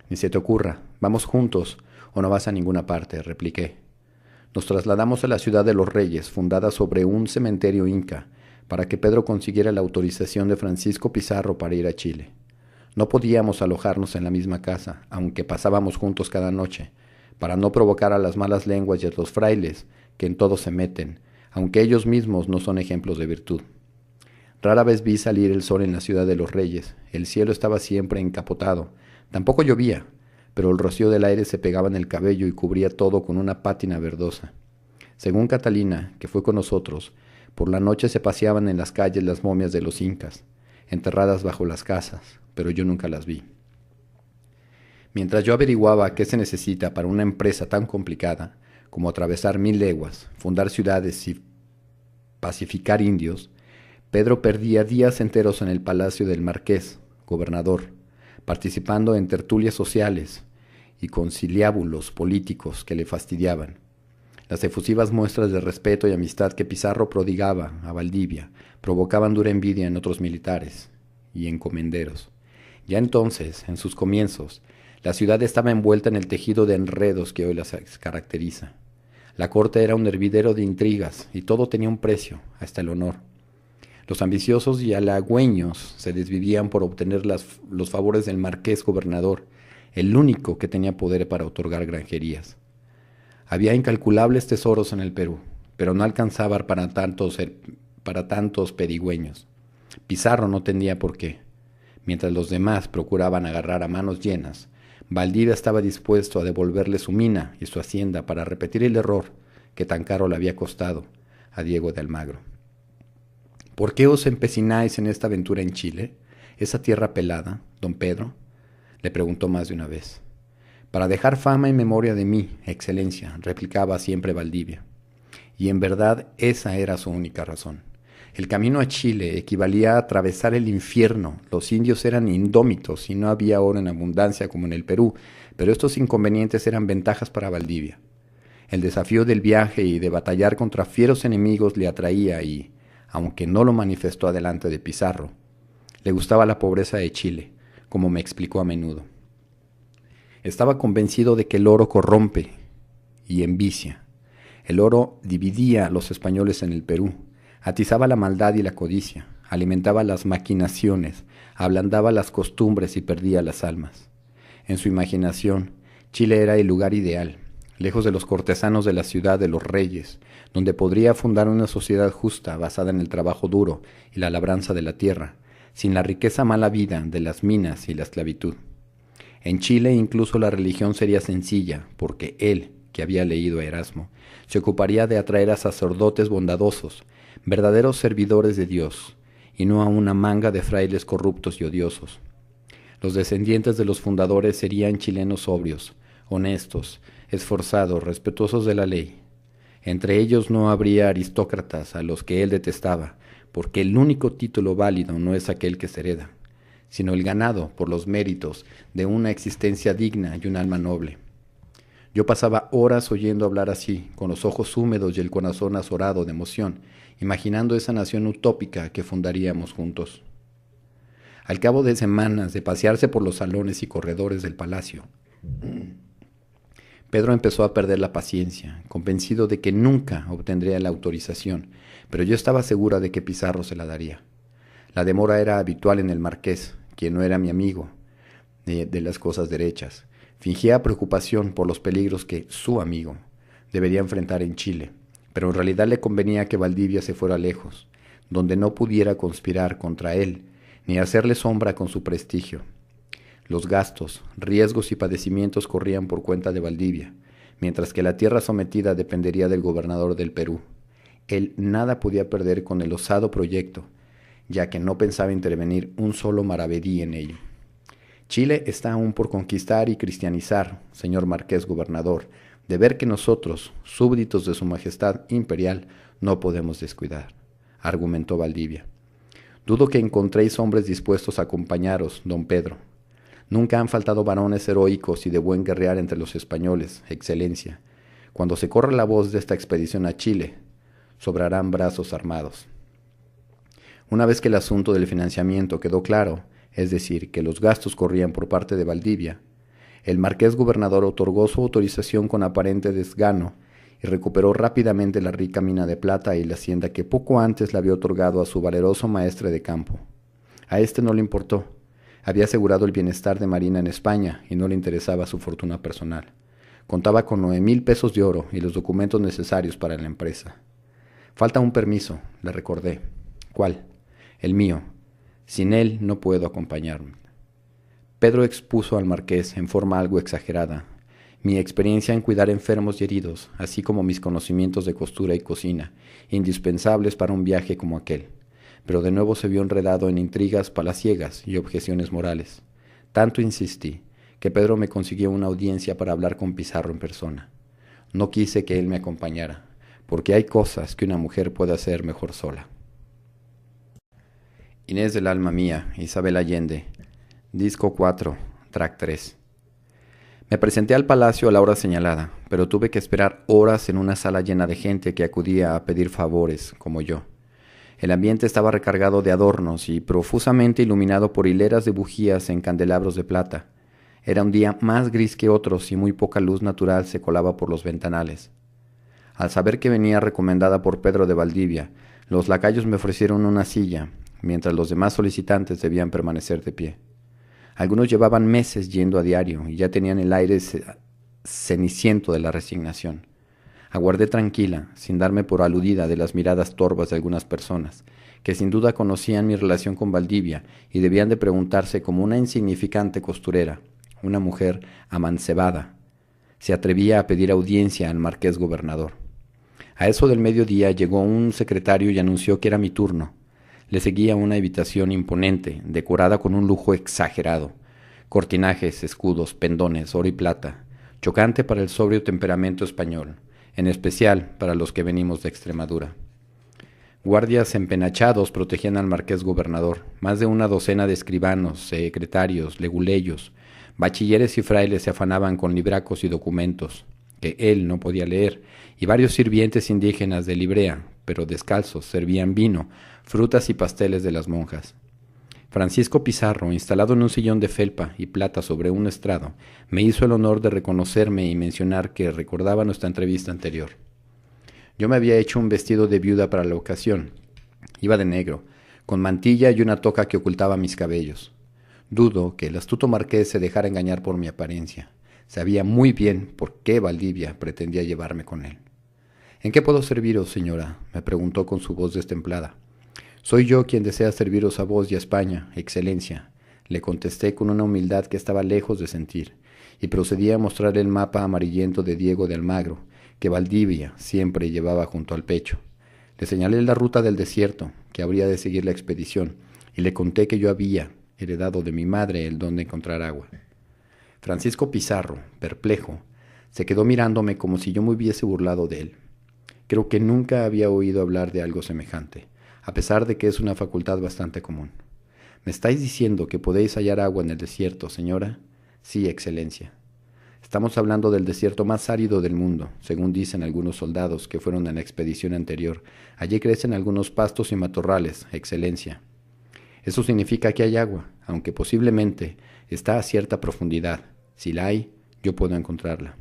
Ni se te ocurra, vamos juntos o no vas a ninguna parte, repliqué. Nos trasladamos a la ciudad de los Reyes, fundada sobre un cementerio inca, para que Pedro consiguiera la autorización de Francisco Pizarro para ir a Chile. No podíamos alojarnos en la misma casa, aunque pasábamos juntos cada noche, para no provocar a las malas lenguas y a los frailes, que en todo se meten, aunque ellos mismos no son ejemplos de virtud. Rara vez vi salir el sol en la ciudad de los Reyes, el cielo estaba siempre encapotado, tampoco llovía, pero el rocío del aire se pegaba en el cabello y cubría todo con una pátina verdosa. Según Catalina, que fue con nosotros, por la noche se paseaban en las calles las momias de los incas, enterradas bajo las casas, pero yo nunca las vi. Mientras yo averiguaba qué se necesita para una empresa tan complicada como atravesar 1000 leguas, fundar ciudades y pacificar indios, Pedro perdía días enteros en el palacio del marqués, gobernador, participando en tertulias sociales y conciliábulos políticos que le fastidiaban. Las efusivas muestras de respeto y amistad que Pizarro prodigaba a Valdivia provocaban dura envidia en otros militares y encomenderos. Ya entonces, en sus comienzos, la ciudad estaba envuelta en el tejido de enredos que hoy las caracteriza. La corte era un hervidero de intrigas y todo tenía un precio, hasta el honor. Los ambiciosos y halagüeños se desvivían por obtener los favores del marqués gobernador, el único que tenía poder para otorgar granjerías. Había incalculables tesoros en el Perú, pero no alcanzaba para tantos pedigüeños. Pizarro no tenía por qué. Mientras los demás procuraban agarrar a manos llenas, Valdivia estaba dispuesto a devolverle su mina y su hacienda para repetir el error que tan caro le había costado a Diego de Almagro. ¿Por qué os empecináis en esta aventura en Chile, esa tierra pelada, don Pedro? Le preguntó más de una vez. Para dejar fama y memoria de mí, excelencia, replicaba siempre Valdivia. Y en verdad esa era su única razón. El camino a Chile equivalía a atravesar el infierno. Los indios eran indómitos y no había oro en abundancia como en el Perú, pero estos inconvenientes eran ventajas para Valdivia. El desafío del viaje y de batallar contra fieros enemigos le atraía y, aunque no lo manifestó delante de Pizarro, le gustaba la pobreza de Chile, como me explicó a menudo. Estaba convencido de que el oro corrompe y envicia. El oro dividía a los españoles en el Perú, atizaba la maldad y la codicia, alimentaba las maquinaciones, ablandaba las costumbres y perdía las almas. En su imaginación, Chile era el lugar ideal, lejos de los cortesanos de la ciudad de los reyes, donde podría fundar una sociedad justa basada en el trabajo duro y la labranza de la tierra, sin la riqueza mala vida de las minas y la esclavitud. En Chile incluso la religión sería sencilla, porque él, que había leído a Erasmo, se ocuparía de atraer a sacerdotes bondadosos, verdaderos servidores de Dios, y no a una manga de frailes corruptos y odiosos. Los descendientes de los fundadores serían chilenos sobrios, honestos, esforzados, respetuosos de la ley. Entre ellos no habría aristócratas a los que él detestaba, porque el único título válido no es aquel que se hereda, sino el ganado por los méritos de una existencia digna y un alma noble. Yo pasaba horas oyendo hablar así, con los ojos húmedos y el corazón azorado de emoción, imaginando esa nación utópica que fundaríamos juntos. Al cabo de semanas de pasearse por los salones y corredores del palacio, Pedro empezó a perder la paciencia, convencido de que nunca obtendría la autorización, pero yo estaba segura de que Pizarro se la daría. La demora era habitual en el marqués, quien no era mi amigo de las cosas derechas. Fingía preocupación por los peligros que su amigo debería enfrentar en Chile, pero en realidad le convenía que Valdivia se fuera lejos, donde no pudiera conspirar contra él, ni hacerle sombra con su prestigio. Los gastos, riesgos y padecimientos corrían por cuenta de Valdivia, mientras que la tierra sometida dependería del gobernador del Perú. Él nada podía perder con el osado proyecto, ya que no pensaba intervenir un solo maravedí en ello. Chile está aún por conquistar y cristianizar, señor marqués gobernador, de ver que nosotros, súbditos de su majestad imperial, no podemos descuidar, argumentó Valdivia. Dudo que encontréis hombres dispuestos a acompañaros, don Pedro. Nunca han faltado varones heroicos y de buen guerrear entre los españoles, excelencia. Cuando se corra la voz de esta expedición a Chile, sobrarán brazos armados. Una vez que el asunto del financiamiento quedó claro, es decir, que los gastos corrían por parte de Valdivia, el marqués gobernador otorgó su autorización con aparente desgano y recuperó rápidamente la rica mina de plata y la hacienda que poco antes le había otorgado a su valeroso maestre de campo. A este no le importó. Había asegurado el bienestar de Marina en España y no le interesaba su fortuna personal. Contaba con 9,000 pesos de oro y los documentos necesarios para la empresa. Falta un permiso, le recordé. ¿Cuál? El mío. Sin él no puedo acompañarme. Pedro expuso al marqués, en forma algo exagerada, mi experiencia en cuidar enfermos y heridos, así como mis conocimientos de costura y cocina, indispensables para un viaje como aquel. Pero de nuevo se vio enredado en intrigas palaciegas y objeciones morales. Tanto insistí, que Pedro me consiguió una audiencia para hablar con Pizarro en persona. No quise que él me acompañara, porque hay cosas que una mujer puede hacer mejor sola. Inés del alma mía, Isabel Allende, disco 4, track 3. Me presenté al palacio a la hora señalada, pero tuve que esperar horas en una sala llena de gente que acudía a pedir favores, como yo. El ambiente estaba recargado de adornos y profusamente iluminado por hileras de bujías en candelabros de plata. Era un día más gris que otros y muy poca luz natural se colaba por los ventanales. Al saber que venía recomendada por Pedro de Valdivia, los lacayos me ofrecieron una silla, mientras los demás solicitantes debían permanecer de pie. Algunos llevaban meses yendo a diario y ya tenían el aire ceniciento de la resignación. Aguardé tranquila, sin darme por aludida de las miradas torvas de algunas personas, que sin duda conocían mi relación con Valdivia y debían de preguntarse cómo una insignificante costurera, una mujer amancebada, se atrevía a pedir audiencia al marqués gobernador. A eso del mediodía llegó un secretario y anunció que era mi turno. Le seguía una habitación imponente, decorada con un lujo exagerado, cortinajes, escudos, pendones, oro y plata, chocante para el sobrio temperamento español, en especial para los que venimos de Extremadura. Guardias empenachados protegían al marqués gobernador, más de una docena de escribanos, secretarios, leguleyos, bachilleres y frailes se afanaban con libracos y documentos, que él no podía leer, y varios sirvientes indígenas de Librea, pero descalzos, servían vino, frutas y pasteles de las monjas. Francisco Pizarro, instalado en un sillón de felpa y plata sobre un estrado, me hizo el honor de reconocerme y mencionar que recordaba nuestra entrevista anterior. Yo me había hecho un vestido de viuda para la ocasión. Iba de negro, con mantilla y una toca que ocultaba mis cabellos. Dudo que el astuto marqués se dejara engañar por mi apariencia. Sabía muy bien por qué Valdivia pretendía llevarme con él. «¿En qué puedo serviros, señora?», me preguntó con su voz destemplada. «Soy yo quien desea serviros a vos y a España, excelencia», le contesté con una humildad que estaba lejos de sentir, y procedí a mostrarle el mapa amarillento de Diego de Almagro, que Valdivia siempre llevaba junto al pecho. Le señalé la ruta del desierto que habría de seguir la expedición, y le conté que yo había heredado de mi madre el don de encontrar agua. Francisco Pizarro, perplejo, se quedó mirándome como si yo me hubiese burlado de él. Creo que nunca había oído hablar de algo semejante, a pesar de que es una facultad bastante común. «¿Me estáis diciendo que podéis hallar agua en el desierto, señora?» «Sí, excelencia». «Estamos hablando del desierto más árido del mundo, según dicen algunos soldados que fueron en la expedición anterior. Allí crecen algunos pastos y matorrales, excelencia». «Eso significa que hay agua, aunque posiblemente está a cierta profundidad. Si la hay, yo puedo encontrarla».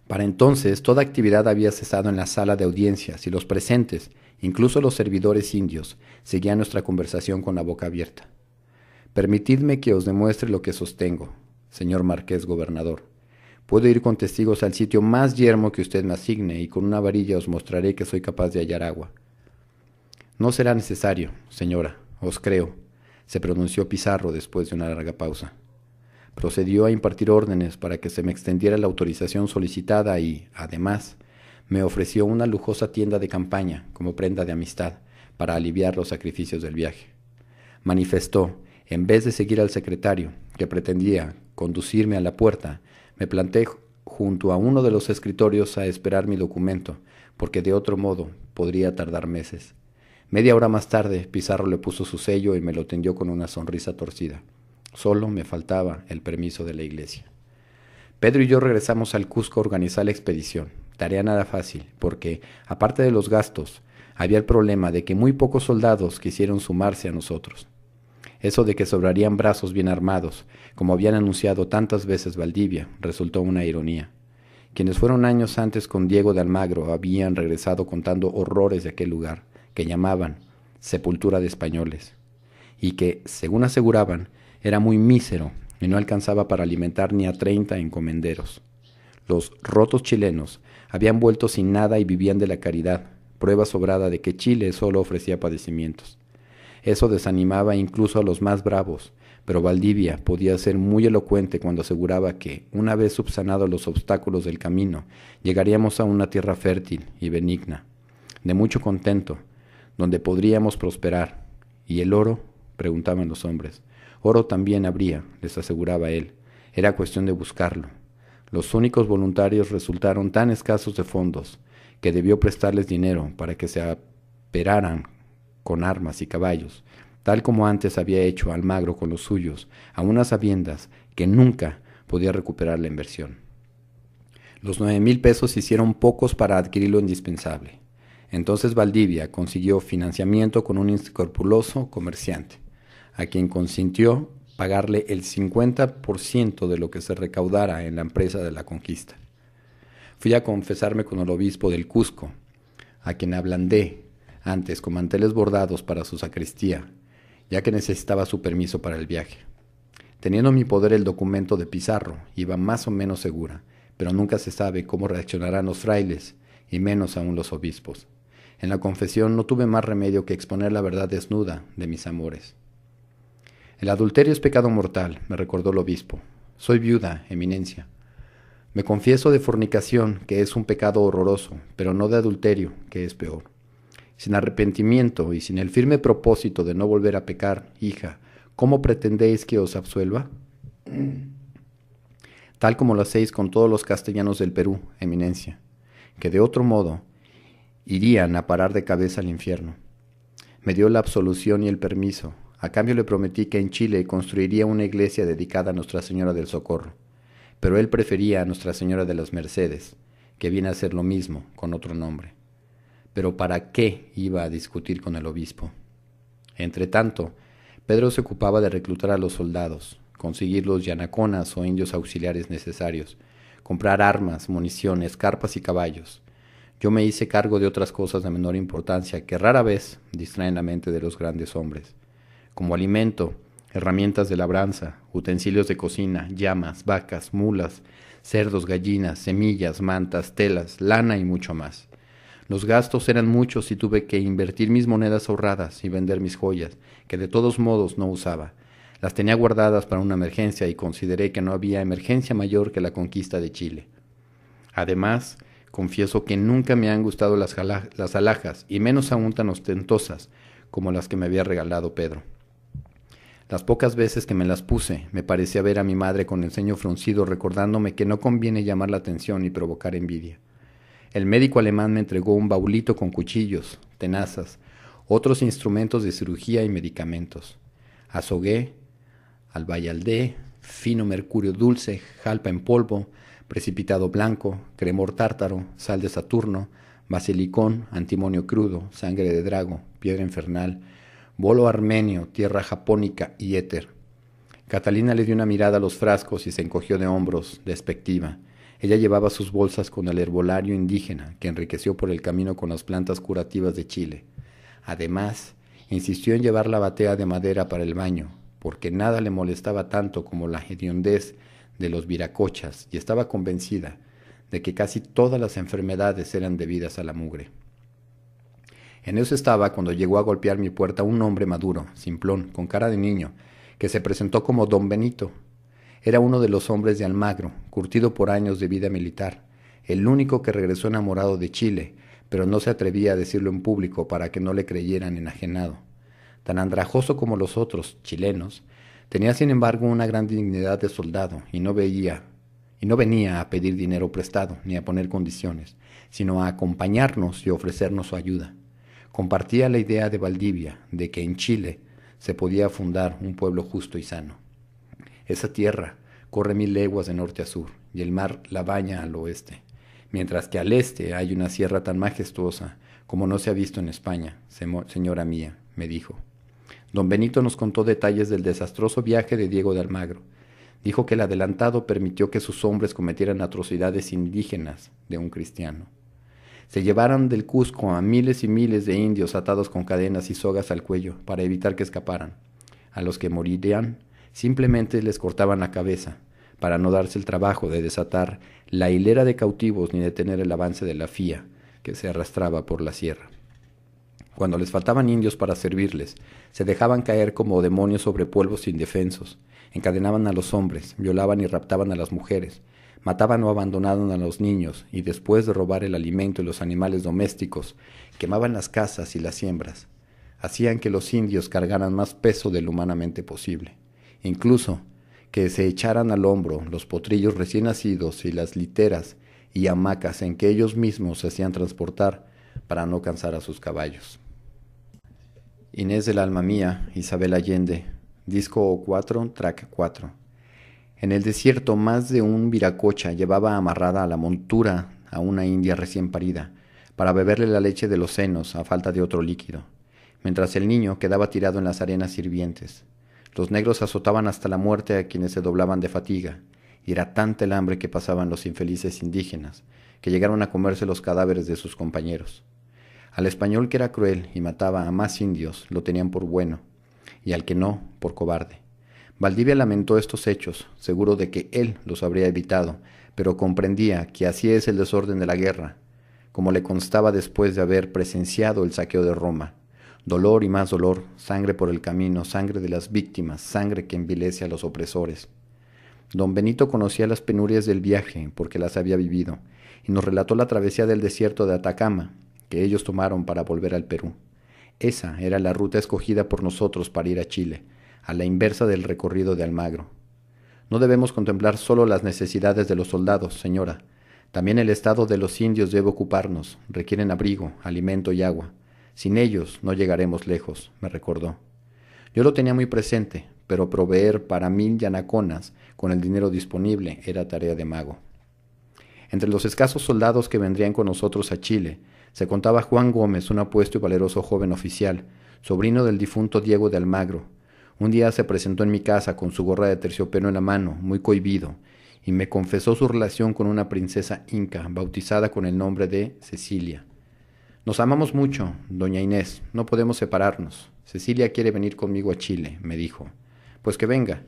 Para entonces, toda actividad había cesado en la sala de audiencias y los presentes, incluso los servidores indios, seguían nuestra conversación con la boca abierta. «Permitidme que os demuestre lo que sostengo, señor marqués gobernador. Puedo ir con testigos al sitio más yermo que usted me asigne y con una varilla os mostraré que soy capaz de hallar agua». «No será necesario, señora, os creo», se pronunció Pizarro después de una larga pausa. Procedió a impartir órdenes para que se me extendiera la autorización solicitada y, además, me ofreció una lujosa tienda de campaña como prenda de amistad para aliviar los sacrificios del viaje. Manifestó, en vez de seguir al secretario, que pretendía conducirme a la puerta, me planté junto a uno de los escritorios a esperar mi documento, porque de otro modo podría tardar meses. Media hora más tarde, Pizarro le puso su sello y me lo tendió con una sonrisa torcida. Solo me faltaba el permiso de la iglesia. Pedro y yo regresamos al Cusco a organizar la expedición. Tarea nada fácil, porque, aparte de los gastos, había el problema de que muy pocos soldados quisieron sumarse a nosotros. Eso de que sobrarían brazos bien armados, como habían anunciado tantas veces Valdivia, resultó una ironía. Quienes fueron años antes con Diego de Almagro habían regresado contando horrores de aquel lugar, que llamaban sepultura de españoles, y que, según aseguraban, era muy mísero y no alcanzaba para alimentar ni a 30 encomenderos. Los rotos chilenos habían vuelto sin nada y vivían de la caridad, prueba sobrada de que Chile solo ofrecía padecimientos. Eso desanimaba incluso a los más bravos, pero Valdivia podía ser muy elocuente cuando aseguraba que, una vez subsanados los obstáculos del camino, llegaríamos a una tierra fértil y benigna, de mucho contento, donde podríamos prosperar. ¿Y el oro?, preguntaban los hombres. Oro también habría, les aseguraba él. Era cuestión de buscarlo. Los únicos voluntarios resultaron tan escasos de fondos que debió prestarles dinero para que se aperaran con armas y caballos, tal como antes había hecho Almagro con los suyos, a unas sabiendas que nunca podía recuperar la inversión. Los 9,000 pesos hicieron pocos para adquirir lo indispensable. Entonces Valdivia consiguió financiamiento con un inescrupuloso comerciante, a quien consintió pagarle el 50% de lo que se recaudara en la empresa de la conquista. Fui a confesarme con el obispo del Cusco, a quien ablandé antes con manteles bordados para su sacristía, ya que necesitaba su permiso para el viaje. Teniendo en mi poder el documento de Pizarro, iba más o menos segura, pero nunca se sabe cómo reaccionarán los frailes, y menos aún los obispos. En la confesión no tuve más remedio que exponer la verdad desnuda de mis amores. «El adulterio es pecado mortal», me recordó el obispo. «Soy viuda, eminencia. Me confieso de fornicación, que es un pecado horroroso, pero no de adulterio, que es peor. Sin arrepentimiento y sin el firme propósito de no volver a pecar, hija, ¿cómo pretendéis que os absuelva?» tal como lo hacéis con todos los castellanos del Perú, eminencia, que de otro modo irían a parar de cabeza al infierno. Me dio la absolución y el permiso. A cambio le prometí que en Chile construiría una iglesia dedicada a Nuestra Señora del Socorro, pero él prefería a Nuestra Señora de las Mercedes, que viene a ser lo mismo, con otro nombre. Pero ¿para qué iba a discutir con el obispo? Entretanto, Pedro se ocupaba de reclutar a los soldados, conseguir los yanaconas o indios auxiliares necesarios, comprar armas, municiones, carpas y caballos. Yo me hice cargo de otras cosas de menor importancia que rara vez distraen la mente de los grandes hombres, como alimento, herramientas de labranza, utensilios de cocina, llamas, vacas, mulas, cerdos, gallinas, semillas, mantas, telas, lana y mucho más. Los gastos eran muchos y tuve que invertir mis monedas ahorradas y vender mis joyas, que de todos modos no usaba. Las tenía guardadas para una emergencia y consideré que no había emergencia mayor que la conquista de Chile. Además, confieso que nunca me han gustado las alhajas, y menos aún tan ostentosas como las que me había regalado Pedro. Las pocas veces que me las puse, me parecía ver a mi madre con el ceño fruncido recordándome que no conviene llamar la atención y provocar envidia. El médico alemán me entregó un baulito con cuchillos, tenazas, otros instrumentos de cirugía y medicamentos. Azogué, albayaldé, fino mercurio dulce, jalpa en polvo, precipitado blanco, cremor tártaro, sal de Saturno, basilicón, antimonio crudo, sangre de drago, piedra infernal, bolo armenio, tierra japónica y éter. Catalina le dio una mirada a los frascos y se encogió de hombros, despectiva. Ella llevaba sus bolsas con el herbolario indígena, que enriqueció por el camino con las plantas curativas de Chile. Además, insistió en llevar la batea de madera para el baño, porque nada le molestaba tanto como la hediondez de los viracochas, y estaba convencida de que casi todas las enfermedades eran debidas a la mugre. En eso estaba cuando llegó a golpear mi puerta un hombre maduro, simplón, con cara de niño, que se presentó como don Benito. Era uno de los hombres de Almagro, curtido por años de vida militar, el único que regresó enamorado de Chile, pero no se atrevía a decirlo en público para que no le creyeran enajenado. Tan andrajoso como los otros, chilenos, tenía sin embargo una gran dignidad de soldado y no venía a pedir dinero prestado ni a poner condiciones, sino a acompañarnos y ofrecernos su ayuda. Compartía la idea de Valdivia de que en Chile se podía fundar un pueblo justo y sano. Esa tierra corre 1000 leguas de norte a sur y el mar la baña al oeste, mientras que al este hay una sierra tan majestuosa como no se ha visto en España, señora mía, me dijo. Don Benito nos contó detalles del desastroso viaje de Diego de Almagro. Dijo que el adelantado permitió que sus hombres cometieran atrocidades indígenas de un cristiano. Se llevaron del Cusco a miles y miles de indios atados con cadenas y sogas al cuello para evitar que escaparan. A los que morirían, simplemente les cortaban la cabeza, para no darse el trabajo de desatar la hilera de cautivos ni detener el avance de la FIA que se arrastraba por la sierra. Cuando les faltaban indios para servirles, se dejaban caer como demonios sobre pueblos indefensos, encadenaban a los hombres, violaban y raptaban a las mujeres, mataban o abandonaban a los niños y después de robar el alimento y los animales domésticos, quemaban las casas y las siembras. Hacían que los indios cargaran más peso de lo humanamente posible. Incluso que se echaran al hombro los potrillos recién nacidos y las literas y hamacas en que ellos mismos se hacían transportar para no cansar a sus caballos. Inés del alma mía, Isabel Allende, disco 4, track 4. En el desierto más de un viracocha llevaba amarrada a la montura a una india recién parida, para beberle la leche de los senos a falta de otro líquido, mientras el niño quedaba tirado en las arenas hirvientes. Los negros azotaban hasta la muerte a quienes se doblaban de fatiga, y era tanta el hambre que pasaban los infelices indígenas, que llegaron a comerse los cadáveres de sus compañeros. Al español que era cruel y mataba a más indios lo tenían por bueno, y al que no, por cobarde. Valdivia lamentó estos hechos, seguro de que él los habría evitado, pero comprendía que así es el desorden de la guerra, como le constaba después de haber presenciado el saqueo de Roma. Dolor y más dolor, sangre por el camino, sangre de las víctimas, sangre que envilece a los opresores. Don Benito conocía las penurias del viaje porque las había vivido, y nos relató la travesía del desierto de Atacama, que ellos tomaron para volver al Perú. Esa era la ruta escogida por nosotros para ir a Chile, a la inversa del recorrido de Almagro. No debemos contemplar solo las necesidades de los soldados, señora. También el estado de los indios debe ocuparnos. Requieren abrigo, alimento y agua. Sin ellos no llegaremos lejos, me recordó. Yo lo tenía muy presente, pero proveer para 1000 yanaconas con el dinero disponible era tarea de mago. Entre los escasos soldados que vendrían con nosotros a Chile, se contaba Juan Gómez, un apuesto y valeroso joven oficial, sobrino del difunto Diego de Almagro. Un día se presentó en mi casa con su gorra de terciopelo en la mano, muy cohibido, y me confesó su relación con una princesa inca, bautizada con el nombre de Cecilia. Nos amamos mucho, doña Inés, no podemos separarnos. Cecilia quiere venir conmigo a Chile, me dijo. Pues que venga.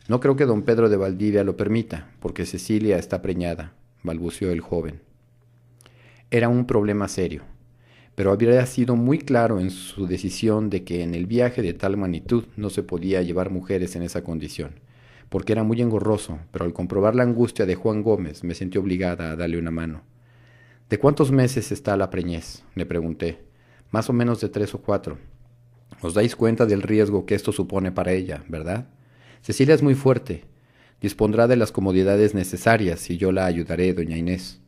No creo que don Pedro de Valdivia lo permita, porque Cecilia está preñada, balbuceó el joven. Era un problema serio, pero habría sido muy claro en su decisión de que en el viaje de tal magnitud no se podía llevar mujeres en esa condición, porque era muy engorroso, pero al comprobar la angustia de Juan Gómez me sentí obligada a darle una mano. ¿De cuántos meses está la preñez?, le pregunté. Más o menos de 3 o 4. Os dais cuenta del riesgo que esto supone para ella, ¿verdad? Cecilia es muy fuerte. Dispondrá de las comodidades necesarias y yo la ayudaré, doña Inés.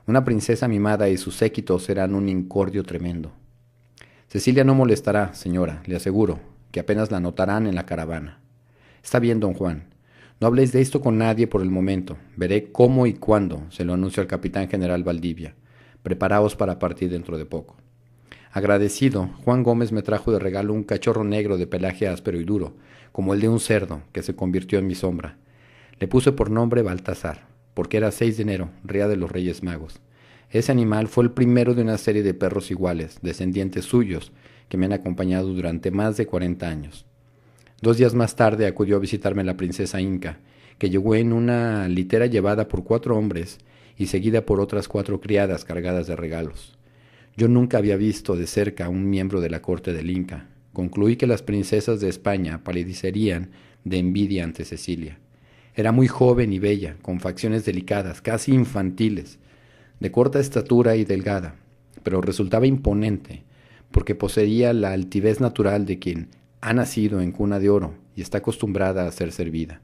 Una princesa mimada y sus séquitos serán un incordio tremendo. Cecilia no molestará, señora, le aseguro, que apenas la notarán en la caravana. Está bien, don Juan. No habléis de esto con nadie por el momento. Veré cómo y cuándo, se lo anuncio al capitán general Valdivia. Preparaos para partir dentro de poco. Agradecido, Juan Gómez me trajo de regalo un cachorro negro de pelaje áspero y duro, como el de un cerdo, que se convirtió en mi sombra. Le puse por nombre Baltasar, porque era 6 de enero, día de los Reyes Magos. Ese animal fue el primero de una serie de perros iguales, descendientes suyos, que me han acompañado durante más de 40 años. 2 días más tarde acudió a visitarme la princesa inca, que llegó en una litera llevada por 4 hombres y seguida por otras 4 criadas cargadas de regalos. Yo nunca había visto de cerca a un miembro de la corte del Inca. Concluí que las princesas de España palidecerían de envidia ante Cecilia. Era muy joven y bella, con facciones delicadas, casi infantiles, de corta estatura y delgada, pero resultaba imponente, porque poseía la altivez natural de quien ha nacido en cuna de oro y está acostumbrada a ser servida.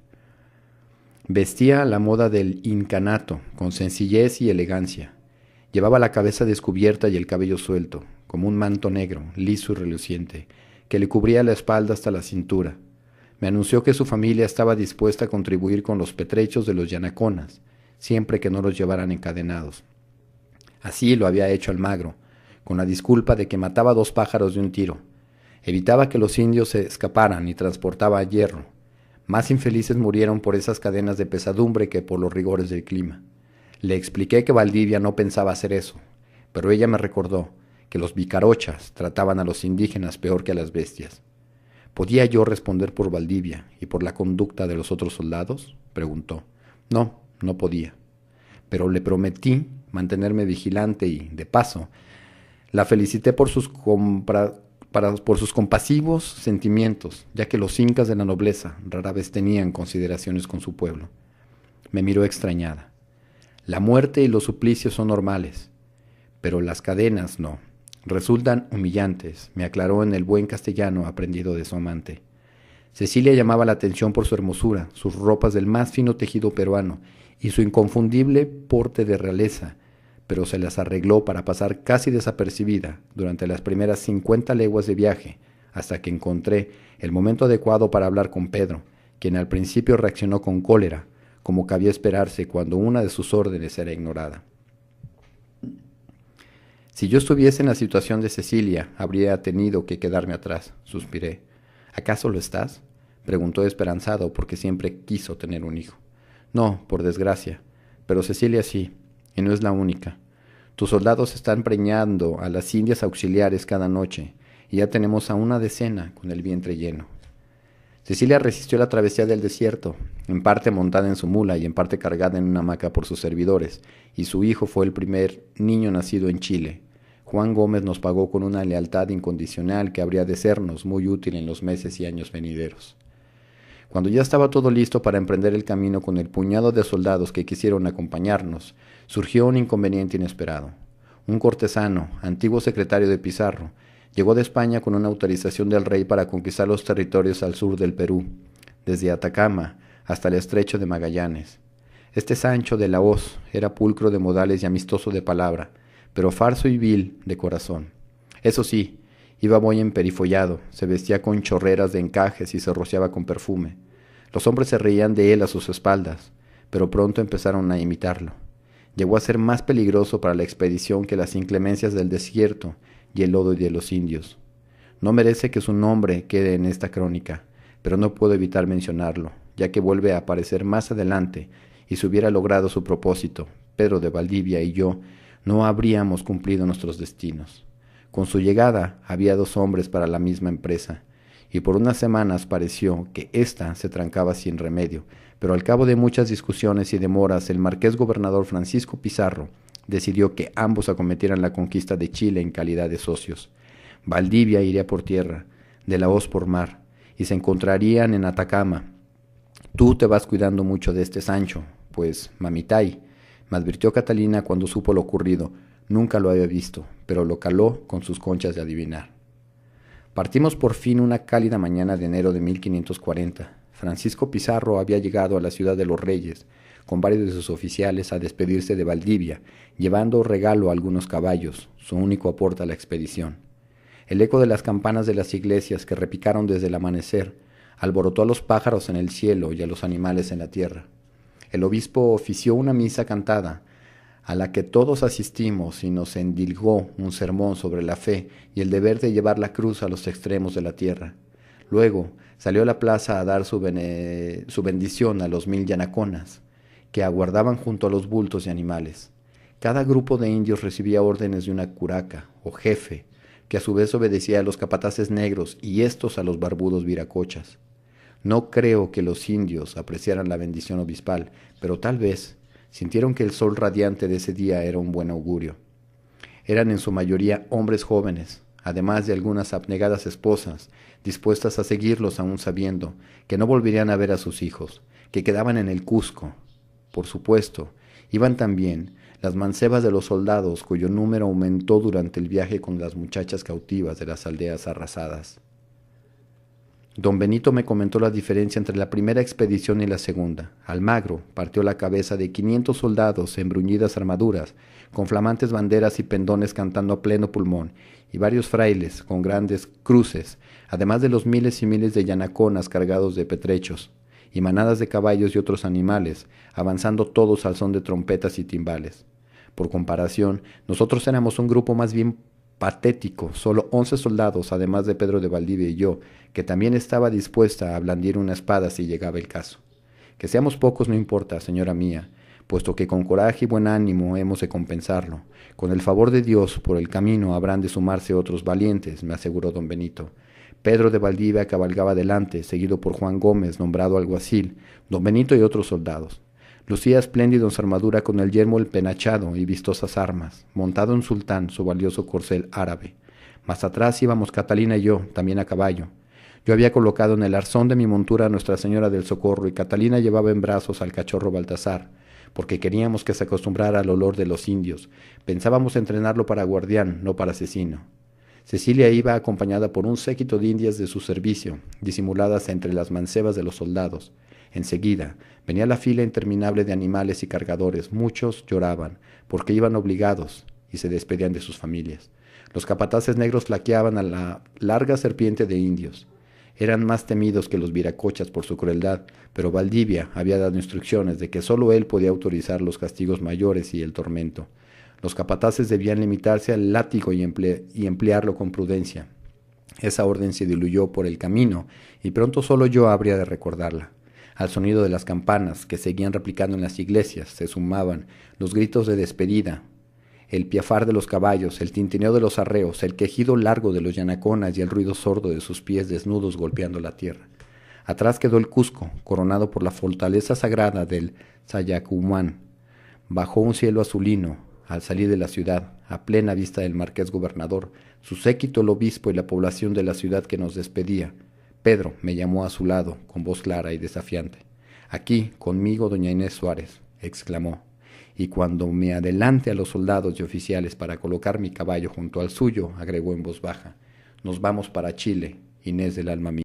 Vestía a la moda del incanato, con sencillez y elegancia. Llevaba la cabeza descubierta y el cabello suelto, como un manto negro, liso y reluciente, que le cubría la espalda hasta la cintura. Me anunció que su familia estaba dispuesta a contribuir con los petrechos de los yanaconas, siempre que no los llevaran encadenados. Así lo había hecho Almagro, con la disculpa de que mataba 2 pájaros de un tiro. Evitaba que los indios se escaparan y transportaba hierro. Más infelices murieron por esas cadenas de pesadumbre que por los rigores del clima. Le expliqué que Valdivia no pensaba hacer eso, pero ella me recordó que los bicarochas trataban a los indígenas peor que a las bestias. ¿Podía yo responder por Valdivia y por la conducta de los otros soldados?, preguntó. No, no podía. Pero le prometí mantenerme vigilante y, de paso, la felicité por sus compasivos sentimientos, ya que los incas de la nobleza rara vez tenían consideraciones con su pueblo. Me miró extrañada. La muerte y los suplicios son normales, pero las cadenas no. Resultan humillantes, me aclaró en el buen castellano aprendido de su amante. Cecilia llamaba la atención por su hermosura, sus ropas del más fino tejido peruano y su inconfundible porte de realeza, pero se las arregló para pasar casi desapercibida durante las primeras 50 leguas de viaje, hasta que encontré el momento adecuado para hablar con Pedro, quien al principio reaccionó con cólera, como cabía esperarse cuando una de sus órdenes era ignorada. Si yo estuviese en la situación de Cecilia, habría tenido que quedarme atrás, suspiré. ¿Acaso lo estás?, preguntó esperanzado porque siempre quiso tener un hijo. No, por desgracia, pero Cecilia sí, y no es la única. Tus soldados están preñando a las indias auxiliares cada noche, y ya tenemos a una decena con el vientre lleno. Cecilia resistió la travesía del desierto, en parte montada en su mula y en parte cargada en una hamaca por sus servidores, y su hijo fue el primer niño nacido en Chile. Juan Gómez nos pagó con una lealtad incondicional que habría de sernos muy útil en los meses y años venideros. Cuando ya estaba todo listo para emprender el camino con el puñado de soldados que quisieron acompañarnos, surgió un inconveniente inesperado. Un cortesano, antiguo secretario de Pizarro, llegó de España con una autorización del rey para conquistar los territorios al sur del Perú, desde Atacama hasta el estrecho de Magallanes. Este Sancho de la hoz era pulcro de modales y amistoso de palabra, pero farso y vil de corazón. Eso sí, iba muy emperifollado, se vestía con chorreras de encajes y se rociaba con perfume. Los hombres se reían de él a sus espaldas, pero pronto empezaron a imitarlo. Llegó a ser más peligroso para la expedición que las inclemencias del desierto y el lodo de los indios. No merece que su nombre quede en esta crónica, pero no puedo evitar mencionarlo, ya que vuelve a aparecer más adelante, y si hubiera logrado su propósito, Pedro de Valdivia y yo no habríamos cumplido nuestros destinos. Con su llegada había 2 hombres para la misma empresa, y por unas semanas pareció que ésta se trancaba sin remedio, pero al cabo de muchas discusiones y demoras, el marqués gobernador Francisco Pizarro decidió que ambos acometieran la conquista de Chile en calidad de socios. Valdivia iría por tierra, de la hoz por mar, y se encontrarían en Atacama. Tú te vas cuidando mucho de este Sancho, pues, mamitay, me advirtió Catalina cuando supo lo ocurrido. Nunca lo había visto, pero lo caló con sus conchas de adivinar. Partimos por fin una cálida mañana de enero de 1540. Francisco Pizarro había llegado a la ciudad de los Reyes, con varios de sus oficiales, a despedirse de Valdivia, llevando regalo a algunos caballos, su único aporte a la expedición. El eco de las campanas de las iglesias que repicaron desde el amanecer alborotó a los pájaros en el cielo y a los animales en la tierra. El obispo ofició una misa cantada, a la que todos asistimos, y nos endilgó un sermón sobre la fe y el deber de llevar la cruz a los extremos de la tierra. Luego salió a la plaza a dar su bendición a los 1000 yanaconas, que aguardaban junto a los bultos y animales. Cada grupo de indios recibía órdenes de una curaca, o jefe, que a su vez obedecía a los capataces negros y estos a los barbudos viracochas. No creo que los indios apreciaran la bendición obispal, pero tal vez sintieron que el sol radiante de ese día era un buen augurio. Eran en su mayoría hombres jóvenes, además de algunas abnegadas esposas, dispuestas a seguirlos aún sabiendo que no volverían a ver a sus hijos, que quedaban en el Cusco. Por supuesto, iban también las mancebas de los soldados, cuyo número aumentó durante el viaje con las muchachas cautivas de las aldeas arrasadas. Don Benito me comentó la diferencia entre la primera expedición y la segunda. Almagro partió la cabeza de 500 soldados en bruñidas armaduras, con flamantes banderas y pendones cantando a pleno pulmón, y varios frailes con grandes cruces, además de los miles y miles de yanaconas cargados de petrechos, y manadas de caballos y otros animales, avanzando todos al son de trompetas y timbales. Por comparación, nosotros éramos un grupo más bien patético, solo 11 soldados, además de Pedro de Valdivia y yo, que también estaba dispuesta a blandir una espada si llegaba el caso. Que seamos pocos no importa, señora mía, puesto que con coraje y buen ánimo hemos de compensarlo. Con el favor de Dios, por el camino habrán de sumarse otros valientes, me aseguró don Benito. Pedro de Valdivia cabalgaba delante, seguido por Juan Gómez, nombrado alguacil, don Benito y otros soldados. Lucía espléndido en su armadura con el yelmo empenachado y vistosas armas, montado un sultán, su valioso corcel árabe. Más atrás íbamos Catalina y yo, también a caballo. Yo había colocado en el arzón de mi montura a Nuestra Señora del Socorro y Catalina llevaba en brazos al cachorro Baltasar, porque queríamos que se acostumbrara al olor de los indios. Pensábamos entrenarlo para guardián, no para asesino. Cecilia iba acompañada por un séquito de indias de su servicio, disimuladas entre las mancebas de los soldados. Enseguida venía la fila interminable de animales y cargadores. Muchos lloraban, porque iban obligados, y se despedían de sus familias. Los capataces negros flaqueaban a la larga serpiente de indios. Eran más temidos que los viracochas por su crueldad, pero Valdivia había dado instrucciones de que sólo él podía autorizar los castigos mayores y el tormento. Los capataces debían limitarse al látigo y emplearlo con prudencia. Esa orden se diluyó por el camino, y pronto solo yo habría de recordarla. Al sonido de las campanas, que seguían replicando en las iglesias, se sumaban los gritos de despedida, el piafar de los caballos, el tintineo de los arreos, el quejido largo de los yanaconas y el ruido sordo de sus pies desnudos golpeando la tierra. Atrás quedó el Cusco, coronado por la fortaleza sagrada del Sayacumán. Bajo un cielo azulino, al salir de la ciudad, a plena vista del marqués gobernador, su séquito el obispo y la población de la ciudad que nos despedía. Pedro me llamó a su lado, con voz clara y desafiante. «Aquí, conmigo, doña Inés Suárez», exclamó, y cuando me adelante a los soldados y oficiales para colocar mi caballo junto al suyo, agregó en voz baja: «Nos vamos para Chile, Inés del alma mía».